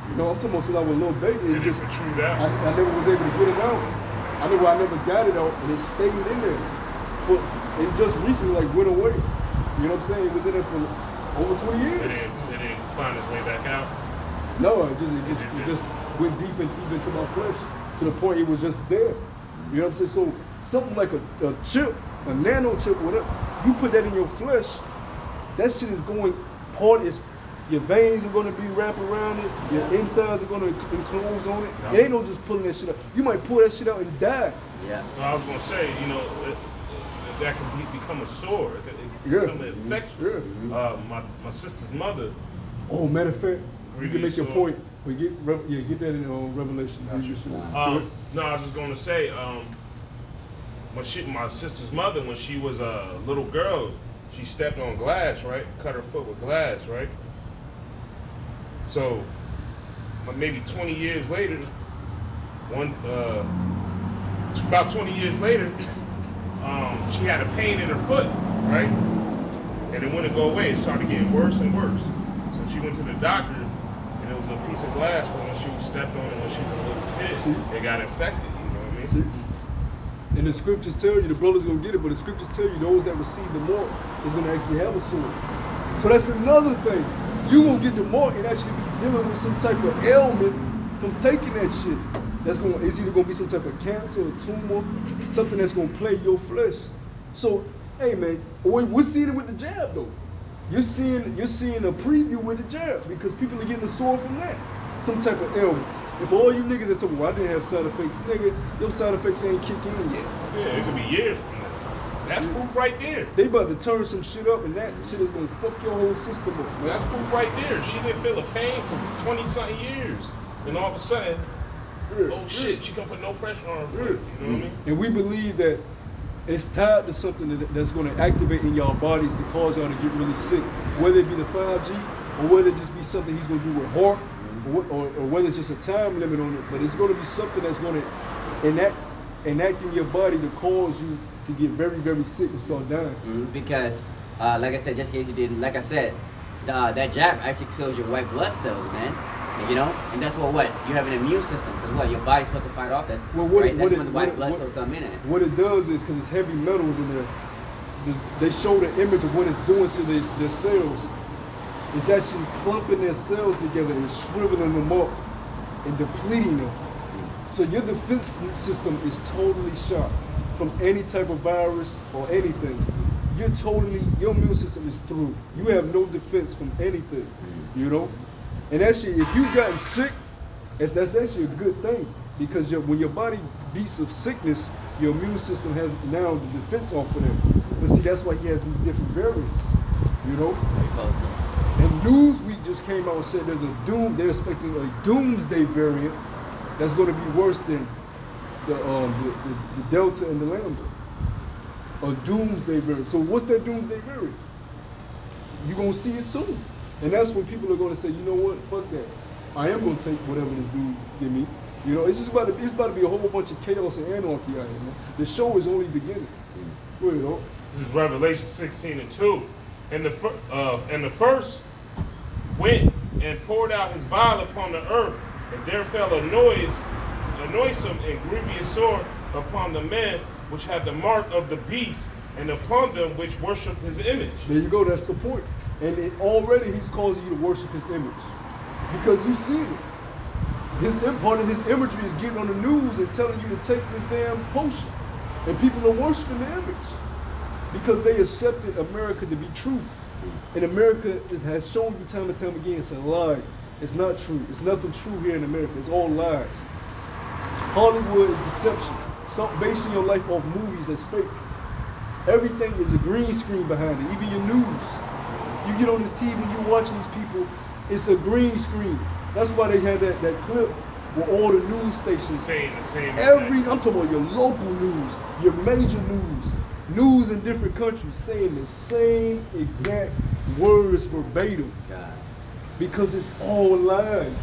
You know, I'm talking about since I was a little baby, it just, I never was able to get it out. I never got it out, and it stayed in there. It just recently like went away. You know what I'm saying? It was in there for over 20 years. It didn't find its way back out? No, it just went deep and deep into my flesh to the point it was just there. You know what I'm saying? So something like a chip, a nano chip, whatever, you put that in your flesh, that shit is going, your veins are going to be wrapped around it, your insides are going to enclose on it. It ain't no just pulling that shit out. You might pull that shit out and die. Yeah. Well, I was going to say, you know, that can become a sore. It can become an infection. My sister's mother. Oh, matter of fact, you can make your sore. point, but get that in Revelation. No, I was just going to say, my sister's mother, when she was a little girl, she stepped on glass, right? Cut her foot with glass, right? So, maybe 20 years later, about 20 years later, she had a pain in her foot, right? And it wouldn't go away. It started getting worse and worse. So she went to the doctor, and it was a piece of glass from when she was stepped on it when she was a little kid. It got infected, you know what I mean? And the scriptures tell you, the brother's gonna get it, but the scriptures tell you those that receive the mark is gonna actually have a sword. So that's another thing. You gonna get the mark and actually be dealing with some type of ailment from taking that shit. It's either gonna be some type of cancer, a tumor, something that's gonna plague your flesh. So, hey man, we're seeing it with the jab though. You're seeing a preview with the jab because people are getting a sore from that. Some type of ailments. If all you niggas that say, well, I didn't have side effects, nigga, your side effects ain't kicked in yet. Yeah, it could be years from now. That's proof right there. They about to turn some shit up, and that shit is gonna fuck your whole system up, man. That's proof right there. She didn't feel a pain for 20-something years. And all of a sudden, shit, she can put no pressure on her foot. You know what I mean? And we believe that it's tied to something that's going to activate in y'all bodies to cause y'all to get really sick. Whether it be the 5G or whether it just be something he's going to do with heart or whether it's just a time limit on it, but it's going to be something that's going to enact in your body to cause you to get very, very sick and start dying. Because, like I said, just in case you didn't, like I said, that jab actually kills your white blood cells, man. And, you know, and that's what you have an immune system, because what your body's supposed to fight off that. Well, right? That's when the white blood cells come in. What it does is, because it's heavy metals in there, they show the image of what it's doing to their cells. It's actually clumping their cells together and shriveling them up and depleting them. So your defense system is totally shot from any type of virus or anything. Your immune system is through. You have no defense from anything, you know? And actually, if you've gotten sick, that's actually a good thing, because when your body beats of sickness, your immune system has now the defense off of them. But see, that's why he has these different variants, you know? And Newsweek just came out and said they're expecting a doomsday variant that's going to be worse than the Delta and the Lambda. A doomsday variant. So what's that doomsday variant? You're going to see it soon. And that's when people are going to say, you know what, fuck that. I am going to take whatever this dude give me. You know, it's about to be a whole bunch of chaos and anarchy out here, man. The show is only beginning. Go ahead, oh. This is Revelation 16:2. And the first went and poured out his vial upon the earth, and there fell a noisome and grievous sword upon the men which had the mark of the beast, and upon them which worship his image. There you go, that's the point. And already he's causing you to worship his image. Because you've seen it. Part of his imagery is getting on the news and telling you to take this damn potion. And people are worshiping the image. Because they accepted America to be true. And America has shown you time and time again it's a lie. It's not true. It's nothing true here in America. It's all lies. Hollywood is deception. Stop basing your life off movies that's fake. Everything is a green screen behind it. Even your news. You get on this TV, you watching these people, it's a green screen. That's why they had that clip where all the news stations saying the same. I'm talking about your local news, your major news in different countries saying the same exact words verbatim. God. Because it's all lies.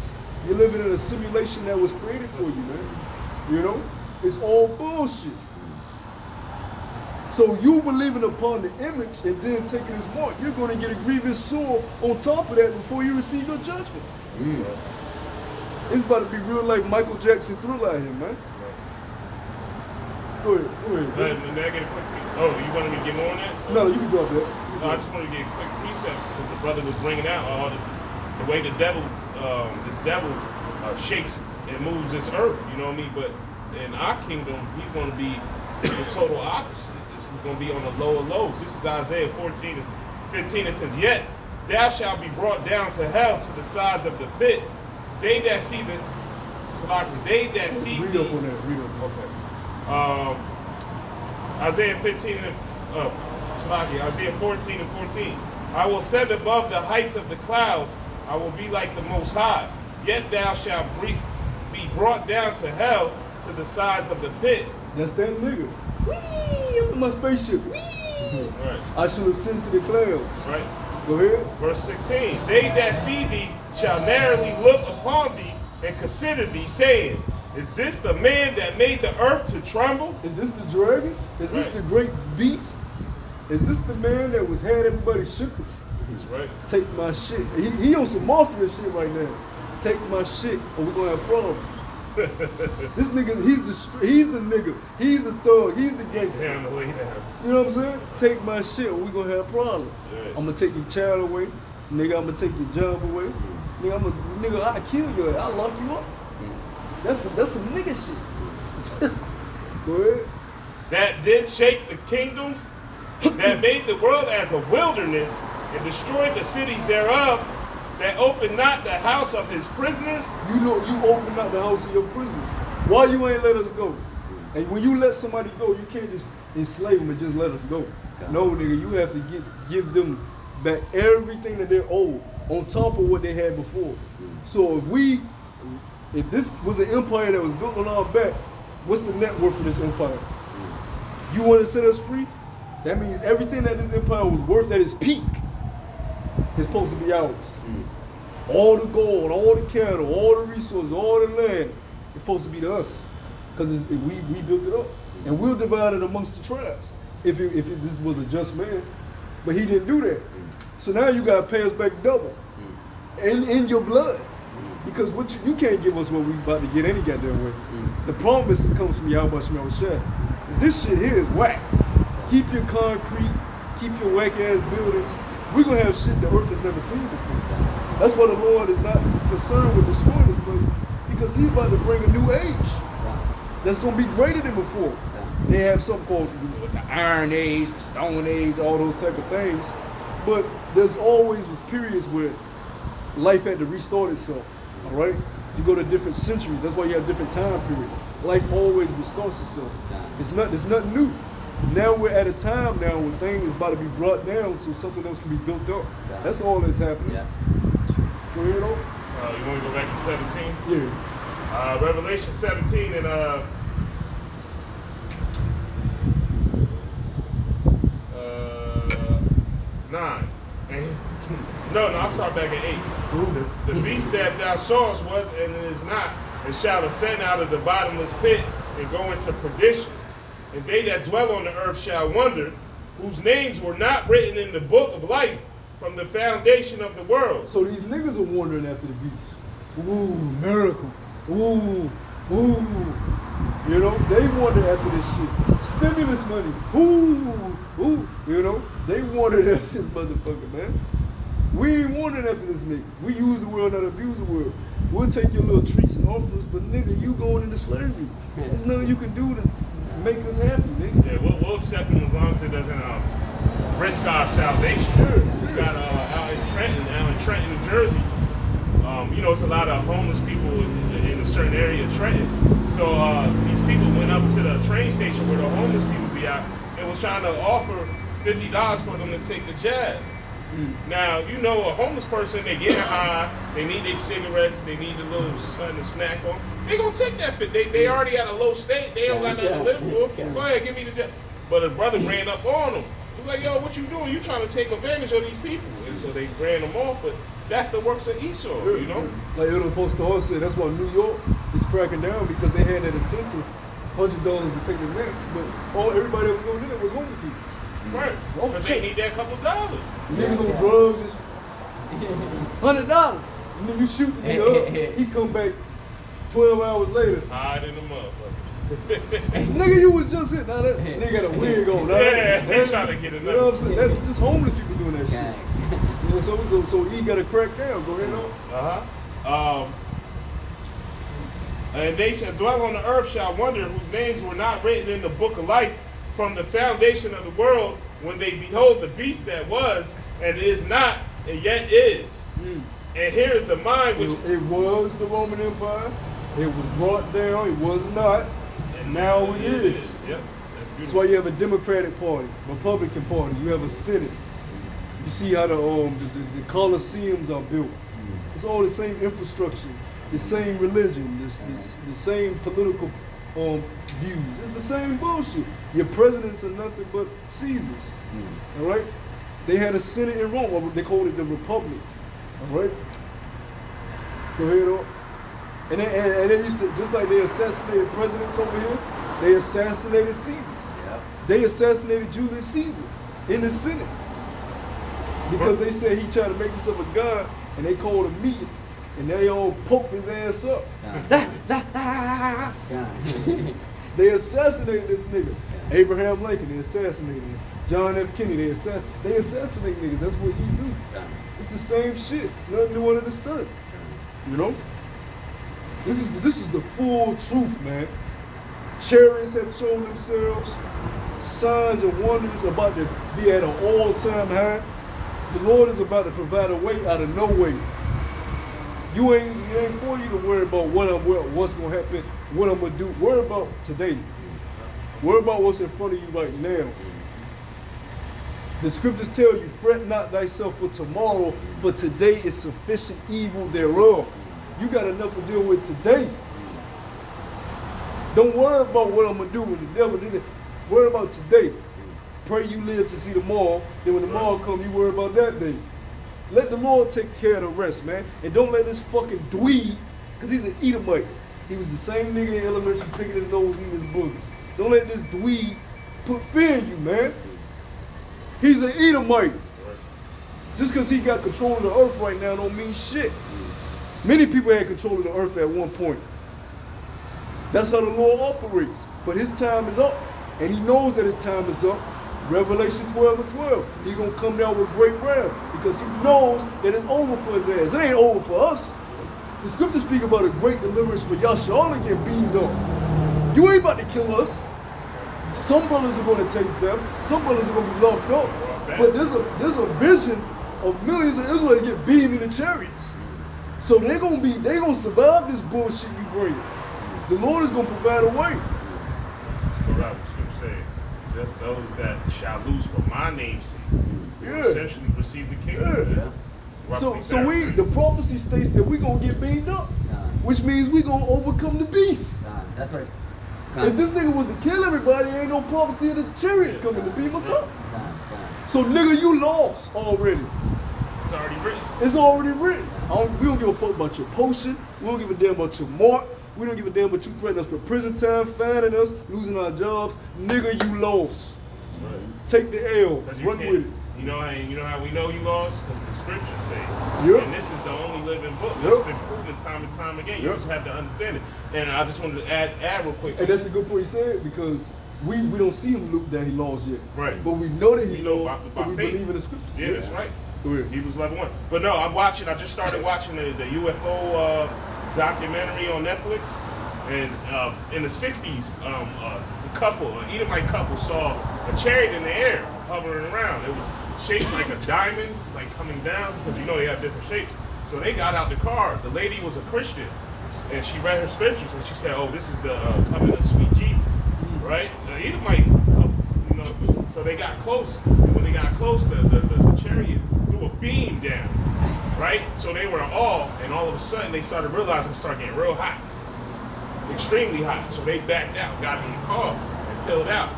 You're living in a simulation that was created for you, man. You know? It's all bullshit. So you believing upon the image and then taking his mark, you're going to get a grievous sore on top of that before you receive your judgment. It's about to be real like Michael Jackson Thriller out here, man. Go ahead. May I get a quick you wanted me to get more on that? No, you can drop that. No, I just wanted to get a quick precept because the brother was bringing out all the way the devil, this devil shakes and moves this earth, you know what I mean? But in our kingdom, he's going to be the total opposite. He's going to be on the lower lows. This is Isaiah 14:15. It says, "Yet thou shalt be brought down to hell, to the sides of the pit. They that see the they that see read up on that. Read up. Okay. Isaiah 15 and Isaiah 14:14. I will set above the heights of the clouds. I will be like the Most High. Yet thou shalt be brought down to hell, to the sides of the pit." That's that nigga. Whee! I'm in my spaceship. Whee! Right. I shall ascend to the clouds. Right. Go ahead. Verse 16. They that see thee shall narrowly look upon thee and consider thee, saying, "Is this the man that made the earth to tremble?" Is this the dragon? Is this the great beast? Is this the man that had everybody shook? That's right. Take my shit. He on some mafia shit right now. Take my shit, or we're gonna have problems. This nigga, he's the nigga. He's the thug. He's the gangster. Down the way down. You know what I'm saying? Take my shit, or we gonna have problems. Right. I'm gonna take your child away, nigga. I'm gonna take your job away, nigga. I kill you. I lock you up. That's some nigga shit. Go ahead. That did shake the kingdoms, that made the world as a wilderness, and destroyed the cities thereof, that opened not the house of his prisoners. You know you opened up the house of your prisoners. Why you ain't let us go? And when you let somebody go, you can't just enslave them and just let them go. No, nigga, you have to give them back everything that they're owed on top of what they had before. So if this was an empire that was built on our back, what's the net worth of this empire? You want to set us free? That means everything that this empire was worth at its peak is supposed to be ours. all the gold, all the cattle, all the resources, all the land is supposed to be to us. Because we built it up. And we'll divide it amongst the tribes if this was a just man. But he didn't do that. So now you got to pay us back double in your blood. Because what you can't give us what we about to get any goddamn way. The promise comes from Yahweh Shemel Shah. This shit here is whack. Keep your concrete, keep your whack ass buildings. We're going to have shit the earth has never seen before. That's why the Lord is not concerned with destroying this place, because he's about to bring a new age that's going to be greater than before. They have something called the Iron Age, the Stone Age, all those type of things. But there's always was periods where life had to restart itself, all right? You go to different centuries. That's why you have different time periods. Life always restarts itself. It's nothing new. Now we're at a time now where things is about to be brought down so something else can be built up. That's all that's happening. Yeah. Go ahead, though. You want to go back to 17? Yeah. Revelation 17 and 9. No, I'll start back at 8. The beast that thou sawest was and is not, and shall ascend out of the bottomless pit and go into perdition. And they that dwell on the earth shall wonder, whose names were not written in the book of life from the foundation of the world. So these niggas are wandering after the beast. Ooh, miracle. Ooh. You know, they wander after this shit. Stimulus money. Ooh. You know, they wandered after this motherfucker, man. We ain't wandering after this nigga. We use the world, not abuse the world. We'll take your little treats and offerings, but nigga, you going into slavery. There's nothing you can do to make us happy, nigga. Yeah, we'll accept him as long as it doesn't risk our salvation. Sure. We got out in Trenton, New Jersey. You know, it's a lot of homeless people in a certain area of Trenton. So these people went up to the train station where the homeless people be at and was trying to offer $50 for them to take the jab. Now, you know, a homeless person, they get high, they need their cigarettes, they need a little something to snack on. They gonna take that fit. They already at a low state. They don't got nothing to live for. Go ahead, give me the jab. But a brother ran up on him. He's like, yo, what you doing? You trying to take advantage of these people? And so they ran him off. But that's the works of Esau, you know? Like Elder Post said, that's why New York is cracking down, because they had that incentive, $100 to take the next, but everybody that was going to do it was homeless people. Right. Because they need that couple dollars. Niggas on drugs and $100. And then you shoot the nigga up, he come back 12 hours later. Hide in the motherfucker. Nigga, you was just hit. Now that nigga got a wig on. They trying to get You know what I'm saying? That's just homeless people doing that shit. You know, so he got to crack down. Go ahead, and they shall dwell on the earth shall wonder, whose names were not written in the book of life from the foundation of the world, when they behold the beast that was and is not and yet is. And here is the mind which it was the Roman Empire. It was brought down. It was not, and now it is. Yep. That's why you have a Democratic Party, Republican Party. You have a Senate. You see how the Colosseums are built. It's all the same infrastructure, the same religion, the same political views. It's the same bullshit. Your presidents are nothing but Caesars. All right? They had a Senate in Rome, or they called it the Republic. All right? Go ahead on. And they used to, just like they assassinated presidents over here, they assassinated Caesars. Yep. They assassinated Julius Caesar in the Senate. Because they said he tried to make himself a god, and they called him meat, and they all poked his ass up. They assassinated this nigga. Abraham Lincoln, they assassinated him. John F. Kennedy, they assassinate niggas. That's what he do. It's the same shit. Nothing new under the sun. You know? This is the full truth, man. Chariots have shown themselves. Signs and wonders about to be at an all-time high. The Lord is about to provide a way out of no way. It ain't for you to worry about what's gonna happen, what I'm gonna do. Worry about today. Worry about what's in front of you right now. The scriptures tell you, fret not thyself for tomorrow, for today is sufficient evil thereof. You got enough to deal with today. Don't worry about what I'm gonna do when the devil did it. Worry about today. Pray you live to see tomorrow. Then when tomorrow comes, you worry about that day. Let the Lord take care of the rest, man. And don't let this fucking dweeb, because he's an Edomite. He was the same nigga in elementary picking his nose, eating his boogers. Don't let this dweeb put fear in you, man. He's an Edomite. Just because he got control of the earth right now don't mean shit. Many people had control of the earth at one point. That's how the Lord operates. But his time is up. And he knows that his time is up. Revelation 12:12. He's going to come down with great wrath because he knows that it's over for his ass. It ain't over for us. The scriptures speak about a great deliverance for y'all. Y'all ain't getting beamed up. You ain't about to kill us. Some brothers are going to taste death. Some brothers are going to be locked up. But there's a vision of millions of Israelites get beamed in the chariots. So they're gonna survive this bullshit you bring. The Lord is gonna provide a way. What Scripture said, that those that shall lose for my name's sake will essentially receive the kingdom. Yeah. So the prophecy states that we're gonna get beamed up, which means we're gonna overcome the beast. That's what it's. If this nigga was to kill everybody, ain't no prophecy of the chariots coming to beam us up. So nigga, you lost already. It's already written. It's already written. We don't give a fuck about your potion. We don't give a damn about your mark. We don't give a damn about you threatening us for prison time, fining us, losing our jobs. Nigga, you lost. Right. Take the L. Run with it. You know how we know you lost? Because the scriptures say. Yep. And this is the only living book that's been proven time and time again. You just have to understand it. And I just wanted to add real quick. And that's a good point you said, because we don't see him look that he lost yet. Right. But we know that he lost, by but we faith. believe in the scriptures. Yeah, that's right. He was level 1. But no, I just started watching the UFO documentary on Netflix. And in the 60s, an Edomite couple saw a chariot in the air hovering around. It was shaped like a diamond, like coming down, because you know they have different shapes. So they got out the car. The lady was a Christian, and she read her scriptures, and she said, "Oh, this is the coming of sweet Jesus." Right? The Edomite couples, you know. So they got close. And when they got close, the chariot threw a beam down. Right? So they were all of a sudden they started realizing it started getting real hot. Extremely hot. So they backed out, got in the car, and peeled out.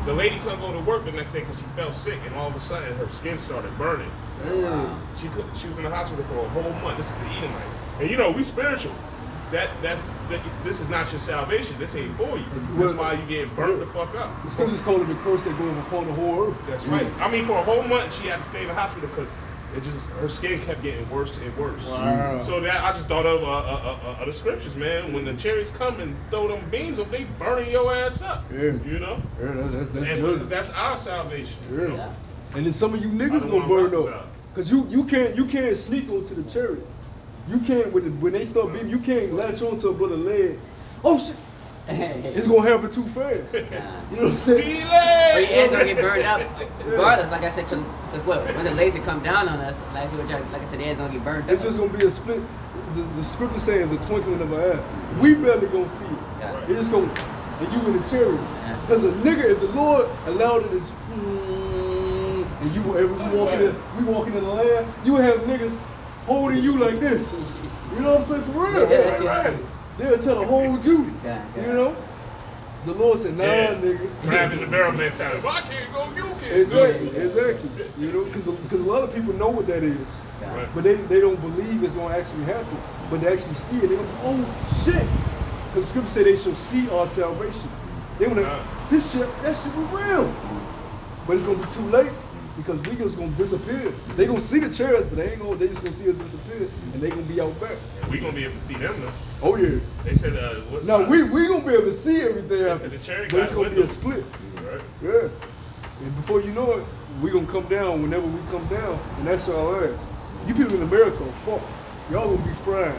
The lady couldn't go to work the next day because she felt sick, and all of a sudden her skin started burning. She was in the hospital for a whole month. This is the Edomite. And you know, we spiritual. That this is not your salvation. This ain't for you. That's why you get burnt the fuck up. The scriptures call it the curse that goes upon the whole earth. That's right. I mean, for a whole month she had to stay in the hospital because her skin kept getting worse and worse. Wow. So that I just thought of the scriptures, man. When the chariots come and throw them beams up, they burning your ass up. Yeah. You know? Yeah, that's and that's our salvation. Yeah. You know? And then some of you niggas gonna burn up. Cause you can't sneak onto the chariot. You can't when they start beating, you can't latch onto a brother's leg. Oh shit. It's gonna happen too fast. You know what I'm saying? But your ass gonna get burned up regardless. Like I said, because what was it? Laser come down on us. Like I said, the ass gonna get burned up. It's just gonna be a split. The scripture says a twinkling of an eye. We barely gonna see it. Yeah. It's just gonna, and you in the chariot. Because a nigga, if the Lord allowed it to, and we walking in the land, you would have niggas holding you like this. You know what I'm saying? For real. Yeah. They'll try to hold you. You know? The Lord said, nah, nigga. Grabbing the barrel mentality. Well, I can't go, you can't Exactly. You know, because a lot of people know what that is. Right. But they don't believe it's going to actually happen. But they actually see it. They go, oh, shit. Because the scripture say they shall see our salvation. They want to, that shit be real. But it's going to be too late. Because we just gonna disappear. They gonna see the chariots, but they just gonna see us disappear, and they gonna be out back. And we gonna be able to see them though. Oh yeah. They said, we gonna be able to see everything after, the chariot but it's gonna be a split. Right. Yeah. And before you know it, we gonna come down whenever we come down, and that's our ass. You people in America, fuck, y'all gonna be fried.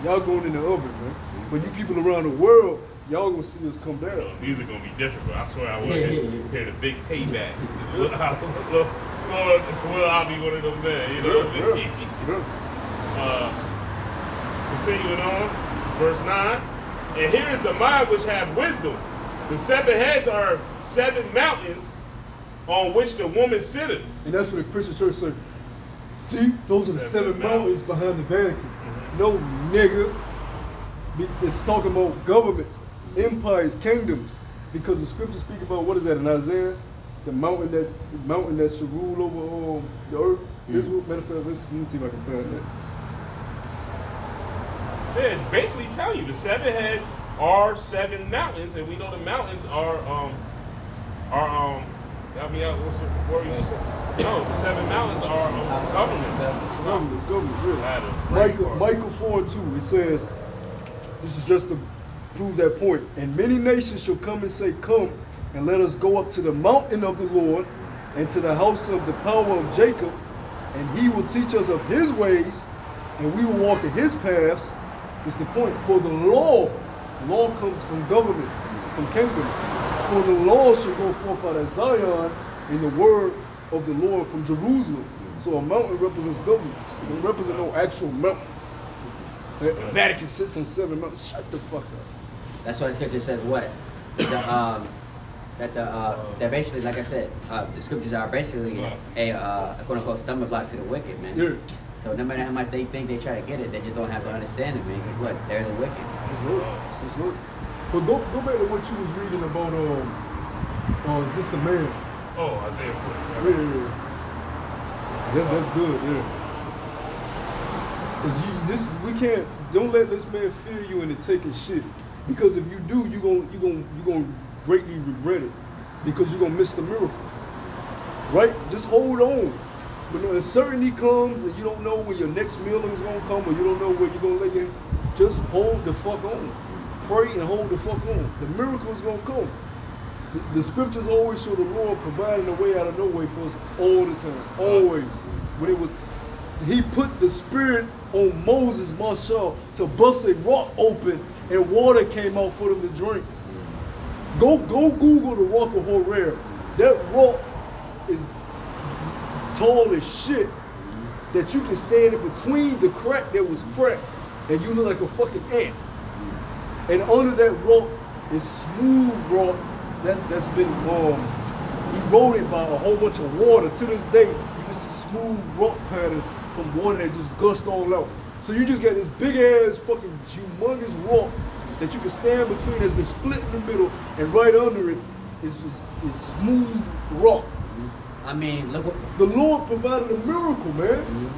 Y'all going in the oven, man. But you people around the world, y'all gonna see us come down. These are gonna be different, but I swear I want to hear the big payback. Lord, I'll be one of them men, you know? Continuing on, verse 9. And here is the mind which have wisdom. The 7 heads are 7 mountains on which the woman sitteth. And that's what the Christian church said. See, those are the 7 mountains behind the Vatican. Mm-hmm. No, nigga. It's talking about governments, empires, kingdoms. Because the scriptures speak about, what is that in Isaiah? the mountain that should rule over the earth. Israel. Matter of fact, let me see if I can find that. Yeah, it's basically telling you the 7 heads are 7 mountains, and we know the mountains are help me out. What's the word you said? No, the 7 mountains are governments. Governments, really. Micah 4:2. It says, this is just to prove that point. And many nations shall come and say, come and let us go up to the mountain of the Lord and to the house of the power of Jacob, and he will teach us of his ways, and we will walk in his paths. It's the point. For the law comes from governments, from kingdoms. For the law shall go forth out of Zion, in the word of the Lord from Jerusalem. So a mountain represents governments. It don't represent no actual mountain. The Vatican sits on 7 mountains. Shut the fuck up. That's why the scripture says what? That basically, like I said, the scriptures are basically a quote unquote stumbling block to the wicked, man. Yeah. So no matter how much they think they try to get it, they just don't have to understand it, man. Because what? They're the wicked. It's right. But go back to what you was reading about. Is this the man? Oh, Isaiah 4. Yeah. That's good. Yeah. Cause we can't. Don't let this man fear you into taking shit. Because if you do, you gonna greatly regret it. Because you're gonna miss the miracle. Right? Just hold on. When the uncertainty comes and you don't know when your next meal is gonna come, or you don't know where you're gonna lay in, just hold the fuck on. Pray and hold the fuck on. The miracle is gonna come. The scriptures always show the Lord providing a way out of no way for us all the time. Always. When he put the spirit on Moses, Marshall, to bust a rock open and water came out for them to drink. Go Google the rock of Horeb. That rock is tall as shit that you can stand in between the crack that was cracked and you look like a fucking ant. And under that rock is smooth rock that's been eroded by a whole bunch of water. To this day, you can see smooth rock patterns from water that just gushed all out. So you just got this big ass fucking humongous rock that you can stand between that's been split in the middle, and right under it is smooth rock. I mean, look what the Lord provided a miracle, man.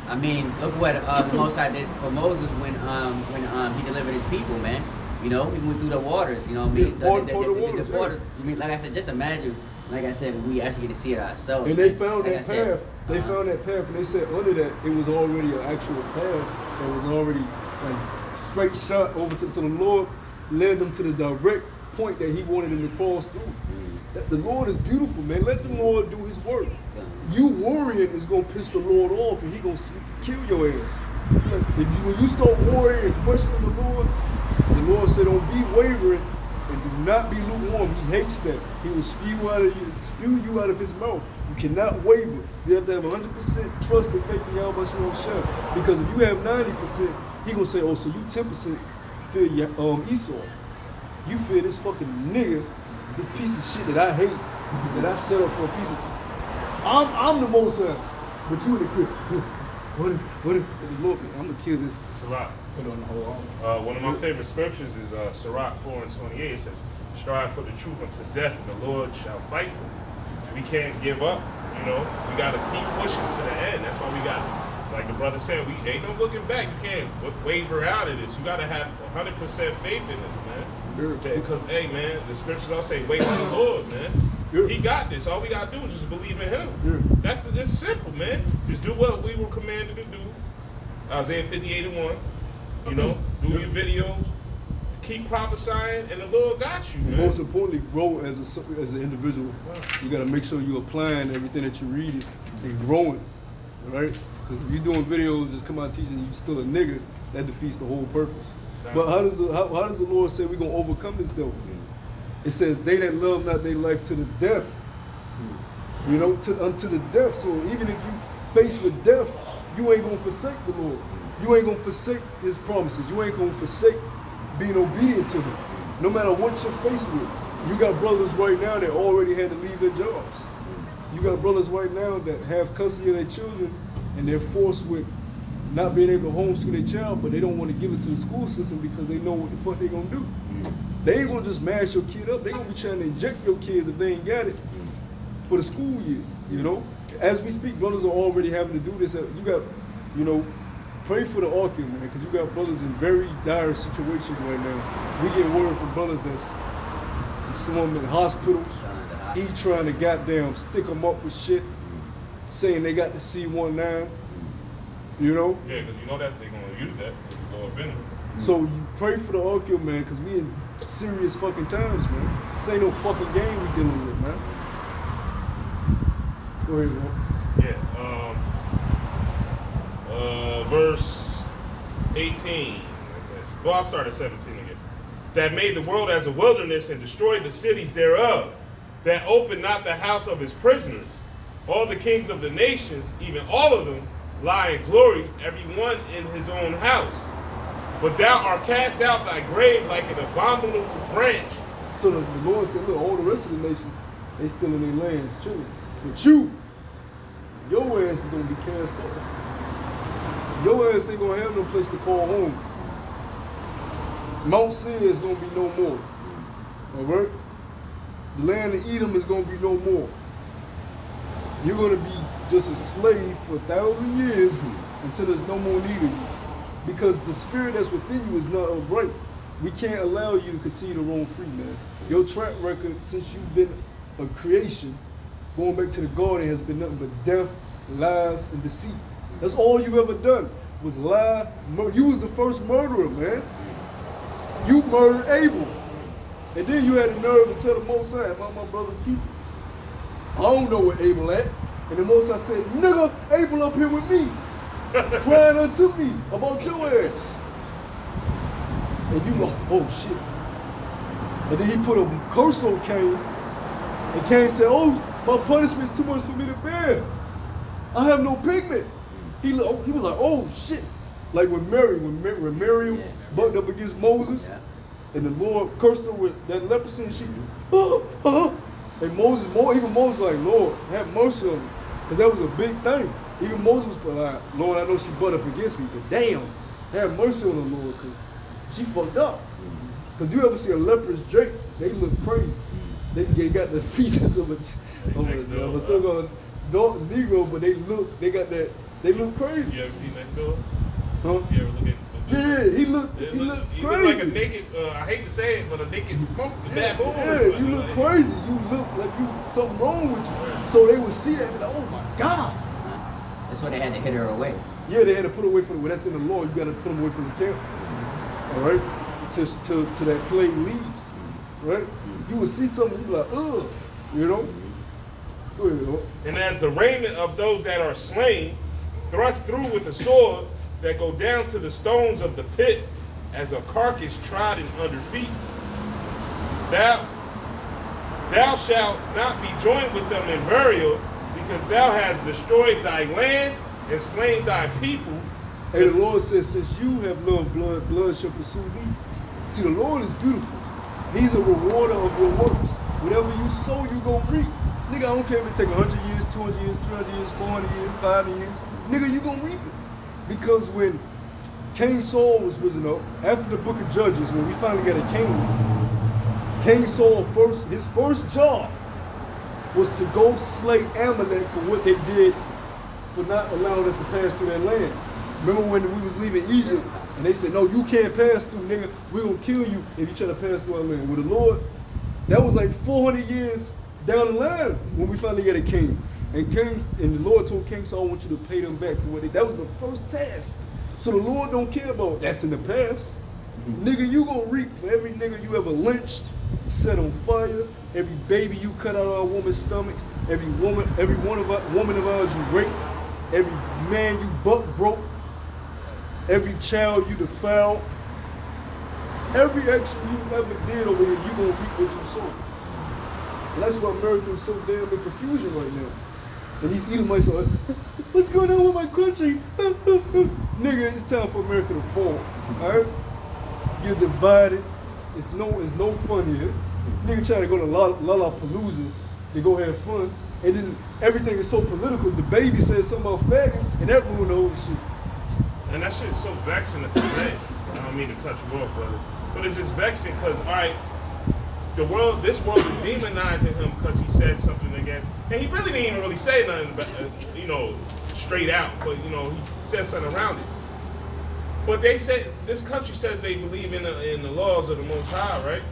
I mean, look what the Most High did for Moses when he delivered his people, man. You know, he went through the waters. You know what I mean? Yeah, the water. You mean, like I said, just imagine. Like I said, we actually get to see it ourselves. And they found like that path. They found that path, and they said under that it was already an actual path that was already like straight shot over to. So the Lord led them to the direct point that He wanted them to cross through. The Lord is beautiful, man. Let the Lord do His work. You worrying is gonna piss the Lord off, and He gonna kill your ass. When you start worrying and questioning the Lord said, "Don't be wavering and do not be lukewarm." He hates that. He will spew you out of His mouth. You cannot waver. You have to have 100% trust and faith in Yahweh Shah. Because if you have 90%, He gonna say, "Oh, so you 10% fear Esau? You fear this fucking nigga, this piece of shit that I hate, that I set up for a piece of." I'm the Most High, but you in the crib. What if the Lord? I'm gonna kill this. Sirach. Put on the whole armor. One of my favorite scriptures is Sirach 4:28. It says, "Strive for the truth unto death, and the Lord shall fight for you." We can't give up. You know, we gotta keep pushing to the end. That's why we got, like the brother said, we ain't no looking back. You can't waver out of this. You gotta have 100% faith in this, man. Because, hey, man, the scriptures all say, "Wait on the Lord, man." He got this. All we gotta do is just believe in Him. It's simple, man. Just do what we were commanded to do. Isaiah 58:1. You know, do your videos, keep prophesying, and the Lord got you, man. Most importantly, grow as an individual. You got to make sure you're applying everything that you're reading and growing, right? Because if you're doing videos, just come out teaching you still a nigga, that defeats the whole purpose. But how does the Lord say we're gonna overcome this though? It says, "They that love not their life to the death." You know, unto the death. So even if you face with death, you ain't gonna forsake the Lord. You ain't gonna forsake His promises. You ain't gonna forsake being obedient to Him. No matter what you're faced with. You got brothers right now that already had to leave their jobs. You got brothers right now that have custody of their children and they're forced with not being able to homeschool their child, but they don't want to give it to the school system because they know what the fuck they're gonna do. They ain't gonna just mash your kid up. They gonna be trying to inject your kids if they ain't got it. for the school year, you know. As we speak, brothers are already having to do this. You got, you know, pray for the Arkin, man, because you got brothers in very dire situations right now. We get word from brothers that's some of them in hospitals. He trying to goddamn stick them up with shit, saying they got the C-19, you know? Yeah, because you know they're going to use that if you go up in it. So you pray for the Arkin, man, because we in serious fucking times, man. This ain't no fucking game we dealing with, man. Go ahead, man. Yeah. Verse 18, I guess. Well, I'll start at 17 again. That made the world as a wilderness and destroyed the cities thereof. That opened not the house of his prisoners. All the kings of the nations, even all of them, lie in glory, every one in his own house. But thou art cast out thy grave like an abominable branch. So the Lord said, look, all the rest of the nations, they still in their lands, chilling. But you, your ass is going to be cast off. Your ass ain't going to have no place to call home. Mount Seir is going to be no more. All right? The land of Edom is going to be no more. You're going to be just a slave for 1,000 years until there's no more need of you. Because the spirit that's within you is not upright. We can't allow you to continue to roam free, man. Your track record since you've been a creation, going back to the garden, has been nothing but death, lies, and deceit. That's all you've ever done was lie. You was the first murderer, man. You murdered Abel. And then you had the nerve to tell the Most High, am I my brother's keeper? I don't know where Abel at. And the Most High said, nigga, Abel up here with me, crying unto me about your ass. And you go, oh shit. And then he put a curse on Cain. And Cain said, oh, my punishment's too much for me to bear. I have no pigment. He was like, oh shit. Like when Miriam bucked up against Moses, and the Lord cursed her with that leprosy, and she, and Moses was like, Lord, have mercy on me. Because that was a big thing. Even Moses was like, Lord, I know she butt up against me, but damn, have mercy on her, Lord, because she fucked up. Because you ever see a leprous Drake, they look crazy. They got the features of a so-called Negro, but they look crazy. You ever seen Next Door? Huh? You ever look at Yeah, he looked crazy. He look like a naked, I hate to say it, but a naked baboon. Yeah, you look crazy. You look like something wrong with you. So they would see that and be like, oh my God. That's why they had to hit her away. Yeah, they had to put her away from the, that's in the law. You got to put them away from the camp. All right? To that plague leaves. Right? You would see something, you be like, ugh. You know? Go ahead, and as the raiment of those that are slain, thrust through with a sword, that go down to the stones of the pit, as a carcass trodden under feet. Thou shalt not be joined with them in burial, because thou hast destroyed thy land and slain thy people. And the Lord says, since you have loved blood, blood shall pursue thee. See, the Lord is beautiful. He's a rewarder of your works. Whatever you sow, you gonna reap. Nigga, I don't care if it take 100 years, 200 years, 300 years, 400 years, 500 years. Nigga, you gonna reap it. Because when King Saul was risen up, after the book of Judges, when we finally got a king, King Saul, his first job was to go slay Amalek for what they did for not allowing us to pass through that land. Remember when we was leaving Egypt, and they said, no, you can't pass through, nigga. We're going to kill you if you try to pass through our land. With the Lord, that was like 400 years down the line when we finally got a king. And the Lord told King Saul, I want you to pay them back for what they did. That was the first task. So the Lord don't care about that's in the past. Nigga, you gonna reap for every nigga you ever lynched, set on fire, every baby you cut out of our woman's stomachs, every woman of ours you raped, every man you buck broke, every child you defiled, every action you ever did over here, you gonna reap what you sow. And that's why America is so damn in confusion right now. And these Edomites are like, what's going on with my country? Nigga, it's time for America to fall. Alright? You're divided. It's no fun here. Nigga trying to go to Lollapalooza to go have fun. And then everything is so political. The baby says something about faggots, and that ruined the whole shit. And that shit's so vexing to today. I don't mean to cut you off, brother. But it's just vexing because, all right, this world is demonizing him because he said something against, and he really didn't even really say nothing, straight out, but he said something around it. But they say this country says they believe in the laws of the Most High, right?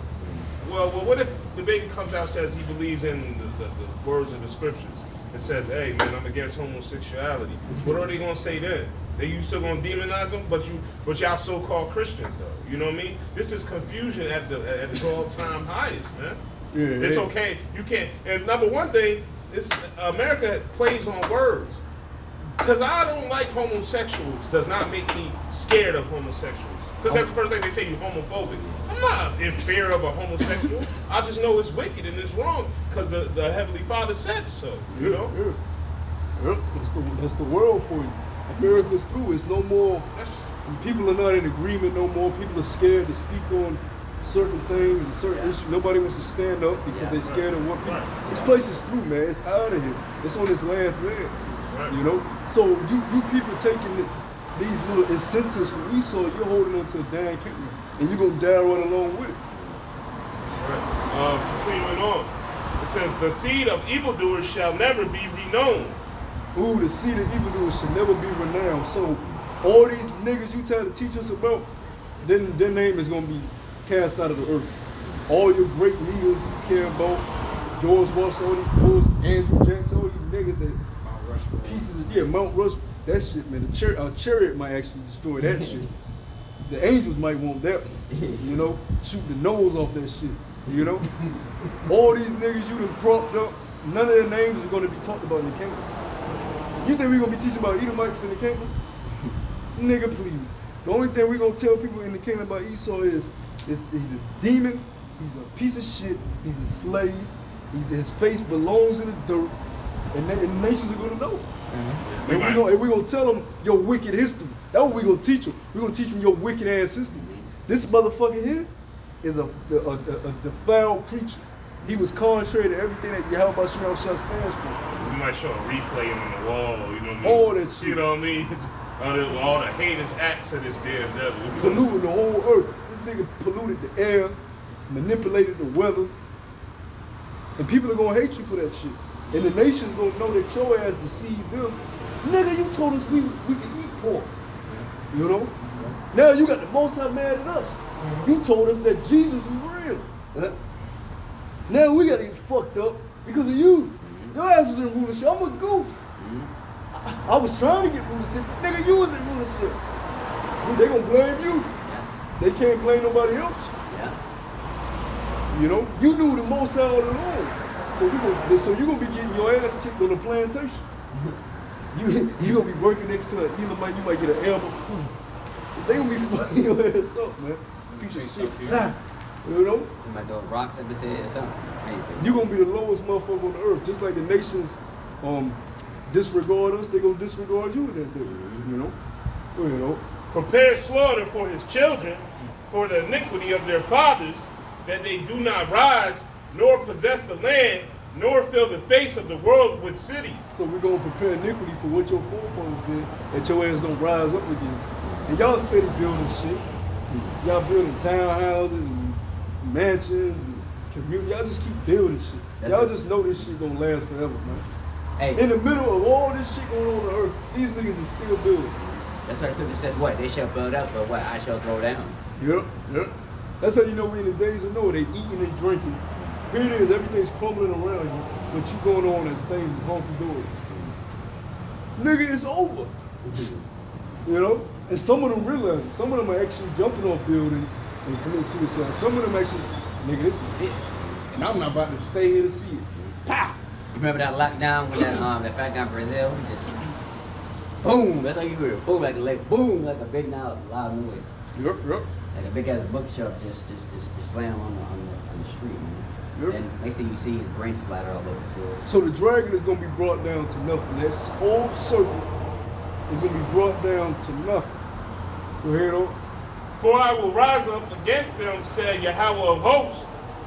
Well, what if the baby comes out and says he believes in the words of the scriptures and says, "Hey, man, I'm against homosexuality"? What are they gonna say then? You still gonna demonize them? But y'all so-called Christians, though. You know what I mean? This is confusion at its all-time highest, man. Yeah, it's okay. You can't. And number one thing, America plays on words. Because I don't like homosexuals does not make me scared of homosexuals. Because that's the first thing they say, you're homophobic. I'm not in fear of a homosexual. I just know it's wicked and it's wrong because the Heavenly Father said so. You know? Yeah. That's the world for you. America's through. It's no more. People are not in agreement no more. People are scared to speak on certain things and certain issues. Nobody wants to stand up because they're scared of what people. This place is through, man. It's out of here. It's on this last leg. You know, so you people taking these little incentives from Esau, you're holding on to a damn kingdom, and you're gonna die right along with it. Right. Continuing on, it says, "The seed of evildoers shall never be renowned." Ooh, the seed of evildoers shall never be renowned. So all these niggas you try to teach us about, then their name is gonna be cast out of the earth. All your great leaders you care about, George Washington, all these fools, Andrew Jackson, all these niggas that. Pieces of Mount Rushmore, that shit, man. A chariot might actually destroy that shit. The angels might want that, shoot the nose off that shit, All these niggas you done propped up, none of their names are gonna be talked about in the kingdom. You think we gonna be teaching about Edomites in the kingdom? Nigga, please. The only thing we gonna tell people in the kingdom about Esau is he's a demon, he's a piece of shit, he's a slave, his face belongs in the dirt. And the nations are gonna know. Mm-hmm. And we're gonna tell them your wicked history. That's what we're gonna teach them. We're gonna teach them your wicked ass history. This motherfucker here is a defiled creature. He was contrary to everything that Yahweh Shem stands for. We might show a replay on the wall, you know what I mean? All that shit. You know what I mean? All the heinous acts of this damn devil. Polluting the whole earth. This nigga polluted the air, manipulated the weather. And people are gonna hate you for that shit. And the nation's gonna know that your ass deceived them. Nigga, you told us we could eat pork. Now you got the Most High mad at us. You told us that Jesus was real. Now we gotta get fucked up because of you. Your ass was in rulership. I'm a goof. I was trying to get rulership, but nigga, you was in rulership. They gonna blame you. They can't blame nobody else. You knew the Most High all along. So you're gonna be getting your ass kicked on the plantation. You gonna be working next to an Edomite, you might get an elbow. They gonna be fucking your ass up, man. Piece of shit. You might throw rocks at his head or something. You're gonna be the lowest motherfucker on the earth. Just like the nations disregard us, they gonna disregard you in that day. Prepare slaughter for his children, for the iniquity of their fathers, that they do not rise, nor possess the land, nor fill the face of the world with cities. So we're going to prepare iniquity for what your forefathers did, that your ass don't rise up again. And y'all steady building shit. Y'all building townhouses and mansions and community. Y'all just keep building shit. Y'all just know this shit gonna last forever, man. Hey. In the middle of all this shit going on the earth, these niggas are still building. That's why the scripture says what? They shall build up, but what? I shall throw down. Yep. That's how you know we in the days of Noah. They eating and drinking. Here it is, everything's crumbling around you, but you going on as things is honky-dory. Nigga, it's over. And some of them realize it. Some of them are actually jumping off buildings and committing suicide. Some of them actually, nigga, this is it. And I'm not about to stay here to see it. Pow! You remember that lockdown with that fat guy in Brazil? He just boom. That's how you hear it. Boom, like a boom, like a big loud noise. Yep. Like a big ass bookshelf just slam on the street. Yep. And next thing you see is brain splatter all over the floor. So the dragon is gonna be brought down to nothing. That whole serpent is gonna be brought down to nothing. Go ahead, For I will rise up against them, said Yahweh of hosts,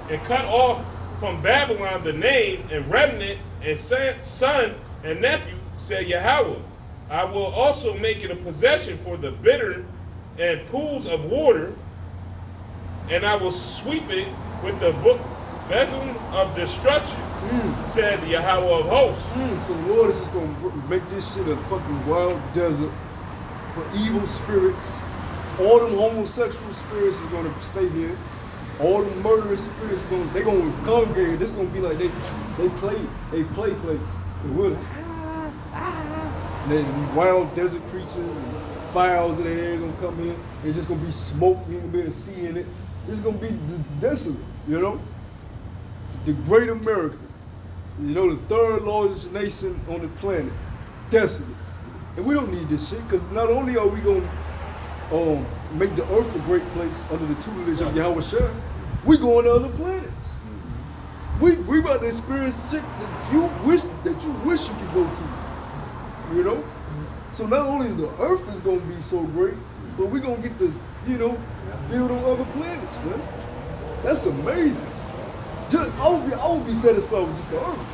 and cut off from Babylon the name and remnant and son and nephew, said Yahweh. I will also make it a possession for the bitter and pools of water, and I will sweep it with the bezel of destruction, said the Yahweh of hosts. So the Lord is just going to make this shit a fucking wild desert for evil spirits. All them homosexual spirits is going to stay here. All the murderous spirits they're gonna congregate. This gonna be like they play place. It will. And then these wild desert creatures and fowls in the air gonna come in. It's just gonna be smoke. You ain't gonna be able to see in it. It's gonna be desolate. You know, the great America. You know, the third largest nation on the planet, desolate. And we don't need this shit because not only are we gonna make the earth a great place under the tutelage of Yahweh Shai, we going to other planets. We about to experience shit that you wish you could go to. You know? So not only is the earth is gonna be so great, but we're gonna get to, build on other planets, man. That's amazing. I would be satisfied with just the earth.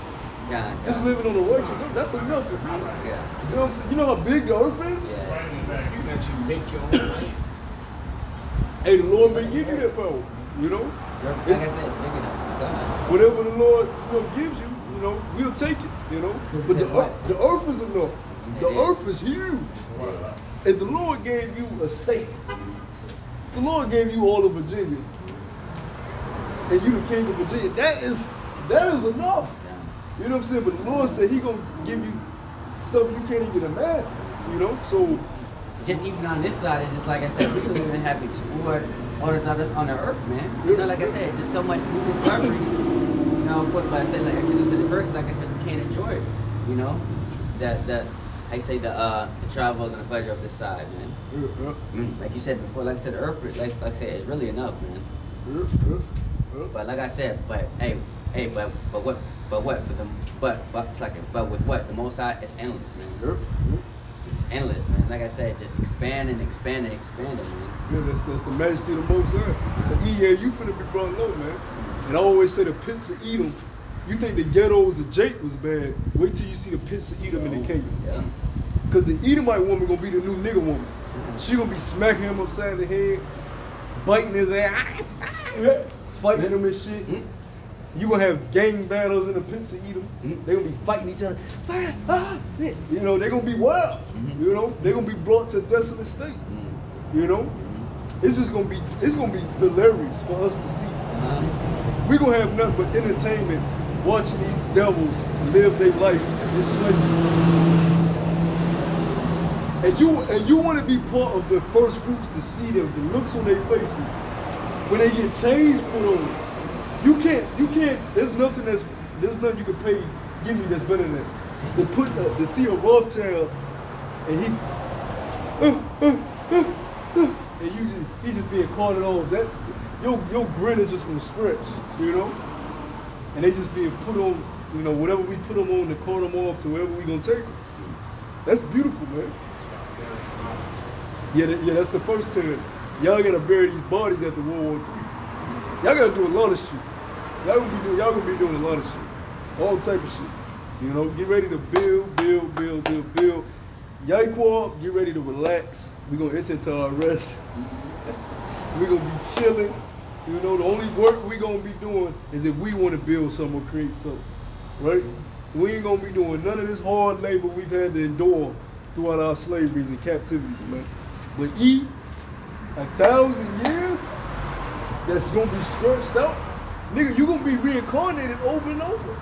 Just living on the righteous earth, that's enough. You know what I'm saying? You know how big the earth is? You can actually make your own land. Hey, the Lord may give you that power, you know? Like I said, big enough. God. Whatever the Lord gives you, we'll take it, But the earth is enough. The earth is huge. And the Lord gave you a state. The Lord gave you all of Virginia. And you the king of Virginia. That is enough. You know what I'm saying? But the Lord said He gonna give you stuff you can't even imagine. So just even on this side, it's just like I said, we still even have explored all this stuff that's on the earth, man. Like I said, just so much new discoveries. But I said, like I said, to the person, like I said, we can't enjoy it. That I say the travels and the pleasure of this side, man. Like you said before, like I said, earth, like I said, it's really enough, man. But like I said, but with what? The Most High, it's endless, man. It's endless, man. Like I said, just expand and expand and expand it, man. Yeah, that's the majesty of the Most High. You finna be brought low, man. And I always say the pits of Edom. You think the ghettos of Jake was bad? Wait till you see the pits of Edom in the kingdom. Yeah. Cause the Edomite woman gonna be the new nigga woman. She gonna be smacking him upside the head, biting his ass, fighting him and shit. You gonna have gang battles in the pits of Edom. They gonna be fighting each other. They gonna be wild. They gonna be brought to a desolate state. It's gonna be hilarious for us to see. We gonna have nothing but entertainment watching these devils live their life in slavery. And you want to be part of the first fruits to see them, the looks on their faces when they get chains put on them. You can't. There's nothing you can give me that's better than that. To see a Rothschild and he just being carted off. That your grin is just gonna stretch, And they just being put on, whatever we put them on to cart them off to wherever we gonna take them. That's beautiful, man. Yeah, that's the first test. Y'all gotta bury these bodies after World War III. Y'all gotta do a lot of shit. Y'all gonna be doing a lot of shit. All type of shit. Get ready to build. Yaiqua, get ready to relax. We're gonna enter into our rest. We're gonna be chilling. The only work we're gonna be doing is if we wanna build something or create something. Right? We ain't gonna be doing none of this hard labor we've had to endure throughout our slaveries and captivities, man. But 1,000 years, that's gonna be stretched out. Nigga, you gonna be reincarnated over and over.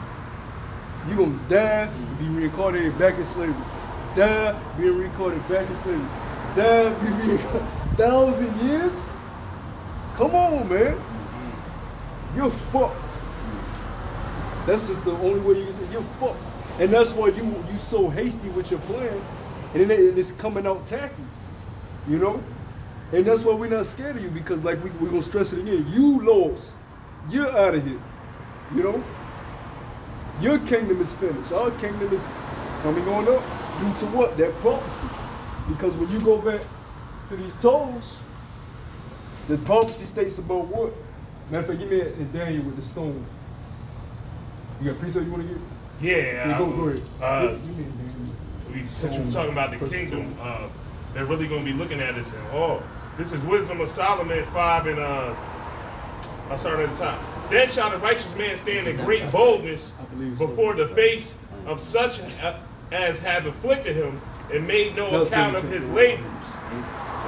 You gonna die, be reincarnated back in slavery. Die, be reincarnated back in slavery. Die, be reincarnated. 1,000 years? Come on, man. You're fucked. That's just the only way you can say you're fucked. And that's why you so hasty with your plan, and then it's coming out tacky. And that's why we're not scared of you, because like we're gonna stress it again. You lost. You're out of here. Your kingdom is finished. Our kingdom is coming on up due to what? That prophecy. Because when you go back to these tolls, the prophecy states about what? Matter of fact, give me a Daniel with the stone. You got a precept you want to get? Yeah. Go ahead. Since we're talking about the kingdom, they're really going to be looking at this and, this is Wisdom of Solomon 5 and I started at the top. Then shall the righteous man stand in great boldness before the face of such as have afflicted him and made no account of his labors.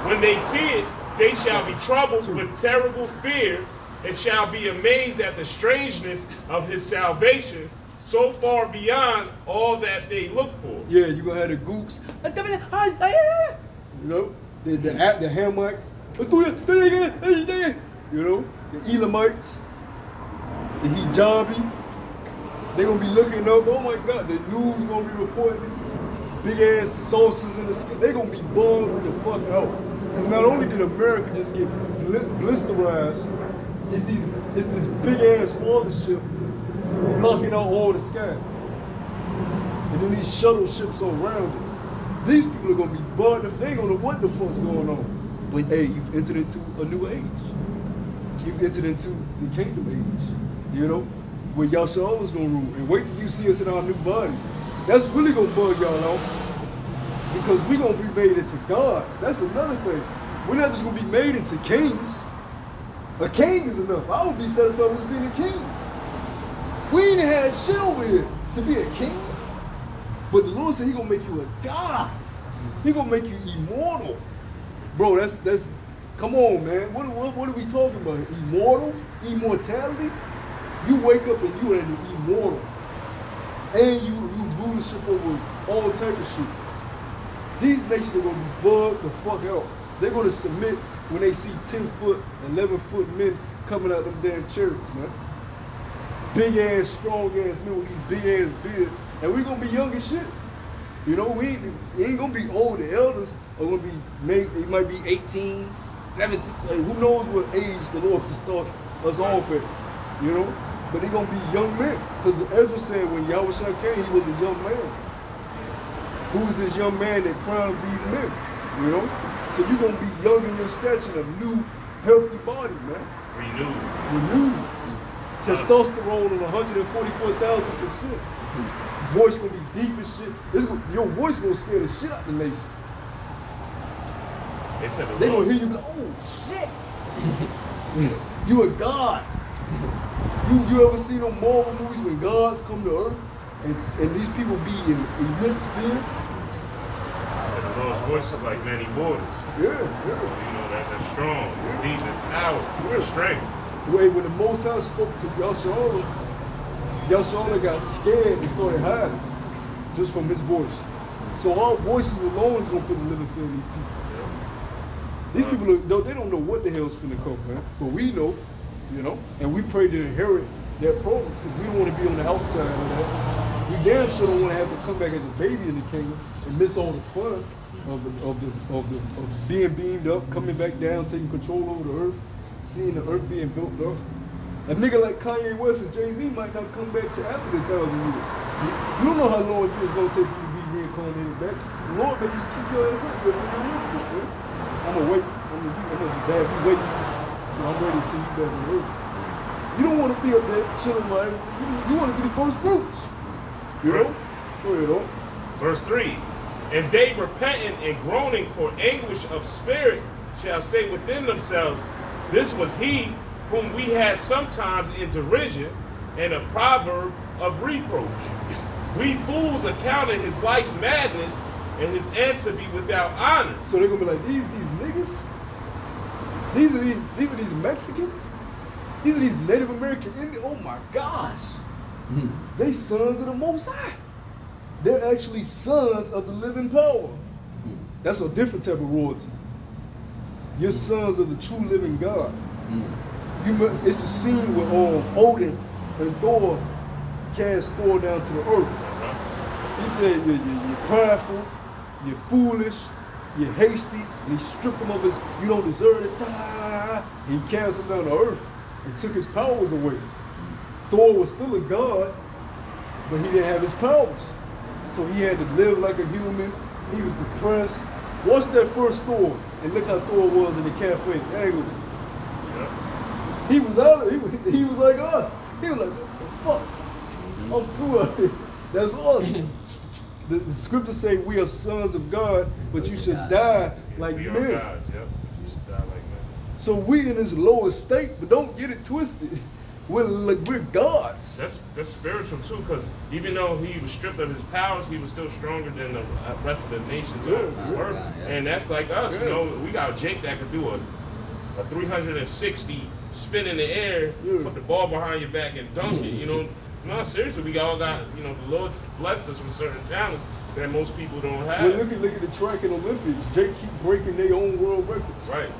When they see it, they shall be troubled with terrible fear and shall be amazed at the strangeness of his salvation, so far beyond all that they look for. Yeah, you're going to have the gooks. You know, the Hamites. You know, the Elamites, the Hijabi. They're going to be looking up. Oh my God, the news going to be reporting. Big ass saucers in the sky. They're going to be bugged the fuck out. Because not only did America just get blisterized, it's this big ass father ship knocking out all the sky. And then these shuttle ships around it. These people are gonna be bugged if they ain't gonna know what the fuck's going on. But hey, you've entered into a new age. You've entered into the kingdom age. You know? Where Yahshua is gonna rule. And wait till you see us in our new bodies. That's really gonna bug y'all out. Because we're gonna be made into gods. That's another thing. We're not just gonna be made into kings. A king is enough. I would be satisfied with being a king. We ain't had shit over here to be a king. But the Lord said He gonna make you a god. He gonna make you immortal. Bro, that's come on, man. What are we talking about? Immortal? Immortality? You wake up and you are an immortal. And you rulership over all type of shit. These nations are gonna be bugged the fuck out. They're gonna submit when they see 10-foot, 11-foot men coming out them damn chariots, man. Big ass, strong ass men with these big ass beards. And we're gonna be young as shit. You know, we ain't gonna be old. The elders are gonna be maybe it might be 18, 17. Like, who knows what age the Lord can start us off at, you know? But they're gonna be young men. Because the Ezra said when Yahushua came, he was a young man. Who is this young man that crowns these men? You know? So you're gonna be young in your stature, a new, healthy body, man. Renewed. Testosterone on 144,000%. Voice gonna be deep as shit. Your voice gonna scare the shit out of the nation. They gonna hear you go, oh shit. You a god. You ever seen those Marvel movies when gods come to earth and these people be in immense fear? The Lord's voice is like many waters. Yeah. So, you know, that's strong, it's deep, it's power, it's strength. When the Most High spoke to Yahshua got scared and started hiding just from his voice. So our voices alone is gonna put a living fear in these people. These people, they don't know what the hell's gonna come, man. But we know, you know, and we pray to inherit their promise because we don't want to be on the outside of that. We damn sure don't want to have to come back as a baby in the kingdom and miss all the fun of being beamed up, coming back down, taking control over the earth, seeing the earth being built up. A nigga like Kanye West and Jay-Z might not come back to after the 1,000 years. You don't know how long it's gonna take you to be reincarnated back. The Lord may just keep your ass up there for your miracles, man. I'm gonna wait. I'm gonna just have you wait till I'm ready to see you back on earth. You don't want to be up there chilling like you want to be the first fruits. You know? Go ahead, though. Verse 3. And they repenting and groaning for anguish of spirit shall say within themselves, this was he whom we had sometimes in derision and a proverb of reproach. We fools accounted his life madness and his end to be without honor. So they're gonna be like, these niggas? These are these Mexicans? These are these Native American Indians? Oh my gosh. They sons of the Most High. They're actually sons of the living power. That's a different type of royalty. You're sons of the true living God. It's a scene where Odin and Thor cast Thor down to the earth. He said, you're prideful, you're foolish, you're hasty, and he stripped him of his, you don't deserve it. He cast him down to earth and took his powers away. Thor was still a god, but he didn't have his powers. So he had to live like a human. He was depressed. Watch that first Thor and look how Thor was in the cafe. He was out. He was like us. He was like, what the fuck? I'm through out here. That's us. The scriptures say we are sons of God, but you should die like we men. Are gods, yep. You should die like men. So we in this lower state, but don't get it twisted. We're gods. That's spiritual too, because even though he was stripped of his powers, he was still stronger than the rest of the nations on earth. And that's like us, you know. We got Jake that could do a 360 spin in the air, put the ball behind your back and dunk it. You know, no, seriously, we all got, you know, the Lord blessed us with certain talents that most people don't have. Well, look at the track and Olympics. Jake keep breaking their own world records. Right.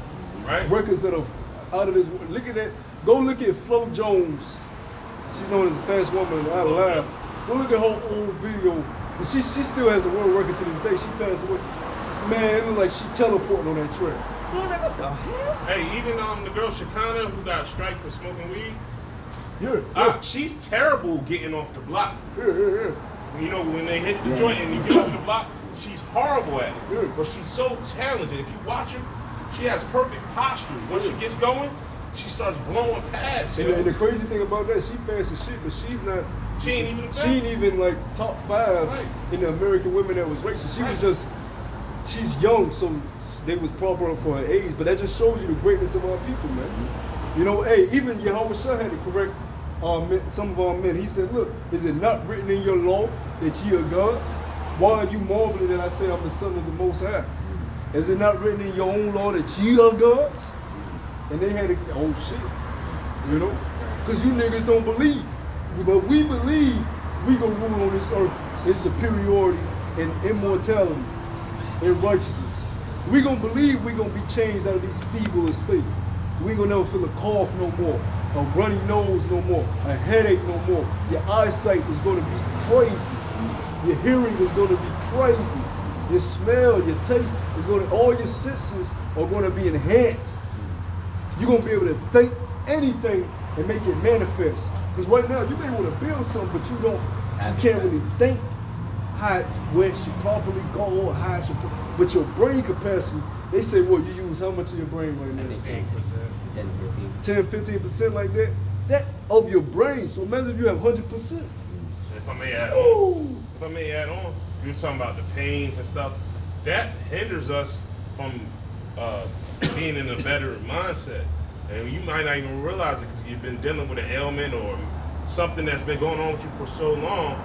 Records that are out of this world. Look at that. Go look at Flo Jones. She's known as the fast woman out alive. Go look at her old video. Cause she still has the world record to this day. She passed away. Man, it look like she teleporting on that track. What the hell? Hey, even the girl Shakana who got striked for smoking weed. She's terrible getting off the block. You know, when they hit the joint and you get off the block, she's horrible at it. But she's so talented. If you watch her, she has perfect posture. When she gets going, she starts blowing past. And the crazy thing about that, she fast as shit, but she's not. She ain't even fast. She ain't even like top 5 in the American women that was racist. She was just, she's young, so they was proper for her age. But that just shows you the greatness of our people, man. You know, hey, even Yahweh Shah had to correct some of our men. He said, look, is it not written in your law that ye are gods? Why are you marveling that I say I'm the son of the Most High? Is it not written in your own law that ye are gods? And they had to, oh shit, you know? Because you niggas don't believe. But we believe we gonna rule on this earth in superiority and immortality and righteousness. We gonna believe we gonna be changed out of these feeble estate. We ain't gonna never feel a cough no more, a runny nose no more, a headache no more. Your eyesight is gonna be crazy. Your hearing is gonna be crazy. Your smell, your taste is gonna, all your senses are gonna be enhanced. You're gonna be able to think anything and make it manifest. Because right now you may want to build something, but you can't really think where it should properly go or how it should. But your brain capacity, they say, well, you use how much of your brain right now? 10, 15% like that. That of your brain. So imagine if you have 100%. If I may add on, you were talking about the pains and stuff. That hinders us from being in a better mindset. And you might not even realize it because you've been dealing with an ailment or something that's been going on with you for so long.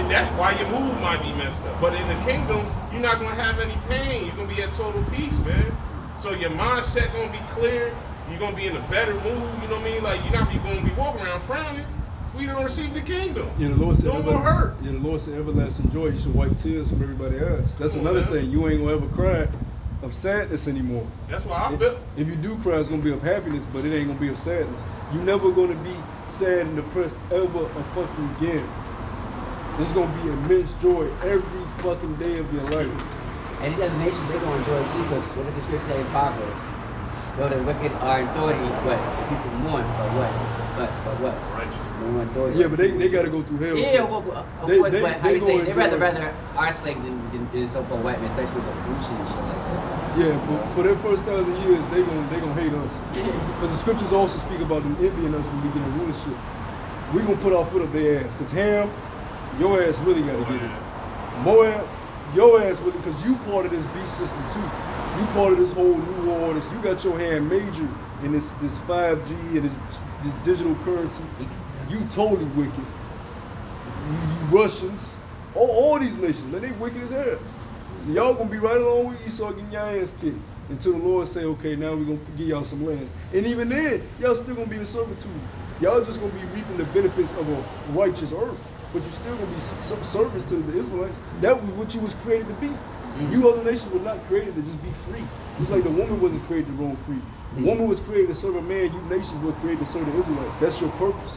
That's why your mood might be messed up. But in the kingdom, you're not going to have any pain. You're going to be at total peace, man. So your mindset going to be clear. You're going to be in a better mood. You know what I mean? Like, you're not going to be walking around frowning. We don't receive the kingdom. Yeah, the Lord said, no more hurt. Yeah, the Lord said, everlasting joy. You should wipe tears from everybody else. That's another thing. You ain't going to ever cry of sadness anymore. That's why I feel. If you do cry, it's gonna be of happiness, but it ain't gonna be of sadness. You never gonna be sad and depressed ever fucking again. There's gonna be immense joy every fucking day of your life. And these other nations, they're gonna enjoy too, because what does the scripture say in Proverbs? Though the wicked are in authority, but the people mourn, but what? Righteous. Yeah, but they gotta go through hell. Yeah, of course, but how you say, they rather our slave than so-called white men, especially with the pollution and shit like that. Yeah, but for their first 1,000 years, they gonna hate us. Because the scriptures also speak about them envying us when we get in rulership. We gonna put our foot up their ass. Because Ham, your ass really gotta get it. Moab, your ass really, because you part of this beast system too. You part of this whole new order. You got your hand major in this 5G and this digital currency. You totally wicked. You Russians, all these nations, man, they wicked as hell. So y'all gonna be right along with Esau getting your ass kicked until the Lord say, okay, now we're gonna give y'all some lands. And even then, y'all still gonna be in servitude. Y'all just gonna be reaping the benefits of a righteous earth, but you still gonna be servants to the Israelites. That was what you was created to be. Mm-hmm. You other nations were not created to just be free. Just like the woman wasn't created to roam free. The woman was created to serve a man. You nations were created to serve the Israelites. That's your purpose.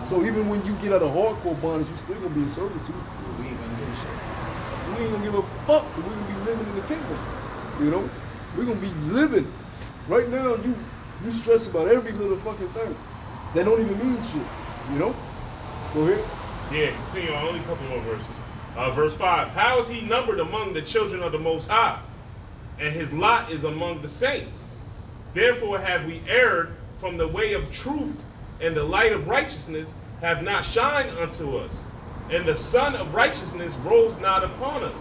So even when you get out of hardcore bondage, you still gonna be in servitude. We ain't gonna give a shit. We ain't gonna give a fuck. We're gonna be living in the kingdom. You know? We're gonna be living. Right now, you stress about every little fucking thing. That don't even mean shit. You know? Go ahead. Yeah, continue on. Only a couple more verses. Verse 5. How is he numbered among the children of the Most High? And his lot is among the saints. Therefore have we erred from the way of truth, and the light of righteousness have not shined unto us, and the sun of righteousness rose not upon us.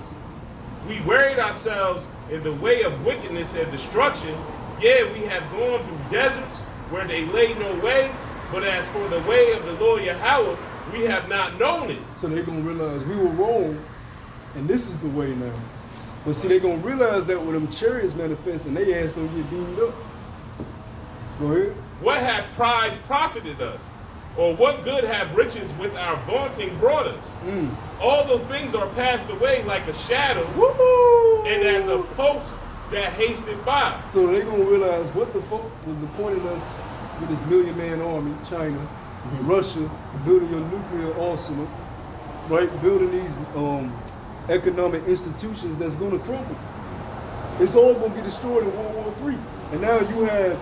We wearied ourselves in the way of wickedness and destruction, Yeah, we have gone through deserts where they lay no way, but as for the way of the Lord Yahweh, we have not known it. So they're going to realize we were wrong, and this is the way now. But see, they're going to realize that when them chariots manifest and they ass don't get beamed up. Go ahead. What have pride profited us? Or what good have riches with our vaunting brought us? All those things are passed away like a shadow, Woo! and as a post that hasted by. So they're going to realize what the fuck was the point of us with this million-man army, China, Russia, building your nuclear arsenal, right? Building these economic institutions that's going to crumble. It's all going to be destroyed in World War III. And now you have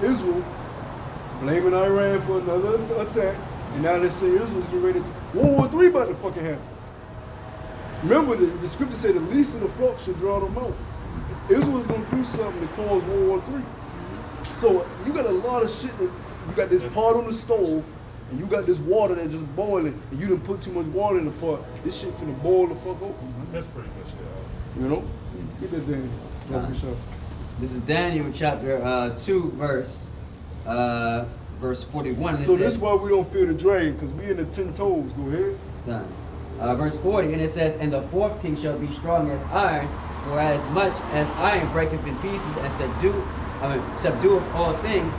Israel blaming Iran for another attack, and now they say Israel's getting ready to World War III about to fucking happen. Remember, the scripture said the least of the flock should draw them out. Israel's gonna do something to cause World War III. So you got a lot of shit that you got this pot on the stove, and you got this water that's just boiling, and you didn't put too much water in the pot. This shit finna boil the fuck up. That's pretty much it. You know? Get that thing. This is Daniel chapter 2, verse 41. So this is why we don't feel the drain, because we in the 10 toes. Go ahead. Done. Verse 40, and it says, and the fourth king shall be strong as iron, for as much as iron breaketh in pieces and subdueth all things,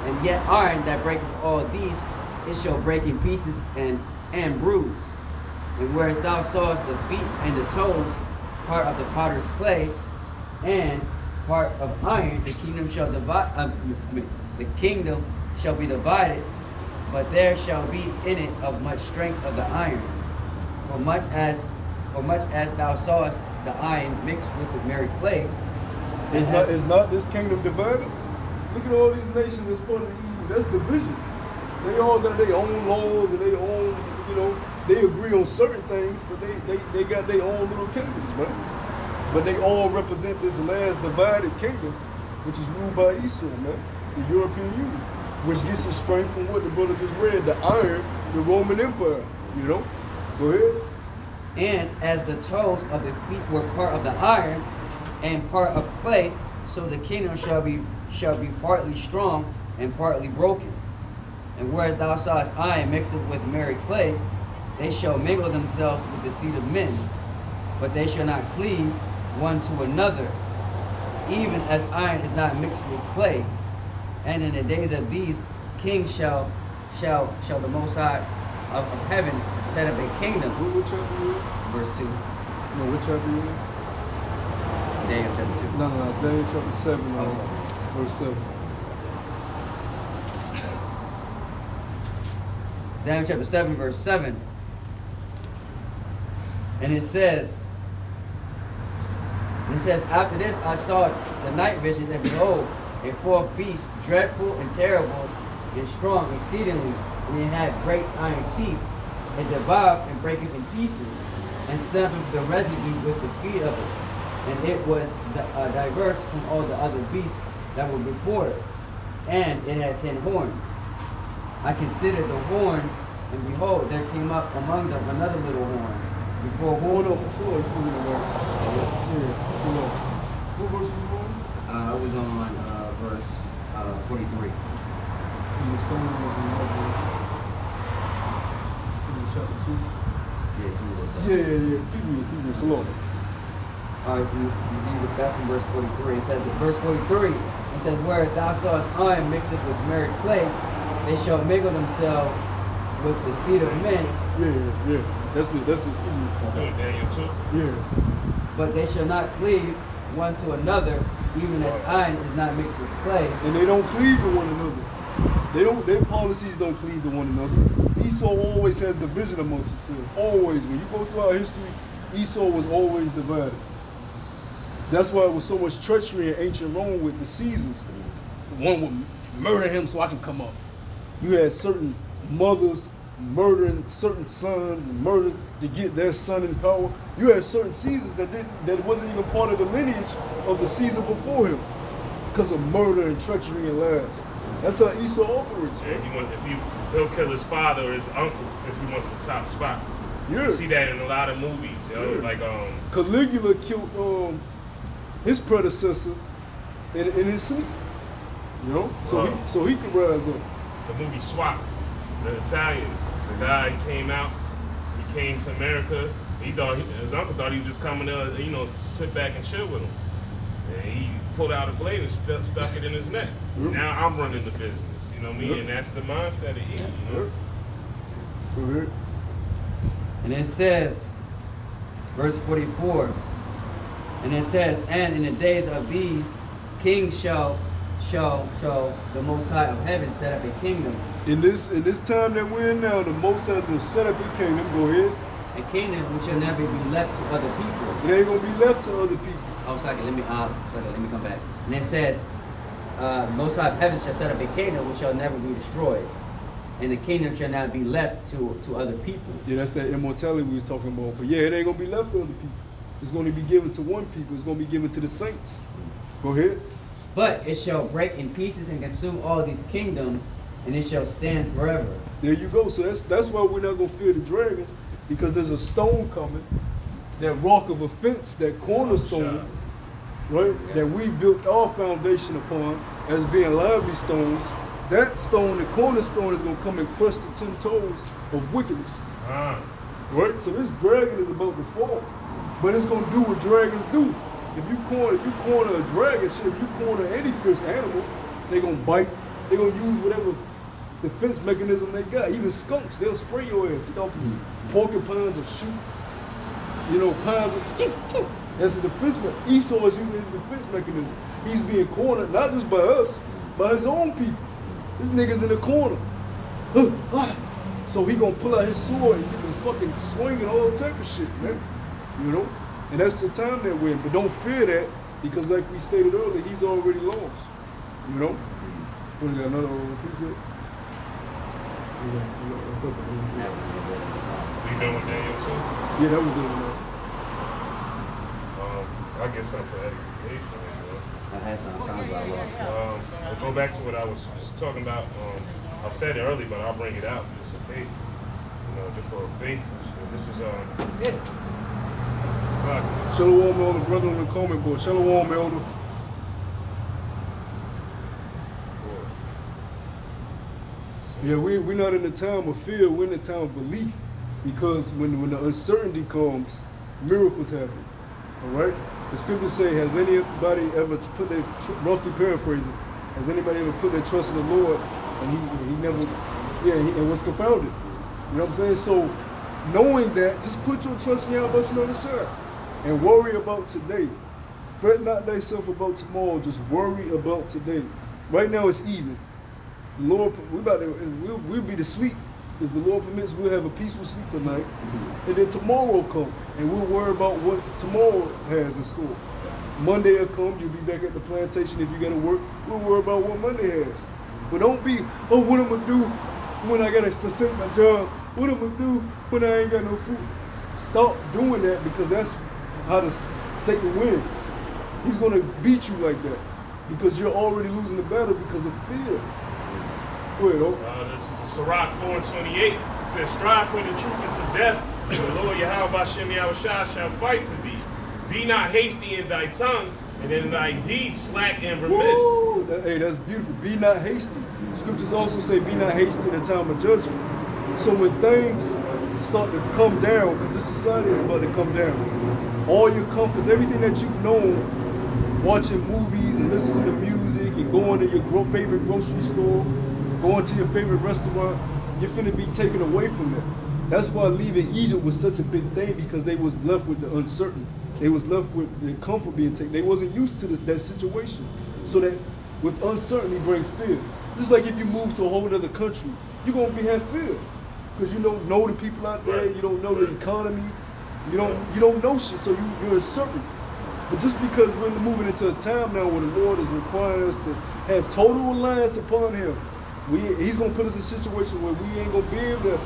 and yet iron that breaketh all these, it shall break in pieces and bruise. And whereas thou sawest the feet and the toes, part of the potter's clay, and part of iron, the kingdom shall divide. The kingdom shall be divided, but there shall be in it of much strength of the iron. For much as thou sawest the iron mixed with the merry clay, Is not this kingdom divided? Look at all these nations that's part of the EU. That's division. They all got their own laws and their own, you know, they agree on certain things, but they got their own little kingdoms, man. But they all represent this last divided kingdom, which is ruled by Esau, man, the European Union, which gets its strength from what the brother just read, the iron, the Roman Empire, you know? Go ahead. and as the toes of the feet were part of the iron and part of clay, so the kingdom shall be partly strong and partly broken. And whereas thou sawest iron mixed with merry clay, they shall mingle themselves with the seed of men, but they shall not cleave one to another, even as iron is not mixed with clay. And in the days of these kings shall the Most High of heaven set up a kingdom. What chapter you in? Verse 2. No, what chapter you in? Daniel chapter 2. No, Daniel chapter 7, verse 7. Daniel chapter 7, verse 7. And it says, after this I saw the night visions, and behold, a fourth beast, dreadful and terrible and strong exceedingly, and it had great iron teeth, and devoured and breaketh in pieces, and stampeth the residue with the feet of it. And it was diverse from all the other beasts that were before it, and it had 10 horns. I considered the horns, and behold, there came up among them another little horn. Before horn. Hold on, slow. What verse was you on? I was on verse 43. He was coming in chapter 2. Yeah. Keep me slow. Alright, you read back from verse 43. It says in verse 43, it says, whereas thou sawest iron mixed with merry clay, they shall mingle themselves with the seed of men. Yeah. That's it. Daniel 2. Yeah. But they shall not cleave one to another, even as iron is not mixed with clay. And they don't cleave to one another. Their policies don't cleave to one another. Esau always has division amongst himself. Always. When you go through our history, Esau was always divided. That's why it was so much treachery in ancient Rome with the Caesars. One would murder him so I can come up. You had certain mothers murdering certain sons and murder to get their son in power. You had certain Caesars that wasn't even part of the lineage of the Caesar before him because of murder and treachery and lies. That's how Esau operates. Yeah, he'll kill his father or his uncle if he wants the top spot. Yeah. You see that in a lot of movies, yo. Yeah. Like Caligula killed his predecessor in his sleep. You know, so he can rise up. The movie SWAT, the Italians, the guy came out, he came to America. He thought his uncle thought he was just coming to, you know, sit back and chill with him. And he pulled out a blade and stuck it in his neck. Now I'm running the business. You know what I mean? And that's the mindset of it. You know? And it says, verse 44, and it says, and in the days of these kings shall the Most High of heaven set up a kingdom. In this time that we're in now, the Most High is going to set up a kingdom. Go ahead. A kingdom which shall never be left to other people. It ain't going to be left to other people. Oh, sorry, let me come back. And it says, Most High of heaven shall set up a kingdom which shall never be destroyed, and the kingdom shall not be left to other people. Yeah, that's that immortality we was talking about. But yeah, it ain't gonna be left to other people. It's gonna be given to one people. It's gonna be given to the saints. Go ahead. But it shall break in pieces and consume all these kingdoms, and it shall stand forever. There you go. So that's why we're not gonna fear the dragon, because there's a stone coming, that rock of offense, that cornerstone, right? Yeah. That we built our foundation upon as being lively stones. That stone, the cornerstone, is going to come and crush the 10 toes of wickedness. Right? So this dragon is about to fall. But it's going to do what dragons do. If you corner a dragon, shit, if you corner any fish animal, they're going to bite. They're going to use whatever defense mechanism they got. Even skunks, they'll spray your ass. You know, porcupines will shoot. You know, pines will that's a defense mechanism. Esau is using his defense mechanism. He's being cornered, not just by us, by his own people. This nigga's in the corner. So he gonna pull out his sword and get the fucking swing and all type of shit, man. You know? And that's the time that we're in. But don't fear that, because like we stated earlier, he's already lost. You know? What, we got another piece of it? We done with Daniel too? Yeah, that was it. I guess I'm for edification. Sounds about lost. I'll go back to what I was talking about. I said it earlier, but I'll bring it out just in case. You know, just for a faith booster. This is Shalom, elder, brother on the comment board. Shalom, elder. Yeah, we're not in the time of fear. We're in the time of belief, because when the uncertainty comes, miracles happen. All right. The scriptures say, has anybody ever put their, roughly paraphrasing, has anybody ever put their trust in the Lord and he never, and was confounded? You know what I'm saying? So, knowing that, just put your trust in Yahweh Shah and worry about today. Fret not thyself about tomorrow, just worry about today. Right now it's even. Lord, we'll be to sleep. If the Lord permits, we'll have a peaceful sleep tonight. And then tomorrow will come, and we'll worry about what tomorrow has in store. Monday will come, you'll be back at the plantation if you got to work. We'll worry about what Monday has. But don't be, oh, what I'm going to do when I got to forsake my job? What I'm going to do when I ain't got no food? Stop doing that, because that's how the Satan wins. He's going to beat you like that, because you're already losing the battle because of fear. Go ahead, this is Sirach 4:28. It says, strive for the truth unto death, and the Lord Yahweh Shem Yahushua shall fight for thee. Be not hasty in thy tongue, and in thy deeds slack and remiss. Woo! Hey, that's beautiful. Be not hasty. Scriptures also say, be not hasty in the time of judgment. So when things start to come down, because this society is about to come down, all your comforts, everything that you've known, watching movies and listening to music and going to your favorite grocery store, going to your favorite restaurant, you're finna be taken away from that. That's why leaving Egypt was such a big thing, because they was left with the uncertain. They was left with the comfort being taken. They wasn't used to that situation. So that with uncertainty brings fear. Just like if you move to a whole other country, you're gonna have fear, because you don't know the people out there, you don't know the economy, you don't know shit, so you're uncertain. But just because we're moving into a time now where the Lord is requiring us to have total reliance upon Him, He's gonna put us in a situation where we ain't gonna be able to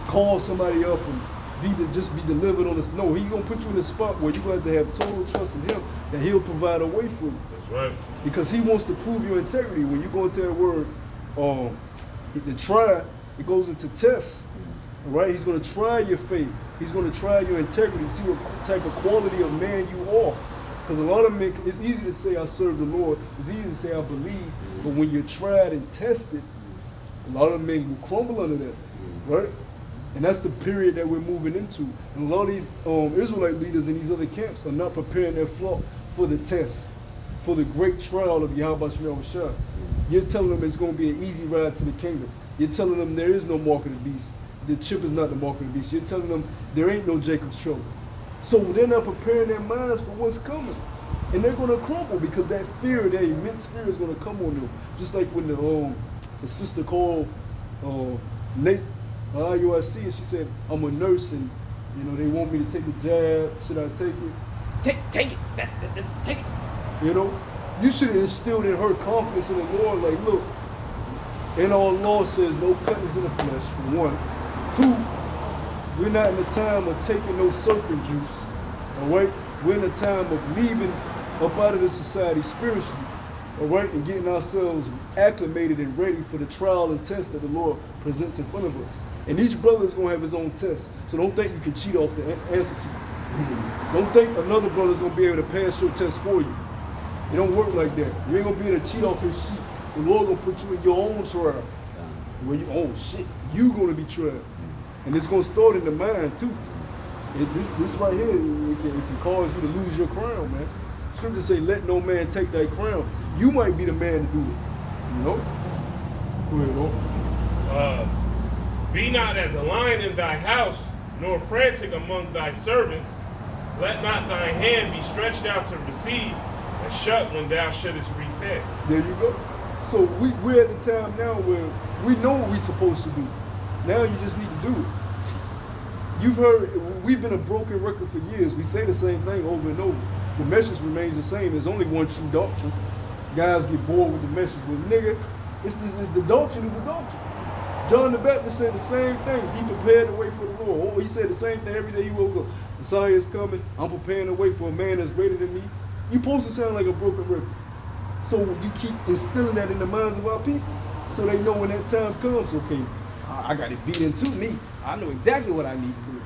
call somebody up and just be delivered on this. No, He's gonna put you in a spot where you're gonna have to have total trust in Him, that He'll provide a way for you. That's right. Because He wants to prove your integrity. When you go into that word, the try, it goes into tests. All right, He's gonna try your faith. He's gonna try your integrity, see what type of quality of man you are. Because a lot of men, it's easy to say I serve the Lord. It's easy to say I believe. But when you're tried and tested, a lot of men will crumble under that, right? And that's the period that we're moving into. And a lot of these Israelite leaders in these other camps are not preparing their flock for the test, for the great trial of Yahweh Shemel Shah. You're telling them it's going to be an easy ride to the kingdom. You're telling them there is no mark of the beast. The chip is not the mark of the beast. You're telling them there ain't no Jacob's trouble. So they're not preparing their minds for what's coming. And they're going to crumble because that fear, that immense fear is going to come on them. Just like when the sister called Nate, IUIC, and she said, I'm a nurse and they want me to take the jab. Should I take it? Take it. Take it. You should have instilled in her confidence in the Lord. Like, look, and our law says no cuttings in the flesh, for one. Two, we're not in the time of taking no serpent juice. All right? We're in the time of leaving up out of the society spiritually. All right? And getting ourselves acclimated and ready for the trial and test that the Lord presents in front of us. And each brother is going to have his own test. So don't think you can cheat off the answer sheet. Don't think another brother is going to be able to pass your test for you. It don't work like that. You ain't going to be able to cheat off his sheet. The Lord going to put you in your own trial. Where you, oh shit, you going to be tried. And it's going to start in the mind too. This right here, it can cause you to lose your crown, man. Scripture say, let no man take thy crown. You might be the man to do it. Go ahead, Lord. Be not as a lion in thy house, nor frantic among thy servants. Let not thy hand be stretched out to receive, and shut when thou shouldest repent. There you go. So we're at the time now where we know what we're supposed to do. Now you just need to do it. You've heard, we've been a broken record for years. We say the same thing over and over. The message remains the same. There's only one true doctrine. Guys get bored with the message. Well, nigga, it's the doctrine is the doctrine. John the Baptist said the same thing. He prepared the way for the Lord. Oh, he said the same thing every day he woke up. Messiah is coming. I'm preparing the way for a man that's greater than me. You're supposed to sound like a broken record. So you keep instilling that in the minds of our people. So they know when that time comes, okay, I got it beat into me. I know exactly what I need to do.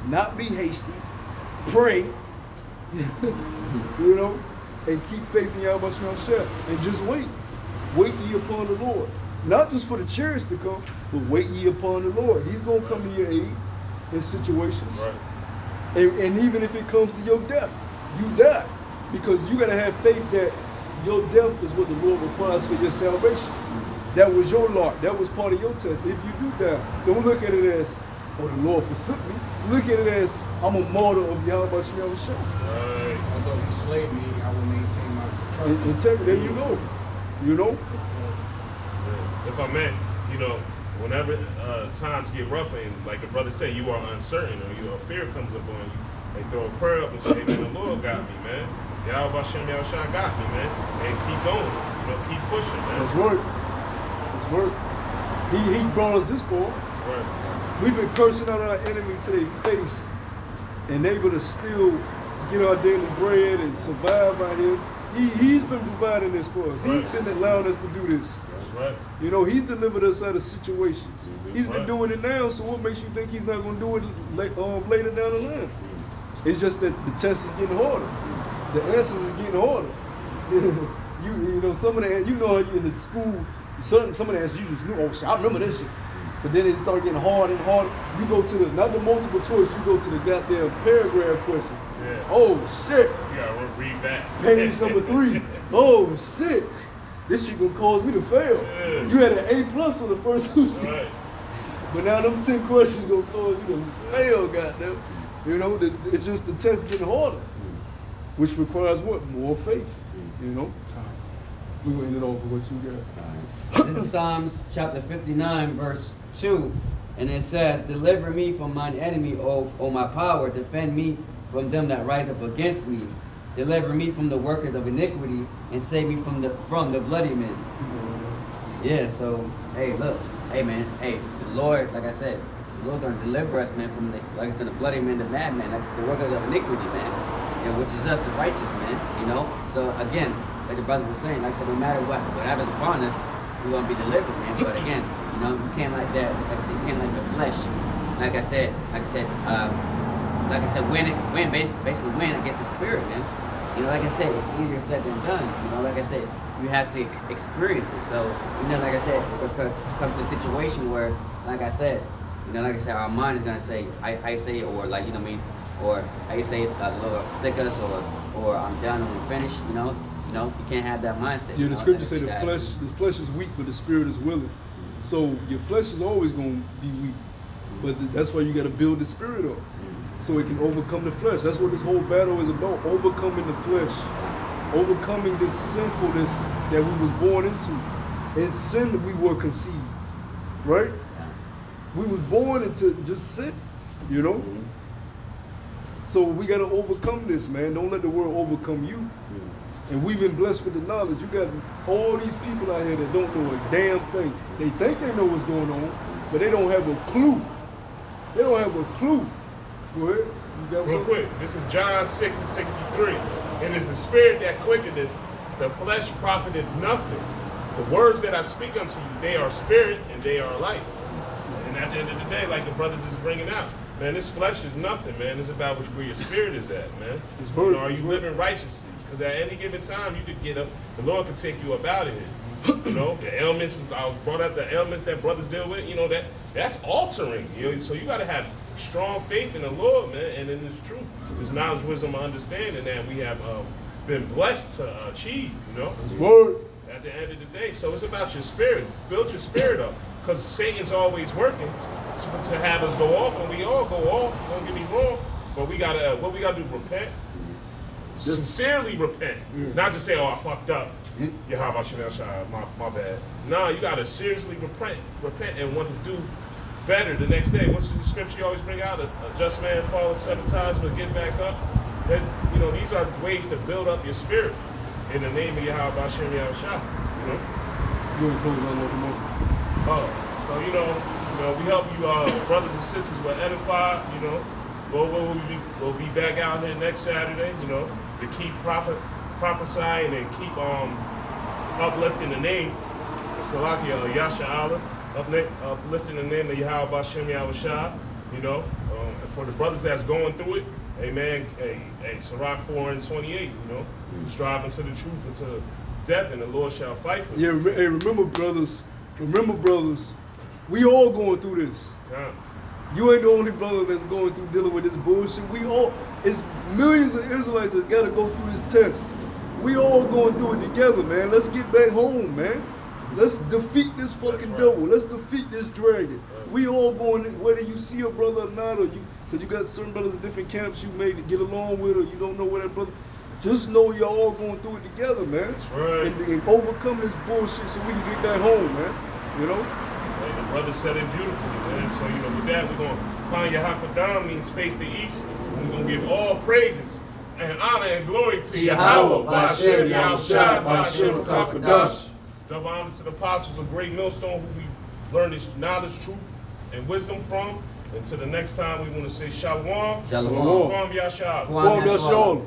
Not be hasty. Pray. And keep faith in Yahweh Shah. And just wait. Wait ye upon the Lord. Not just for the chariots to come, but wait ye upon the Lord. He's going to come to your aid in situations. Right. And even if it comes to your death, you die. Because you got to have faith that your death is what the Lord requires for your salvation. That was your lot. That was part of your test. If you do die, don't look at it as, oh, the Lord forsook me. Look at it as, I'm a martyr of Yahweh Shemel Shah. Right. Although you slayed me, I will maintain my trust. Integrity. There you go. If I may, whenever times get rough and like the brother said, you are uncertain or your fear comes upon you, they throw a prayer up and say, man, the Lord got me, man. Yahweh Shemel Shah got me, man. And keep going. Keep pushing, man. That's work. That's work. He brought us this far. Right. We've been cursing out our enemy to their face and able to still get our daily bread and survive out here. He's been providing this for us. Right. He's been allowing us to do this. That's right. He's delivered us out of situations. Mm-hmm. He's been doing it now, so what makes you think he's not going to do it later down the line? It's just that the test is getting harder. The answers are getting harder. Some of the, in the school, some of the answers you just knew, oh shit, I remember this shit. But then it started getting harder and harder. You go to not the multiple choice, you go to the goddamn paragraph question. Yeah. Oh shit. You gotta read back. Page number 3. Oh shit. This shit gonna cause me to fail. Yeah. You had an A+ on the first 2 sheets. Right. But now them 10 questions gonna cause you to fail, goddamn. It's just the test getting harder. Which requires what? More faith. We gonna end it off with what you got. This is Psalms chapter 59, verse 2. And it says, deliver me from mine enemy, O my power. Defend me from them that rise up against me. Deliver me from the workers of iniquity, and save me from the bloody men. Yeah, so, hey, look. Hey, man. Hey, the Lord, like I said, the Lord gonna deliver us, man, from the bloody men, the madmen, the workers of iniquity, man. Which is us, the righteous, man. So again, like the brother was saying, like I said, no matter what happens upon us, we're gonna be delivered, man. But again, you can't like that. Like I said, you can't like the flesh. Like I said, basically win against the spirit, man. You know, like I said, it's easier said than done. You know, like I said, you have to experience it. So, you know, like I said, it comes to a situation where, like I said, you know, like I said, our mind is gonna say, I say, or like, you know what I mean, or I say, Lord, sick us, or I'm done, I'm finished. You know, you can't have that mindset. Yeah, the scripture say the flesh is weak, but the spirit is willing. So your flesh is always gonna be weak, but that's why you got to build the spirit up, so it can overcome the flesh. That's what this whole battle is about: overcoming the flesh, overcoming this sinfulness that we was born into. In sin, we were conceived, right? We was born into just sin, you know. So we got to overcome this, man. Don't let the world overcome you. And we've been blessed with the knowledge. You got all these people out here that don't know a damn thing. They think they know what's going on, but they don't have a clue. They don't have a clue. Go ahead. You got Real quick, this is John 6:63. And it's the spirit that quickeneth, the flesh profiteth nothing. The words that I speak unto you, they are spirit and they are life. And at the end of the day, like the brothers is bringing out, man, this flesh is nothing, man. It's about where your spirit is at, man. You know, are you living righteously? Because at any given time, you could get up, the Lord could take you up out of here. You know, the ailments, I brought up the ailments that brothers deal with, you know, that's altering. You know, so you got to have strong faith in the Lord, man, and in His truth. His knowledge, wisdom, and understanding that we have been blessed to achieve, you know. His word. At the end of the day. So it's about your spirit. Build your spirit up. Because Satan's always working to have us go off, and we all go off, don't get me wrong. But we gotta, what we gotta do, repent. Sincerely repent. Not just say, oh, I fucked up. Yahweh my bad. No, you gotta seriously repent and want to do better the next day. What's the scripture you always bring out? A just man falleth 7 times but get back up. And, you know, these are ways to build up your spirit in the name of Yahweh Hashem Yahushua. You know? You want to close on that tomorrow? So you know, we help you brothers and sisters will edify, you know. We'll be back out here next Saturday, you know, to keep prophesying and keep uplifting the name Salakia Yasha Allah, uplifting the name of Yahweh Hashem Yahushua, you know. And for the brothers that's going through it, amen, Sirach 4:28, you know, striving to the truth and to death, and the Lord shall fight for you. Yeah, hey, remember brothers, we all going through this. Yeah. You ain't the only brother that's going through dealing with this bullshit. It's millions of Israelites that gotta go through this test. We all going through it together, man. Let's get back home, man. Let's defeat this fucking devil. Let's defeat this dragon. We all going, whether you see a brother or not, or because you got certain brothers in different camps you may get along with, or you don't know where that brother. Just know y'all all going through it together, man. That's right. And overcome this bullshit so we can get back home, man. You know? And the brother said it beautifully, man. So, you know, with that, we're going to find Yahakadam means face the east. And we're going to give all praises and honor and glory to Yahweh, Ba'ashem, Yahushua, Ba'ashem, Kakadash. Double honors to the apostles of Great Millstone who we learned this knowledge, truth, and wisdom from. Until the next time, we want to say Shalom. Shalom. Kwam Yashar. Kwam Yashar.